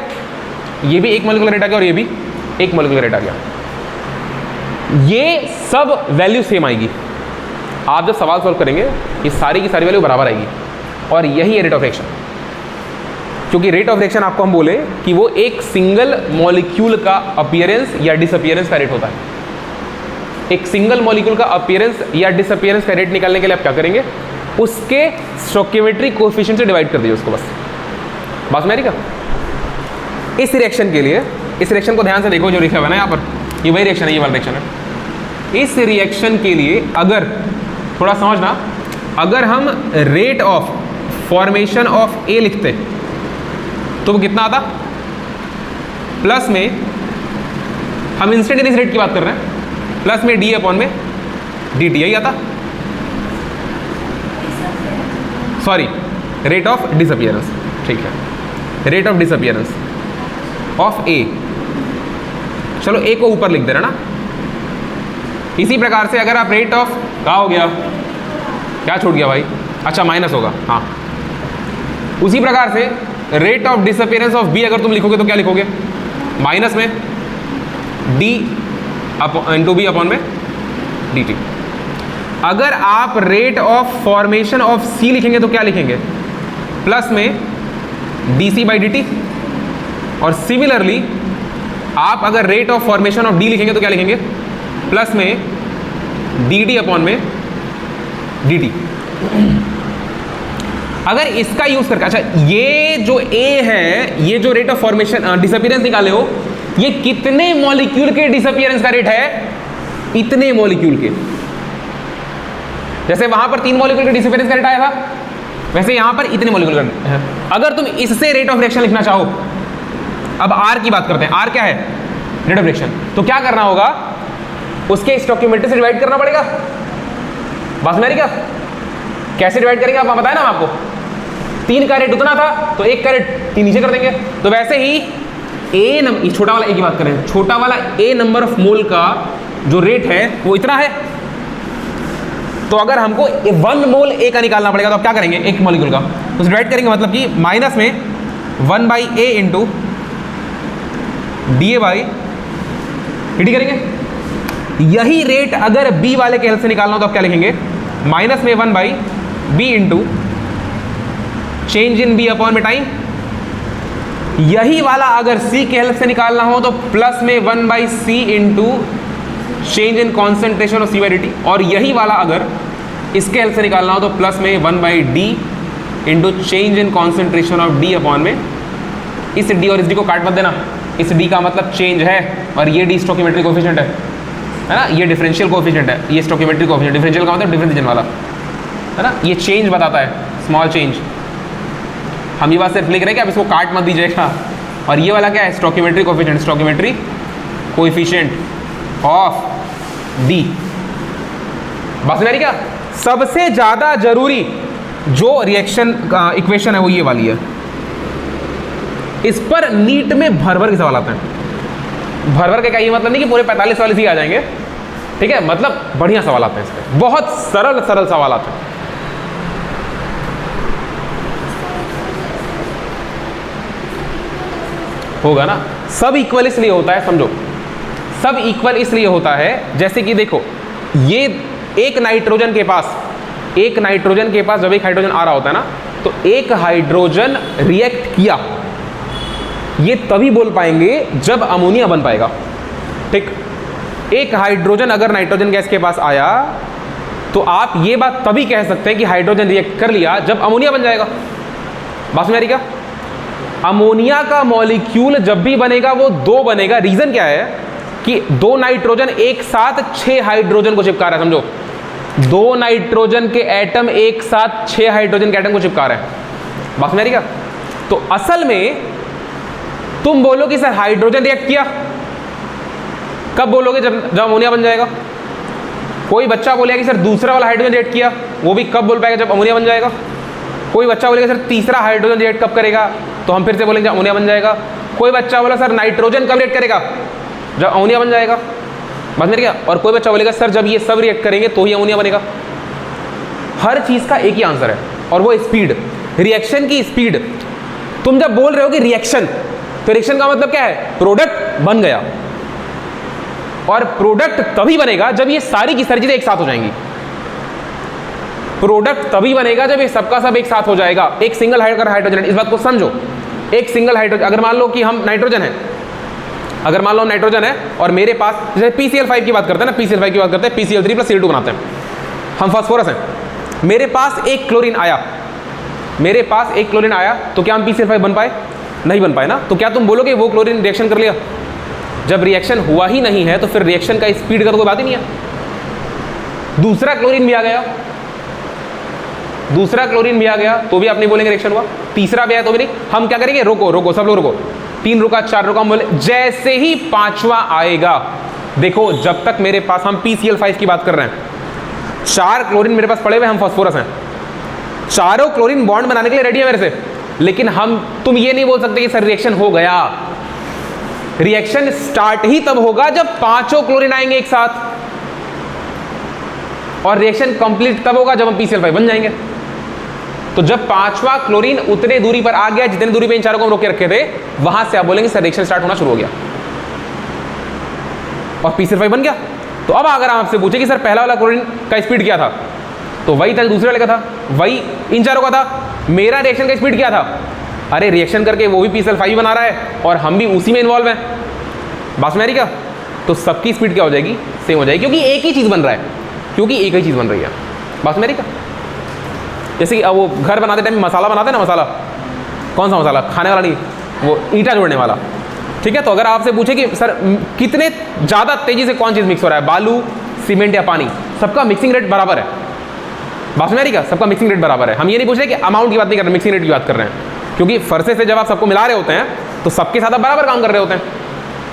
ये भी 1 मॉलिक्यूल का रेट आ गया, और ये भी 1 मॉलिक्यूल का रेट आ गया। ये सब वैल्यू सेम आएगी। आप जब सवाल सॉल्व करेंगे ये सारी की सारी वैल्यू बराबर आएगी, और यही है रेट ऑफ रिएक्शन। क्योंकि रेट ऑफ रिएक्शन आपको हम बोले कि वो एक सिंगल मॉलिक्यूल का अपीयरेंस या डिसअपीयरेंस का रेट होता है। एक सिंगल मॉलिक्यूल का अपीयरेंस या डिसअपीयरेंस का रेट निकालने के लिए आप क्या करेंगे, उसके स्टोइकियोमेट्रिक कोएफिशिएंट से डिवाइड कर दीजिए उसको, बस। बात मेरी का इस रिएक्शन के लिए, इस रिएक्शन को ध्यान से देखो जो लिखा हुआ है ना यहाँ पर, ये वही रिएक्शन है, ये वाला रिएक्शन है। इस रिएक्शन के लिए अगर थोड़ा समझना, अगर हम रेट ऑफ फॉर्मेशन ऑफ ए लिखते तो वो कितना आता, प्लस में, हम इंस्टेंटेनियस रेट की बात कर रहे हैं, प्लस में डी अपॉन में dt, यही आता। सॉरी, रेट ऑफ डिसअपीयरेंस, ठीक है, रेट ऑफ डिसअपीयरेंस ऑफ ए। चलो ए को ऊपर लिख दे रहे ना। इसी प्रकार से अगर आप रेट ऑफ, क्या हो गया, क्या छूट गया भाई, अच्छा माइनस होगा, हाँ। उसी प्रकार से rate of disappearance of B अगर तुम लिखोगे तो क्या लिखोगे, माइनस में डी इंटू बी अपॉन में dt। अगर आप rate of formation of C लिखेंगे तो क्या लिखेंगे, प्लस में dc बाई dt। और सिमिलरली आप अगर rate of formation of D लिखेंगे तो क्या लिखेंगे, प्लस में dd अपॉन में dt। अगर इसका यूज करके, अच्छा ये जो a है, ये जो रेट ऑफ फॉर्मेशन डिसअपीयरेंस निकाले हो, ये कितने मॉलिक्यूल के डिसअपीयरेंस का रेट है, इतने मॉलिक्यूल के। जैसे वहां पर 3 मॉलिक्यूल के डिसअपीयरेंस का रेट आया था, वैसे यहां पर इतने मॉलिक्यूल का है। अगर तुम इससे रेट ऑफ रिएक्शन लिखना चाहो, अब R की बात करते हैं, R क्या है, रेट ऑफ रिएक्शन, तो क्या करना होगा, उसके स्टोइकियोमेट्री से डिवाइड करना पड़ेगा। बस मेरी क्या, कैसे डिवाइड करेंगे आप बताया ना आपको, 3 का रेट उतना था तो 1 का रेट 3 नीचे कर देंगे। तो वैसे ही ए नंबर, छोटा वाला ए की बात करें, छोटा वाला ए नंबर ऑफ मोल का जो रेट है वो इतना है। तो अगर हमको 1 मोल ए का निकालना पड़ेगा तो आप क्या करेंगे, 1 मॉलिक्यूल का उसे डिवाइड करेंगे, मतलब कि माइनस में 1/a into D A by dt करेंगे। यही रेट अगर बी वाले के हेल्प से निकालना हो तो आप क्या लिखेंगे, माइनस में 1/b into change in B upon में टाइम। यही वाला अगर सी के हेल्प से निकालना हो तो प्लस में 1/c into change in concentration of C by dt। और यही वाला अगर इसके हेल्प से निकालना हो तो प्लस में 1/d into change in concentration of D upon में, इस डी और इस डी को काट मत देना, इस डी का मतलब चेंज है और ये डी स्टोकियोमेट्रिक कोफिशिएंट है ना, ये डिफरेंशियल कोफिशिएंट है, ये स्टोकियोमेट्रिक कोफिशिएंट, डिफरेंशियल का मतलब डिफरेंस रीजन वाला है ना, ये चेंज बताता है, स्मॉल चेंज। हम ये बात सिर्फ लिख रहे हैं कि आप इसको काट मत दीजिएगा। और ये वाला क्या है, स्टोकियोमेट्रिक कोफिशिएंट, स्टोकियोमेट्रिक कोएफिशिएंट ऑफ डी। बात मेरी क्या, सबसे ज्यादा जरूरी जो रिएक्शन इक्वेशन है वो ये वाली है, इस पर नीट में भर भर के सवाल आते हैं। भर भर के क्या, ये मतलब नहीं कि पूरे 45 सवाल ही आ जाएंगे, ठीक है, मतलब बढ़िया सवाल आते हैं इस पर, बहुत सरल सरल सवाल आते हैं। होगा ना, सब इक्वल इसलिए होता है, समझो, सब इक्वल इसलिए होता है, जैसे कि देखो ये एक नाइट्रोजन के पास जब एक हाइड्रोजन आ रहा होता है ना, तो एक हाइड्रोजन रिएक्ट किया, ये तभी बोल पाएंगे जब अमोनिया बन पाएगा, ठीक। एक हाइड्रोजन अगर नाइट्रोजन गैस के पास आया तो आप ये बात तभी कह सकते हैं कि हाइड्रोजन रिएक्ट कर लिया जब अमोनिया बन जाएगा। बात समझ आ रही क्या? अमोनिया का मॉलिक्यूल जब भी बनेगा वो दो बनेगा। रीजन क्या है कि दो नाइट्रोजन एक साथ 6 हाइड्रोजन को चिपका रहा है, समझो, दो नाइट्रोजन के एटम एक साथ 6 हाइड्रोजन के एटम को चिपका रहे हैं। बात समझ आ रही क्या? तो असल में तुम बोलो कि सर हाइड्रोजन रिएक्ट किया, कब बोलोगे? जब अमोनिया बन जाएगा। कोई बच्चा बोलेगा कि सर दूसरा वाला हाइड्रोजन रिएक्ट किया, वो भी कब बोल पाएगा? जब अमोनिया बन जाएगा। कोई बच्चा बोलेगा सर तीसरा हाइड्रोजन रिएक्ट कब करेगा, तो हम फिर से बोलेंगे अमोनिया बन जाएगा। कोई बच्चा बोला सर नाइट्रोजन कब रिएक्ट करेगा, जब अमोनिया बन जाएगा। समझ में क्या? और कोई बच्चा बोलेगा सर जब ये सब रिएक्ट करेंगे तो ही अमोनिया बनेगा। हर चीज का एक ही आंसर है और वो स्पीड, रिएक्शन की स्पीड। तुम जब बोल रहे हो कि रिएक्शन, तो रिएक्शन का मतलब क्या है? प्रोडक्ट बन गया। और प्रोडक्ट तभी बनेगा जब ये सारी की सारी चीजें एक साथ हो जाएंगी। प्रोडक्ट तभी बनेगा जब ये सबका सब एक साथ हो जाएगा। एक सिंगल हाइड्रोजन, इस बात को समझो, एक सिंगल हाइड्रोजन, अगर मान लो कि हम नाइट्रोजन है, अगर मान लो नाइट्रोजन है और मेरे पास, जैसे PCl5 की बात करते हैं ना, PCl5 की बात करते हैं, PCl3 + Cl2 बनाते हैं, हम फास्फोरस हैं। मेरे पास एक क्लोरीन आया, तो क्या हम PCl5 बन पाए? नहीं बन पाए ना। तो क्या तुम बोलोगे वो क्लोरीन रिएक्शन कर लिया? जब रिएक्शन हुआ ही नहीं है तो फिर रिएक्शन का स्पीड का तो कोई बात ही नहीं है। दूसरा क्लोरीन भी आ गया, तो भी आप नहीं बोलेंगे रिएक्शन हुआ। तीसरा भी आया तो भी नहीं। हम क्या करेंगे? रोको, सब लोग रोको, 3 रुका, 4 रुका, हम बोले जैसे ही 5वां आएगा, देखो जब तक मेरे पास, हम PCl5 की बात कर रहे हैं, 4 क्लोरीन मेरे पास पड़े हुए, हम फास्फोरस हैं, चारों क्लोरीन बॉन्ड बनाने के लिए रेडी है मेरे से, लेकिन तुम ये नहीं बोल सकते कि सर रिएक्शन हो गया। रिएक्शन स्टार्ट ही तब होगा जब 5 क्लोरीन आएंगे एक साथ, और रिएक्शन कंप्लीट तब होगा जब हम PCl5 बन जाएंगे। तो जब 5वां क्लोरीन उतने दूरी पर आ गया जितने दूरी पे इन चारों को हम रोके रखे थे, वहां से आप बोलेंगे सर रिएक्शन स्टार्ट होना शुरू हो गया और PCl5 बन गया। तो अब अगर आपसे पूछे कि सर पहला वाला क्लोरीन का स्पीड क्या था, तो वही था दूसरे वाले का था, वही इन चारों का था। मेरा रिएक्शन का स्पीड क्या था? अरे रिएक्शन करके वो भी PCl5 बना रहा है और हम भी उसी में इन्वॉल्व हैं। बात में आ रही क्या? तो सबकी स्पीड क्या हो जाएगी? सेम हो जाएगी, क्योंकि एक ही चीज बन रहा है, बात में आ रही क्या? जैसे कि वो घर बनाते टाइम मसाला बनाते हैं ना, मसाला कौन सा मसाला? खाने वाला नहीं, वो ईंटा जोड़ने वाला, ठीक है। तो अगर आपसे पूछे कि सर कितने ज़्यादा तेजी से कौन चीज़ मिक्स हो रहा है, बालू, सीमेंट या पानी, सबका मिक्सिंग रेट बराबर है। बात में आ रही क्या? सबका मिक्सिंग रेट बराबर है। हम ये नहीं पूछ रहे कि अमाउंट की बात नहीं कर रहे, मिक्सिंग रेट की बात कर रहे हैं, क्योंकि फरसे से जब आप सबको मिला रहे होते हैं तो सबके साथ आप बराबर काम कर रहे होते हैं।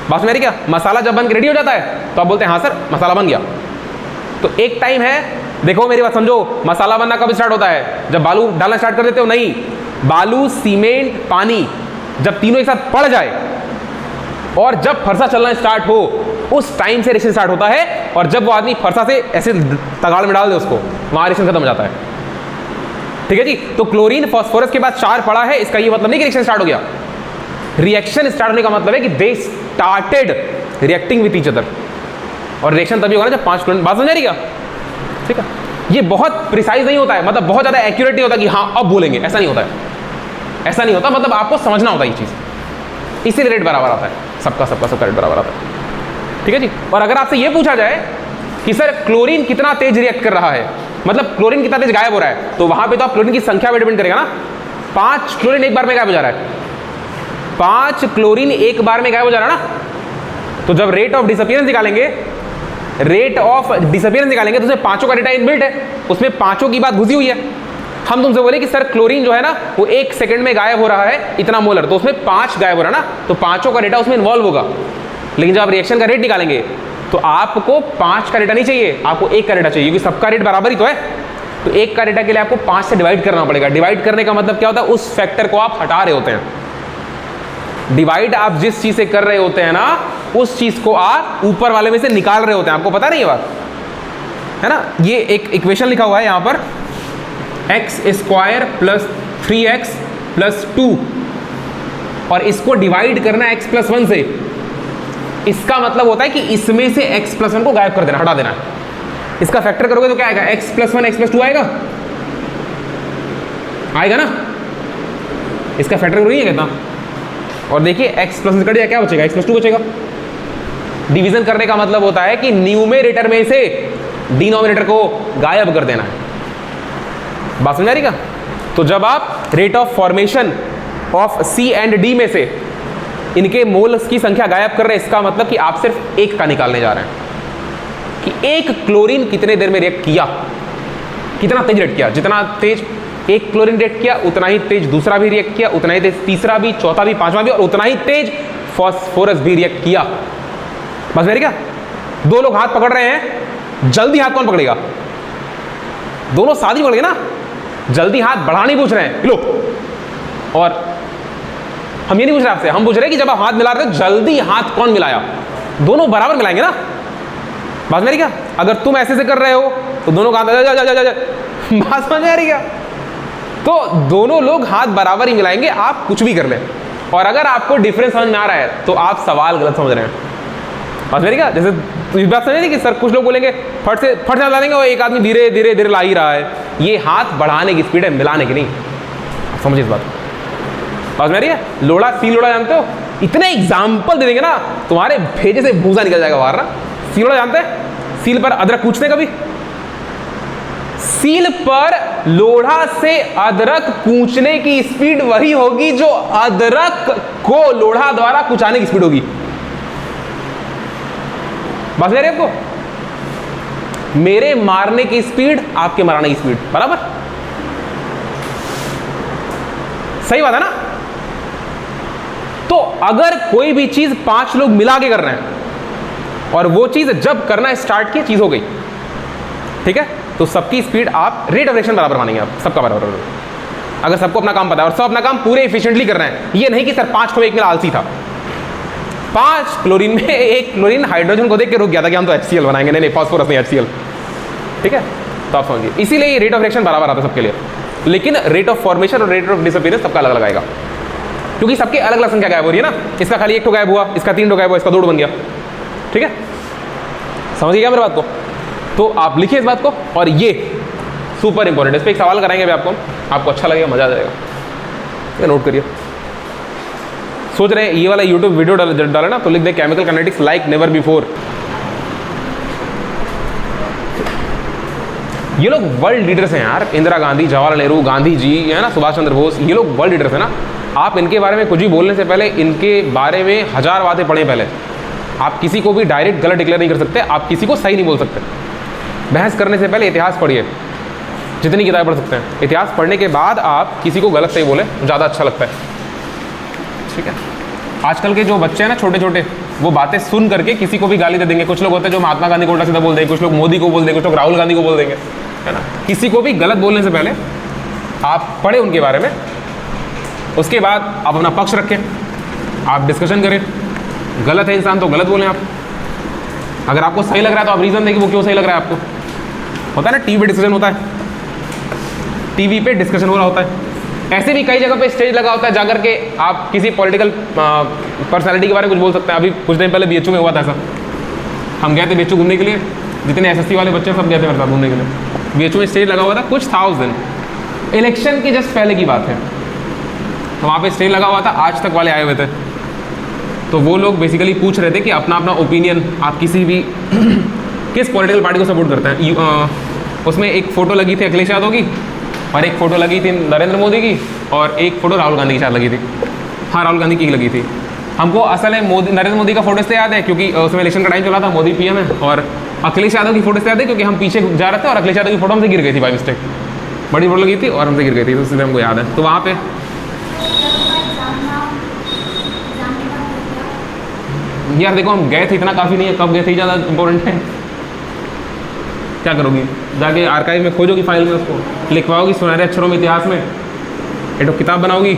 बात में आ रही क्या? मसाला जब बन के रेडी हो जाता है तो आप बोलते हैं हाँ सर मसाला बन गया। तो एक टाइम है, देखो मेरी बात समझो, मसाला बनना कब स्टार्ट होता है? जब बालू डालना स्टार्ट कर देते हो? नहीं, बालू, सीमेंट, पानी जब तीनों एक साथ पड़ जाए और जब फरसा चलना स्टार्ट हो, उस टाइम से रिएक्शन स्टार्ट होता है। और जब वो आदमी फरसा से ऐसे तगाड़ में डाल दे उसको, वहां रिएक्शन खत्म हो जाता है, ठीक है जी। तो क्लोरीन फास्फोरस के बाद 4 पड़ा है, इसका ये मतलब नहीं कि रिएक्शन स्टार्ट हो गया। रिएक्शन स्टार्ट होने का मतलब है कि they started reacting with each other, और रिएक्शन तभी होगा ना जब 5 क्लोरीन। बात समझ आ रही क्या? ठीक है। ये बहुत प्रिसाइज नहीं होता है, मतलब बहुत ज्यादा एक्यूरेट नहीं होता कि हाँ अब बोलेंगे, ऐसा नहीं होता है, ऐसा नहीं होता। मतलब आपको समझना होता है ये चीज, इसीलिए रेट बराबर आता है, सबका रेट बराबर आता है, ठीक है जी। और अगर आपसे ये पूछा जाए कि सर क्लोरीन कितना तेज रिएक्ट कर रहा है, मतलब क्लोरीन कितना तेज गायब हो रहा है, तो वहां पे तो आप क्लोरीन की संख्या पे डिपेंड करेगा ना। 5 क्लोरीन एक बार में गायब हो जा रहा है, 5 क्लोरीन एक बार में गायब हो जा रहा है ना। तो जब रेट ऑफ डिसअपीयरेंस निकालेंगे, रेट ऑफ डिसअपीयरेंस निकालेंगे तो उसमें 5 का डेटा इनबिल्ट है, उसमें 5 की बात घुसी हुई है। हम तुमसे बोले कि सर क्लोरीन जो है ना वो 1 सेकंड में गायब हो रहा है इतना मोलर, तो उसमें 5 गायब हो रहा है ना, तो 5 का डेटा उसमें इन्वॉल्व होगा। लेकिन जब आप रिएक्शन का रेट निकालेंगे तो आपको 5 का डेटा नहीं चाहिए, आपको 1 का डेटा चाहिए, क्योंकि सबका रेट बराबर ही तो है। तो 1 का डेटा के लिए आपको 5 से डिवाइड करना पड़ेगा। डिवाइड करने का मतलब क्या होता है, उस फैक्टर को आप हटा रहे होते हैं। डिवाइड आप जिस चीज से कर रहे होते हैं ना, उस चीज को आप ऊपर वाले में से निकाल रहे होते हैं। आपको पता नहीं ये बात है ना। ये एक इक्वेशन लिखा हुआ है यहां पर, x² प्लस 3x प्लस 2, और इसको डिवाइड करना है x प्लस 1 से। इसका मतलब होता है कि इसमें से x प्लस 1 को गायब कर देना, हटा देना। इसका फैक्टर करोगे तो क्या आएगा, x प्लस 1 x प्लस 2 आएगा, आएगा ना। इसका फैक्टर करोगे कितना, और देखिए x प्लस 1 कट जाए, क्या बचेगा, x प्लस 2 बचेगा। डिवीजन करने का मतलब होता है कि न्यूमेरेटर में से डिनोमिनेटर को गायब कर देना है। बात समझ आ रही का। तो जब आप rate of formation of C and D में से इनके मोल्स की संख्या गायब कर रहे हैं, इसका मतलब कि आप सिर्फ 1 का निकालने जा रहे हैं कि 1 क्लोरीन कितने देर में रिएक्ट किया, कितना तेज रिएक्ट किया। जितना तेज 1 क्लोरीन रिएक्ट किया उतना ही तेज दूसरा भी रिएक्ट किया, उतना ही तेज तीसरा भी, चौथा भी, पांचवा भी, और उतना ही तेज फास्फोरस भी रिएक्ट किया। बस मेरी क्या, 2 लोग हाथ पकड़ रहे हैं, जल्दी हाथ कौन पकड़ेगा, दोनों साथ ही पकड़ेंगे ना। जल्दी हाथ बढ़ा नहीं पूछ रहे हैं लो, और हम ये नहीं पूछ रहे आपसे, हम पूछ रहे हैं कि जब आप हाथ मिला रहे हो जल्दी हाथ कौन मिलाया, दोनों बराबर मिलाएंगे ना। बात मेरी क्या, अगर तुम ऐसे से कर रहे हो तो दोनों का बात समझ आ रही क्या। तो दोनों लोग हाथ बराबर ही मिलाएंगे, आप कुछ भी कर लें। और अगर आपको डिफरेंस समझ में आ रहा है तो आप सवाल गलत समझ रहे हैं। बात मेरी क्या, जैसे इस बात समझ कि सर कुछ लोग बोलेंगे फट से ला देंगे, और एक आदमी धीरे धीरे धीरे ला ही रहा है। ये हाथ बढ़ाने की स्पीड है, मिलाने की नहीं। समझिए इस बात को। बात मेरी है, लोड़ा सी लोड़ा जानते हो, इतने एग्जाम्पल दे देंगे ना तुम्हारे भेजे से भूसा निकल जाएगा बाहर ना। सी लोड़ा जानते हैं, सील पर अदरक कूचते कभी, सील पर लोढ़ा से अदरक कूचने की स्पीड वही होगी जो अदरक को लोढ़ा द्वारा कुचाने की स्पीड होगी। बात समझ रहे आपको, मेरे मारने की स्पीड आपके मारने की स्पीड बराबर, सही बात है ना। तो अगर कोई भी चीज 5 लोग मिला के कर रहे हैं और वो चीज जब करना स्टार्ट की चीज हो गई, ठीक है, तो सबकी स्पीड आप रेट ऑफ रिएक्शन बराबर मानेंगे, आप सबका बराबर। अगर सबको अपना काम पता है और सब अपना काम पूरे एफिशिएंटली कर रहे हैं, ये नहीं कि सर 5 को एक मिला आलसी था, 5 क्लोरीन में 1 क्लोरीन हाइड्रोजन को देख के रुक गया था कि हम तो HCl बनाएंगे, नहीं फास्फोरस नहीं HCl, ठीक है। तो आप समझिए, इसीलिए ये रेट ऑफ रिएक्शन बराबर आता है सबके लिए, लेकिन रेट ऑफ फॉर्मेशन और रेट ऑफ डिसअपीयरेंस सबका अलग अलग आएगा, क्योंकि सबके अलग अलग संख्या गायब हो रही है ना। इसका खाली 1 ठो गायब हुआ, इसका 3 ठो गायब हुआ, इसका 2 बन गया, ठीक है। समझिए क्या मेरे बात को। तो आप लिखिए इस बात को, और ये सुपर इंपॉर्टेंट, इस पर एक सवाल कराएंगे अभी आपको अच्छा लगेगा, मजा आ जाएगा, नोट करिए। सोच रहे हैं ये वाला यूट्यूब वीडियो डाले ना, तो लिख दे chemical kinetics like never before. ये लोग वर्ल्ड लीडर्स हैं यार, इंदिरा गांधी, जवाहरलाल नेहरू, गांधी जी है ना, सुभाष चंद्र बोस, ये लोग वर्ल्ड लीडर्स हैं ना। आप इनके बारे में कुछ भी बोलने से पहले इनके बारे में 1000 बातें पढ़ें पहले। आप किसी को भी डायरेक्ट गलत डिक्लेयर नहीं कर सकते, आप किसी को सही नहीं बोल सकते। बहस करने से पहले इतिहास पढ़िए, जितनी किताबें पढ़ सकते हैं। इतिहास पढ़ने के बाद आप किसी को गलत सही बोले, ज़्यादा अच्छा लगता है, ठीक है। आजकल के जो बच्चे हैं ना छोटे छोटे, वो बातें सुन करके किसी को भी गाली दे देंगे। कुछ लोग होते हैं जो महात्मा गांधी को उल्टा सीधा बोल देंगे, कुछ लोग मोदी को बोल देंगे, कुछ लोग राहुल गांधी को बोल देंगे, है ना। किसी को भी गलत बोलने से पहले आप पढ़े उनके बारे में, उसके बाद आप अपना पक्ष रखें, आप डिस्कशन करें। गलत है इंसान तो गलत बोलें आप, अगर आपको सही लग रहा है तो आप रीज़न दें कि वो क्यों सही लग रहा है आपको। होता है ना टीवी पे डिस्कशन होता है, टीवी पे डिस्कशन हो रहा होता है। ऐसे भी कई जगह पे स्टेज लगा होता है, जाकर के आप किसी पॉलिटिकल पर्सनालिटी के बारे में कुछ बोल सकते हैं। अभी कुछ दिन पहले BHU में हुआ था ऐसा, हम गए थे BHU घूमने के लिए, जितने SSC वाले बच्चे सब गए थे मेरे साथ घूमने के लिए। BHU में स्टेज लगा हुआ था, कुछ था उस दिन, इलेक्शन के जस्ट पहले की बात है। तो वहाँ पे स्टेज लगा हुआ था, आज तक वाले आए हुए थे। तो वो लोग बेसिकली पूछ रहे थे कि अपना अपना ओपिनियन आप किसी भी किस पॉलिटिकल पार्टी को सपोर्ट करते हैं। उसमें एक फ़ोटो लगी थी अखिलेश यादव की, और एक फ़ोटो लगी थी नरेंद्र मोदी की, और एक फ़ोटो राहुल गांधी की शायद लगी थी। हाँ, राहुल गांधी की लगी थी। हमको असल में नरेंद्र मोदी का फोटो से याद है क्योंकि उसमें इलेक्शन का टाइम चला था, मोदी पीएम है, और अखिलेश यादव की फोटो से याद है क्योंकि हम पीछे जा रहे थे और अखिलेश यादव की फोटो हमसे गिर गई थी बाय मिस्टेक, बड़ी फोटो लगी थी और हमसे गिर गई थी, तो इसलिए हमको याद है। तो वहाँ पे यार देखो हम गए थे, इतना काफ़ी नहीं है, कब गए थे ज़्यादा इंपॉर्टेंट है। क्या करोगी, जाके आर्काइव में खोजोगी फाइल में, उसको लिखवाओगी सुनहरे अक्षरों में इतिहास में, एक तो किताब बनाओगी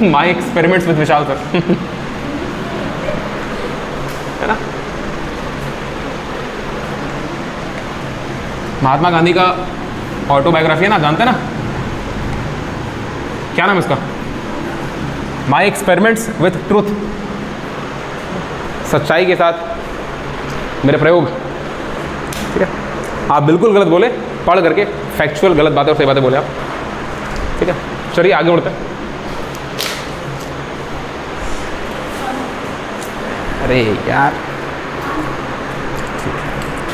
my experiments with Vishal sir है ना। महात्मा गांधी का ऑटोबायोग्राफी है ना, जानते हैं ना, क्या नाम है इसका? माई एक्सपेरिमेंट्स विथ ट्रूथ, सच्चाई के साथ मेरे प्रयोग। ठीक है, आप बिल्कुल गलत बोले, पढ़ करके फैक्चुअल गलत बातें और सही बातें बोले आप। ठीक है, चलिए आगे बढ़ते हैं। अरे यार,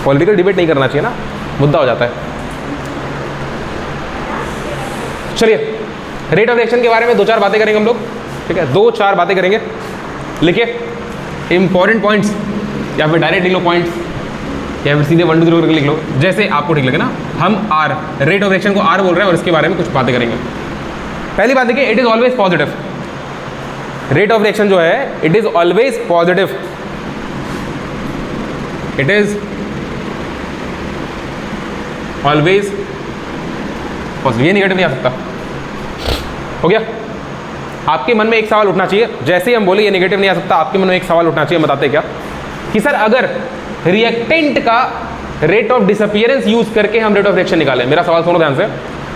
पॉलिटिकल डिबेट नहीं करना चाहिए ना, मुद्दा हो जाता है। चलिए, रेट ऑफ रिएक्शन के बारे में 2-4 बातें करेंगे हम लोग। ठीक है, 2-4 बातें करेंगे। लिखिए इंपॉर्टेंट पॉइंट्स, या फिर डायरेक्ट लिख लो पॉइंट्स, या फिर सीधे 1 2 3 करके लिख लो, जैसे आपको ठीक लगे ना। हम आर, रेट ऑफ रिएक्शन को आर बोल रहे हैं और इसके बारे में कुछ बातें करेंगे। पहली बात देखिए, it is always positive. Rate of reaction जो है it is always positive, it is always positive, ये नेगेटिव नहीं आ सकता। हो गया। आपके मन में एक सवाल उठना चाहिए, जैसे ही हम बोले ये नेगेटिव नहीं आ सकता, आपके मन में एक सवाल उठना चाहिए। बताते क्या कि सर अगर रिएक्टेंट का रेट ऑफ डिसअपीयरेंस यूज करके हम रेट ऑफ रिएक्शन निकालें, मेरा सवाल सुनो ध्यान से,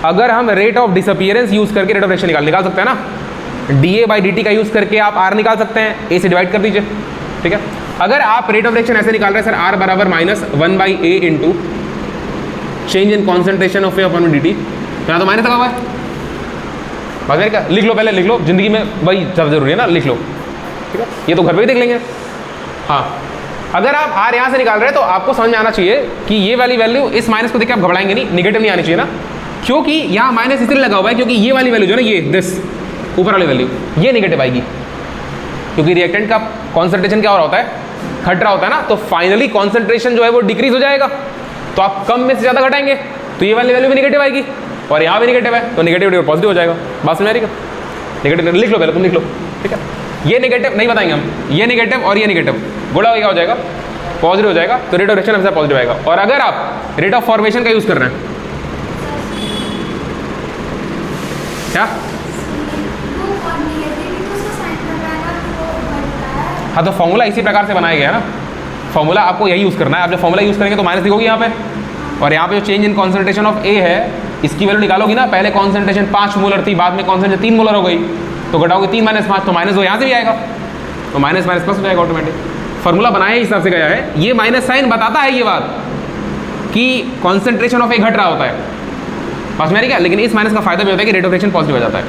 अगर हम रेट ऑफ डिसअपीयरेंस यूज करके रेट ऑफ रिएक्शन निकाल सकते हैं ना, DA/dt का यूज करके आप R निकाल सकते हैं, A से डिवाइड कर दीजिए। ठीक है, अगर आप रेट ऑफ रिएक्शन ऐसे निकाल रहे हैं सर, R बराबर -1/A into change in concentration of A upon dt, यहाँ तो माइनस लगा हुआ है, बात का लिख लो, पहले लिख लो, जिंदगी में वही सब जरूरी है ना, लिख लो। ठीक है, ये तो घर पे भी देख लेंगे। हाँ, अगर आप R यहाँ से निकाल रहे हैं तो आपको समझ में आना चाहिए कि ये वाली वैल्यू, इस माइनस को देख के आप घबराएंगे नहीं, निगेटिव नहीं आनी चाहिए ना, क्योंकि यहाँ माइनस इसलिए लगा हुआ है क्योंकि ये वाली वैल्यू जो है ना, ये दिस ऊपर वाली वैल्यू, ये निगेटिव आएगी, क्योंकि रिएक्टेंट का कॉन्सेंट्रेशन क्या हो रहा होता है, घट रहा होता है ना, तो फाइनली कॉन्सेंट्रेशन जो है वो डिक्रीज हो जाएगा, तो आप कम में से ज़्यादा घटाएंगे, तो ये वाली वैल्यू भी निगेटिव आएगी, और यहाँ भी निगेटिव है, तो निगेटिव पॉजिटिव हो जाएगा। बात समझ आ रही है? निगेटिव लिख लो, पहले तुम लिख लो। ठीक है, ये निगेटिव नहीं बताएंगे हम, ये निगेटिव और ये निगेटिव गुणा क्या हो जाएगा, पॉजिटिव हो जाएगा, तो रेट ऑफ रिएक्शन हमेशा पॉजिटिव आएगा। और अगर आप रेट ऑफ फॉर्मेशन का यूज कर रहे हैं, क्या? हाँ, तो फॉर्मूला इसी प्रकार से बनाया गया है ना, फॉर्मूला आपको यही यूज करना है। आप जब फॉर्मूला यूज करेंगे तो माइनस लिखोगे यहाँ पे, और यहाँ पे जो चेंज इन कॉन्सेंट्रेशन ऑफ ए है, इसकी वैल्यू निकालोगी ना, पहले कॉन्सेंट्रेशन 5 मोलर थी, बाद में कॉन्सेंट्रेशन 3 मोलर हो गई, तो घटाओगे 3 - 5, तो माइनस 2 यहाँ से भी आएगा, तो माइनस माइनस प्लस हो जाएगा ऑटोमेटिक। फॉर्मूला बनाया इस हिसाब से गया है, ये माइनस साइन बताता है ये बात कि कॉन्सेंट्रेशन ऑफ ए घट रहा होता है, पास में क्या, लेकिन इस माइनस का फायदा भी होता है कि रेट ऑफ रिएक्शन पॉजिटिव आ जाता है।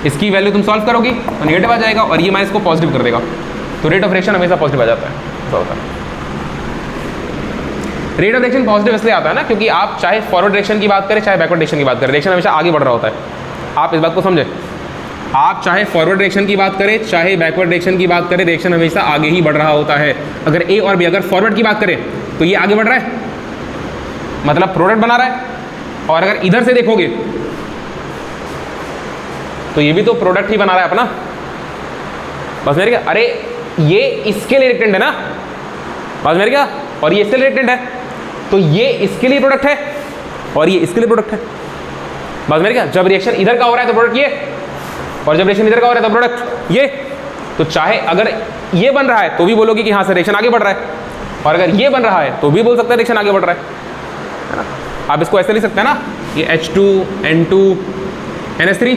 इसकी वैल्यू तुम सॉल्व करोगी तो निगेटिव आ जाएगा, और ये माइनस को पॉजिटिव कर देगा, तो रेट ऑफ रिएक्शन हमेशा पॉजिटिव आ जाता है। ऐसा होता है। रेट ऑफ रिएक्शन पॉजिटिव इसलिए आता है ना, क्योंकि आप चाहे फॉरवर्ड डायरेक्शन की बात करें चाहे बैकवर्ड डायरेक्शन की बात करें, रिएक्शन हमेशा आगे बढ़ रहा होता है। आप इस बात को समझें, आप चाहे फॉरवर्ड डायरेक्शन की बात करें चाहे बैकवर्ड डायरेक्शन की बात करें, रिएक्शन हमेशा आगे ही बढ़ रहा होता है। अगर ए और बी, अगर फॉरवर्ड की बात करें तो ये आगे बढ़ रहा है, मतलब प्रोडक्ट बना रहा है, और अगर इधर से देखोगे तो ये भी तो प्रोडक्ट ही बना रहा है अपना, बस मेरे क्या, अरे ये इसके लिए रिएक्टेंट है ना, बस मेरे क्या, और ये इसके लिए रिएक्टेंट है, तो ये इसके लिए प्रोडक्ट है और ये इसके लिए प्रोडक्ट है, बस मेरे क्या। जब रिएक्शन इधर का हो रहा है तो प्रोडक्ट ये, और जब रिएक्शन इधर का हो रहा है तो प्रोडक्ट ये, तो चाहे अगर ये बन रहा है तो भी बोलोगे कि हाँ सर रिएक्शन आगे बढ़ रहा है, और अगर ये बन रहा है तो भी बोल सकते हैं रिएक्शन आगे बढ़ रहा है ना। आप इसको ऐसे लिख सकते हैं ना, ये H2N2NH3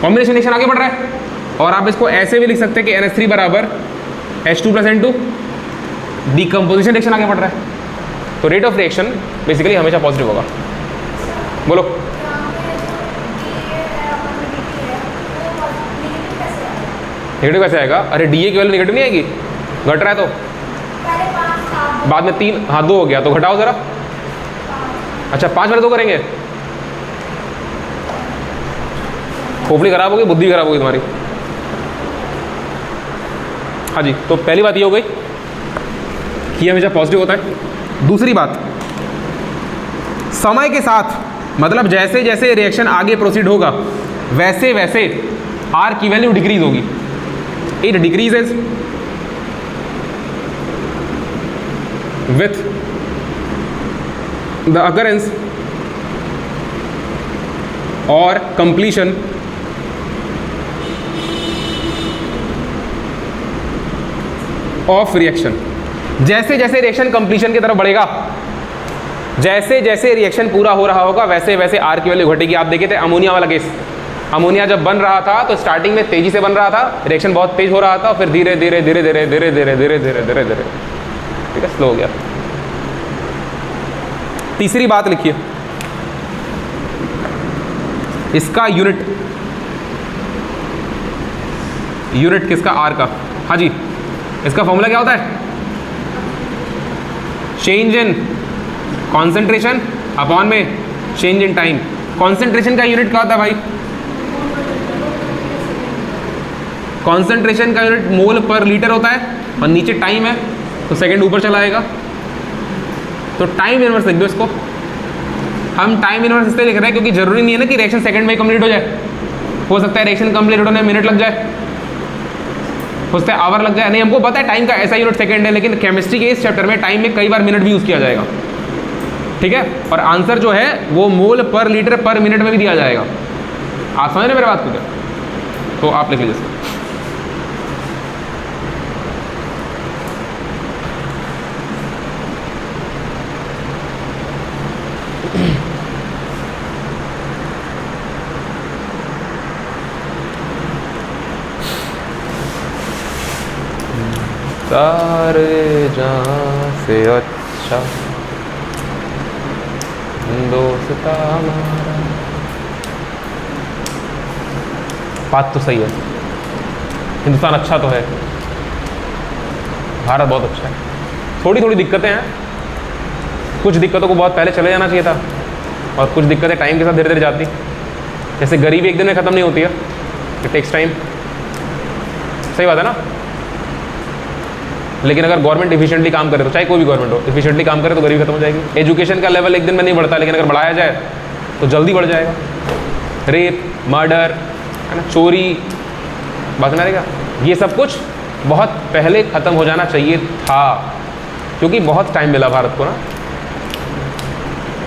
कॉम्बिनेशन रिएक्शन आगे बढ़ रहा है, और आप इसको ऐसे भी लिख सकते हैं कि NH3 बराबर H2 + N2 डीकम्पोजिशन रिएक्शन आगे बढ़ रहा है। तो रेट ऑफ रिएक्शन बेसिकली हमेशा पॉजिटिव होगा। बोलो, नेगेटिव कैसे आएगा? अरे DA की वैल्यू नेगेटिव नहीं आएगी, घट रहा है तो बाद में 3, हाँ 2 हो गया, तो घटाओ जरा, अच्छा 5 वाले 2 करेंगे, खोपड़ी खराब होगी, बुद्धि खराब होगी तुम्हारी। हाँ जी, तो पहली बात ये हो गई कि हमेशा पॉजिटिव होता है। दूसरी बात, समय के साथ मतलब जैसे जैसे रिएक्शन आगे प्रोसीड होगा वैसे वैसे आर की वैल्यू डिक्रीज होगी। It decreases with the occurrence और कंप्लीशन ऑफ रिएक्शन। जैसे जैसे रिएक्शन कंप्लीशन की तरफ बढ़ेगा, जैसे जैसे रिएक्शन पूरा हो रहा होगा वैसे वैसे आर की वैल्यू घटेगी। आप देखे थे अमोनिया वाला केस, अमोनिया जब बन रहा था तो स्टार्टिंग में तेजी से बन रहा था, रिएक्शन बहुत तेज हो रहा था, फिर धीरे धीरे धीरे धीरे धीरे धीरे धीरे धीरे धीरे धीरे, ठीक है, स्लो हो गया। तीसरी बात लिखिए, इसका यूनिट किसका, आर का। हाँ जी, इसका फॉर्मूला क्या होता है, चेंज इन कॉन्सेंट्रेशन अपॉन में चेंज इन टाइम। कॉन्सेंट्रेशन का यूनिट क्या होता है भाई, कॉन्सेंट्रेशन का यूनिट मोल पर लीटर होता है, और नीचे टाइम है तो सेकंड ऊपर चला आएगा, तो टाइम इनवर्स लिख दो इसको। हम टाइम इनवर्स इसलिए लिख रहे हैं क्योंकि जरूरी नहीं है ना कि रिएक्शन सेकंड में कंप्लीट हो जाए, हो सकता है रिएक्शन कंप्लीट होने में मिनट लग जाए, हो सकता है आवर लग जाए। नहीं, हमको पता है टाइम का ऐसा यूनिट सेकंड है, लेकिन केमिस्ट्री के इस चैप्टर में टाइम में कई बार मिनट भी यूज किया जाएगा, ठीक है, और आंसर जो है वो मोल पर लीटर पर मिनट में भी दिया जाएगा। आप समझ रहे मेरे बात को क्या, तो आप लिख लीजिए। सारे जहां से अच्छा दोस्ता हमारा। बात तो सही है, हिंदुस्तान अच्छा तो है, भारत बहुत अच्छा है। थोड़ी थोड़ी दिक्कतें हैं, कुछ दिक्कतों को बहुत पहले चले जाना चाहिए था, और कुछ दिक्कतें टाइम के साथ धीरे धीरे जाती। जैसे गरीबी एक दिन में ख़त्म नहीं होती है, इट टेक्स टाइम, सही बात है ना। लेकिन अगर गवर्नमेंट इफिशिएंटली काम करे, तो चाहे कोई भी गवर्नमेंट हो, इफिशिएंटली काम करे तो गरीबी खत्म हो जाएगी। एजुकेशन का लेवल एक दिन में नहीं बढ़ता, लेकिन अगर बढ़ाया जाए तो जल्दी बढ़ जाएगा। रेप, मर्डर, है ना, चोरी, बात ना रहेगा, ये सब कुछ बहुत पहले ख़त्म हो जाना चाहिए था, क्योंकि बहुत टाइम मिला भारत को ना,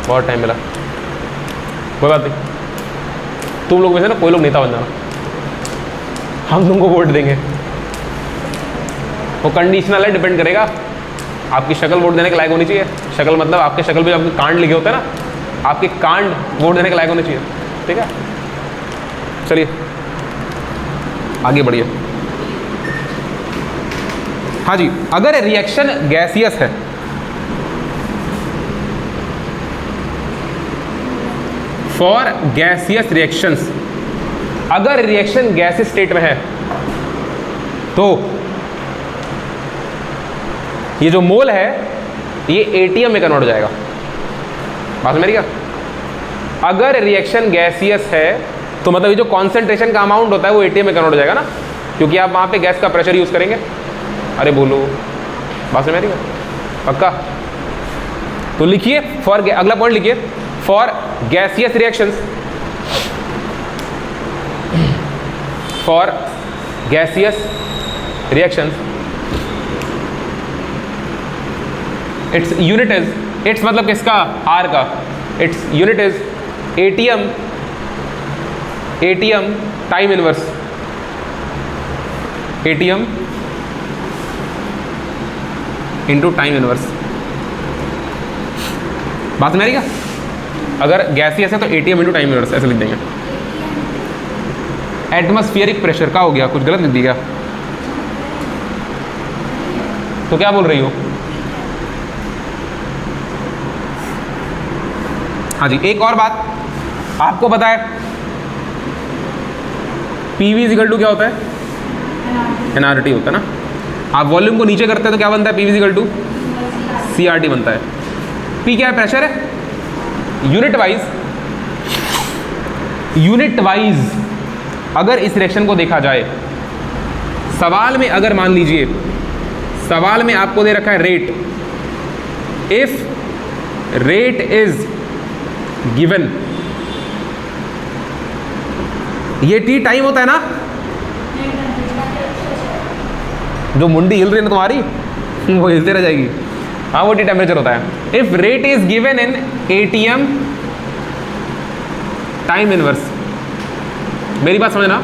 बहुत टाइम मिला। कोई बात नहीं, तुम लोग में से ना कोई लोग नेता बन जाना, हम तुमको वोट देंगे। वो कंडीशनल है, डिपेंड करेगा, आपकी शक्ल वोट देने के लायक होनी चाहिए। शक्ल मतलब आपके शक्ल पे आपके कांड लिखे होते हैं ना, आपके कांड वोट देने के लायक होने चाहिए, ठीक है। चलिए आगे बढ़िए। हाँ जी, अगर रिएक्शन गैसियस है, फॉर गैसियस रिएक्शंस, अगर रिएक्शन गैसियस स्टेट में है तो ये जो मोल है ये एटीएम में कन्वर्ट हो जाएगा। बात समझ क्या, अगर रिएक्शन गैसियस है तो मतलब ये जो कॉन्सेंट्रेशन का अमाउंट होता है वो एटीएम में कन्वर्ट हो जाएगा ना, क्योंकि आप वहाँ पे गैस का प्रेशर यूज़ करेंगे। अरे बोलो, बात समझ क्या, पक्का। तो लिखिए फॉर, अगला पॉइंट लिखिए, for gaseous reactions, for gaseous reactions its unit is, it's मतलब किसका, आर का, its unit is ATM, ATM time inverse, ATM into time inverse. बात में आ रही क्या, अगर गैसियस है तो एटीएम इंटू टाइम इनवर्स ऐसे लिख देंगे। एटमॉस्फेरिक प्रेशर का हो गया, कुछ गलत लिख दिया, तो क्या बोल रही हो। हाँ जी, एक और बात आपको पता है, पीवी इक्वल टू क्या होता है, एनआरटी होता है ना। आप वॉल्यूम को नीचे करते हैं तो क्या बनता है, पीवी इक्वल टू सीआरटी बनता है। पी क्या है, प्रेशर है, यूनिट वाइज अगर इस रिएक्शन को देखा जाए, सवाल में अगर मान लीजिए, सवाल में आपको दे रखा है rate, if rate is given, ये टी टाइम होता है ना, जो मुंडी हिल रही है ना तुम्हारी वो हिलते रह जाएगी, हाँ वो टी टेम्परेचर होता है। If rate is given in ATM time inverse, मेरी बात समझना,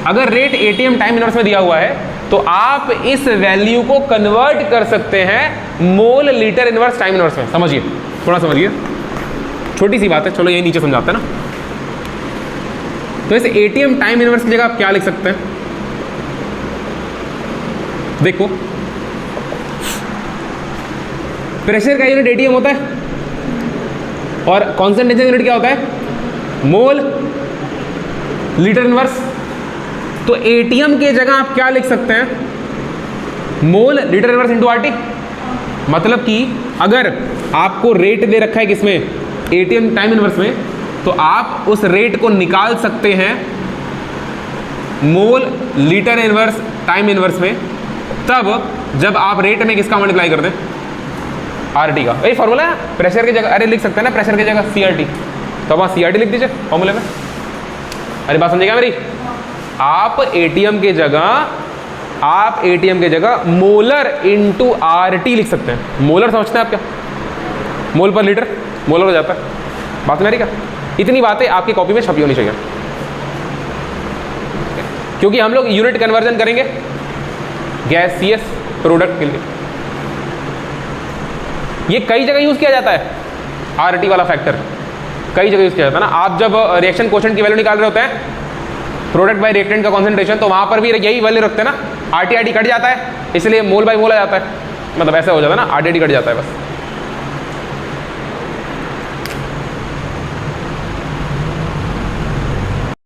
अगर रेट एटीएम टाइम इनवर्स में दिया हुआ है तो आप इस वैल्यू को कन्वर्ट कर सकते हैं mole litre inverse time inverse में। समझिए, थोड़ा समझिए, छोटी सी बात है, चलो यही नीचे समझाते हैं ना। तो इस एटीएम टाइम इनवर्स की जगह आप क्या लिख सकते हैं, देखो प्रेशर का यूनिट एटीएम होता है और कॉन्सेंट्रेशन यूनिट क्या होता है, मोल लीटर इनवर्स। तो एटीएम की जगह आप क्या लिख सकते हैं, mole litre inverse into RT. मतलब कि अगर आपको रेट दे रखा है किसमें, एटीएम टाइम इनवर्स में, तो आप उस रेट को निकाल सकते हैं mole litre inverse time inverse में, तब जब आप रेट में किसका मल्टीप्लाई कर दें, आरटी का। यही फॉर्मूला है, प्रेशर की जगह अरे लिख सकते हैं ना, प्रेशर की जगह सीआरटी, तो वहाँ सीआरटी लिख दीजिए फॉर्मूले में। अरे बात समझिएगा मेरी, आप एटीएम के जगह मोलर इंटू आरटी लिख सकते हैं। मोलर समझते हैं आप क्या, मोल पर लीटर मोलर हो जाता है, बात मेरी क्या। इतनी बातें आपकी कॉपी में छपी होनी चाहिए, क्योंकि हम लोग यूनिट कन्वर्जन करेंगे गैसियस प्रोडक्ट के लिए। ये कई जगह यूज किया जाता है, आरटी वाला फैक्टर कई जगह यूज किया जाता है ना। आप जब रिएक्शन कोएफिशिएंट की वैल्यू निकाल रहे होते हैं, प्रोडक्ट बाय रिएक्टेंट का कॉन्सेंट्रेशन, तो वहां पर भी यही वैल्यू रखते हैं ना, आरटी आरटी कट जाता है, इसलिए मोल बाय मोल आ जाता है, मतलब ऐसा हो जाता है ना, आरटी आरटी कट जाता है बस।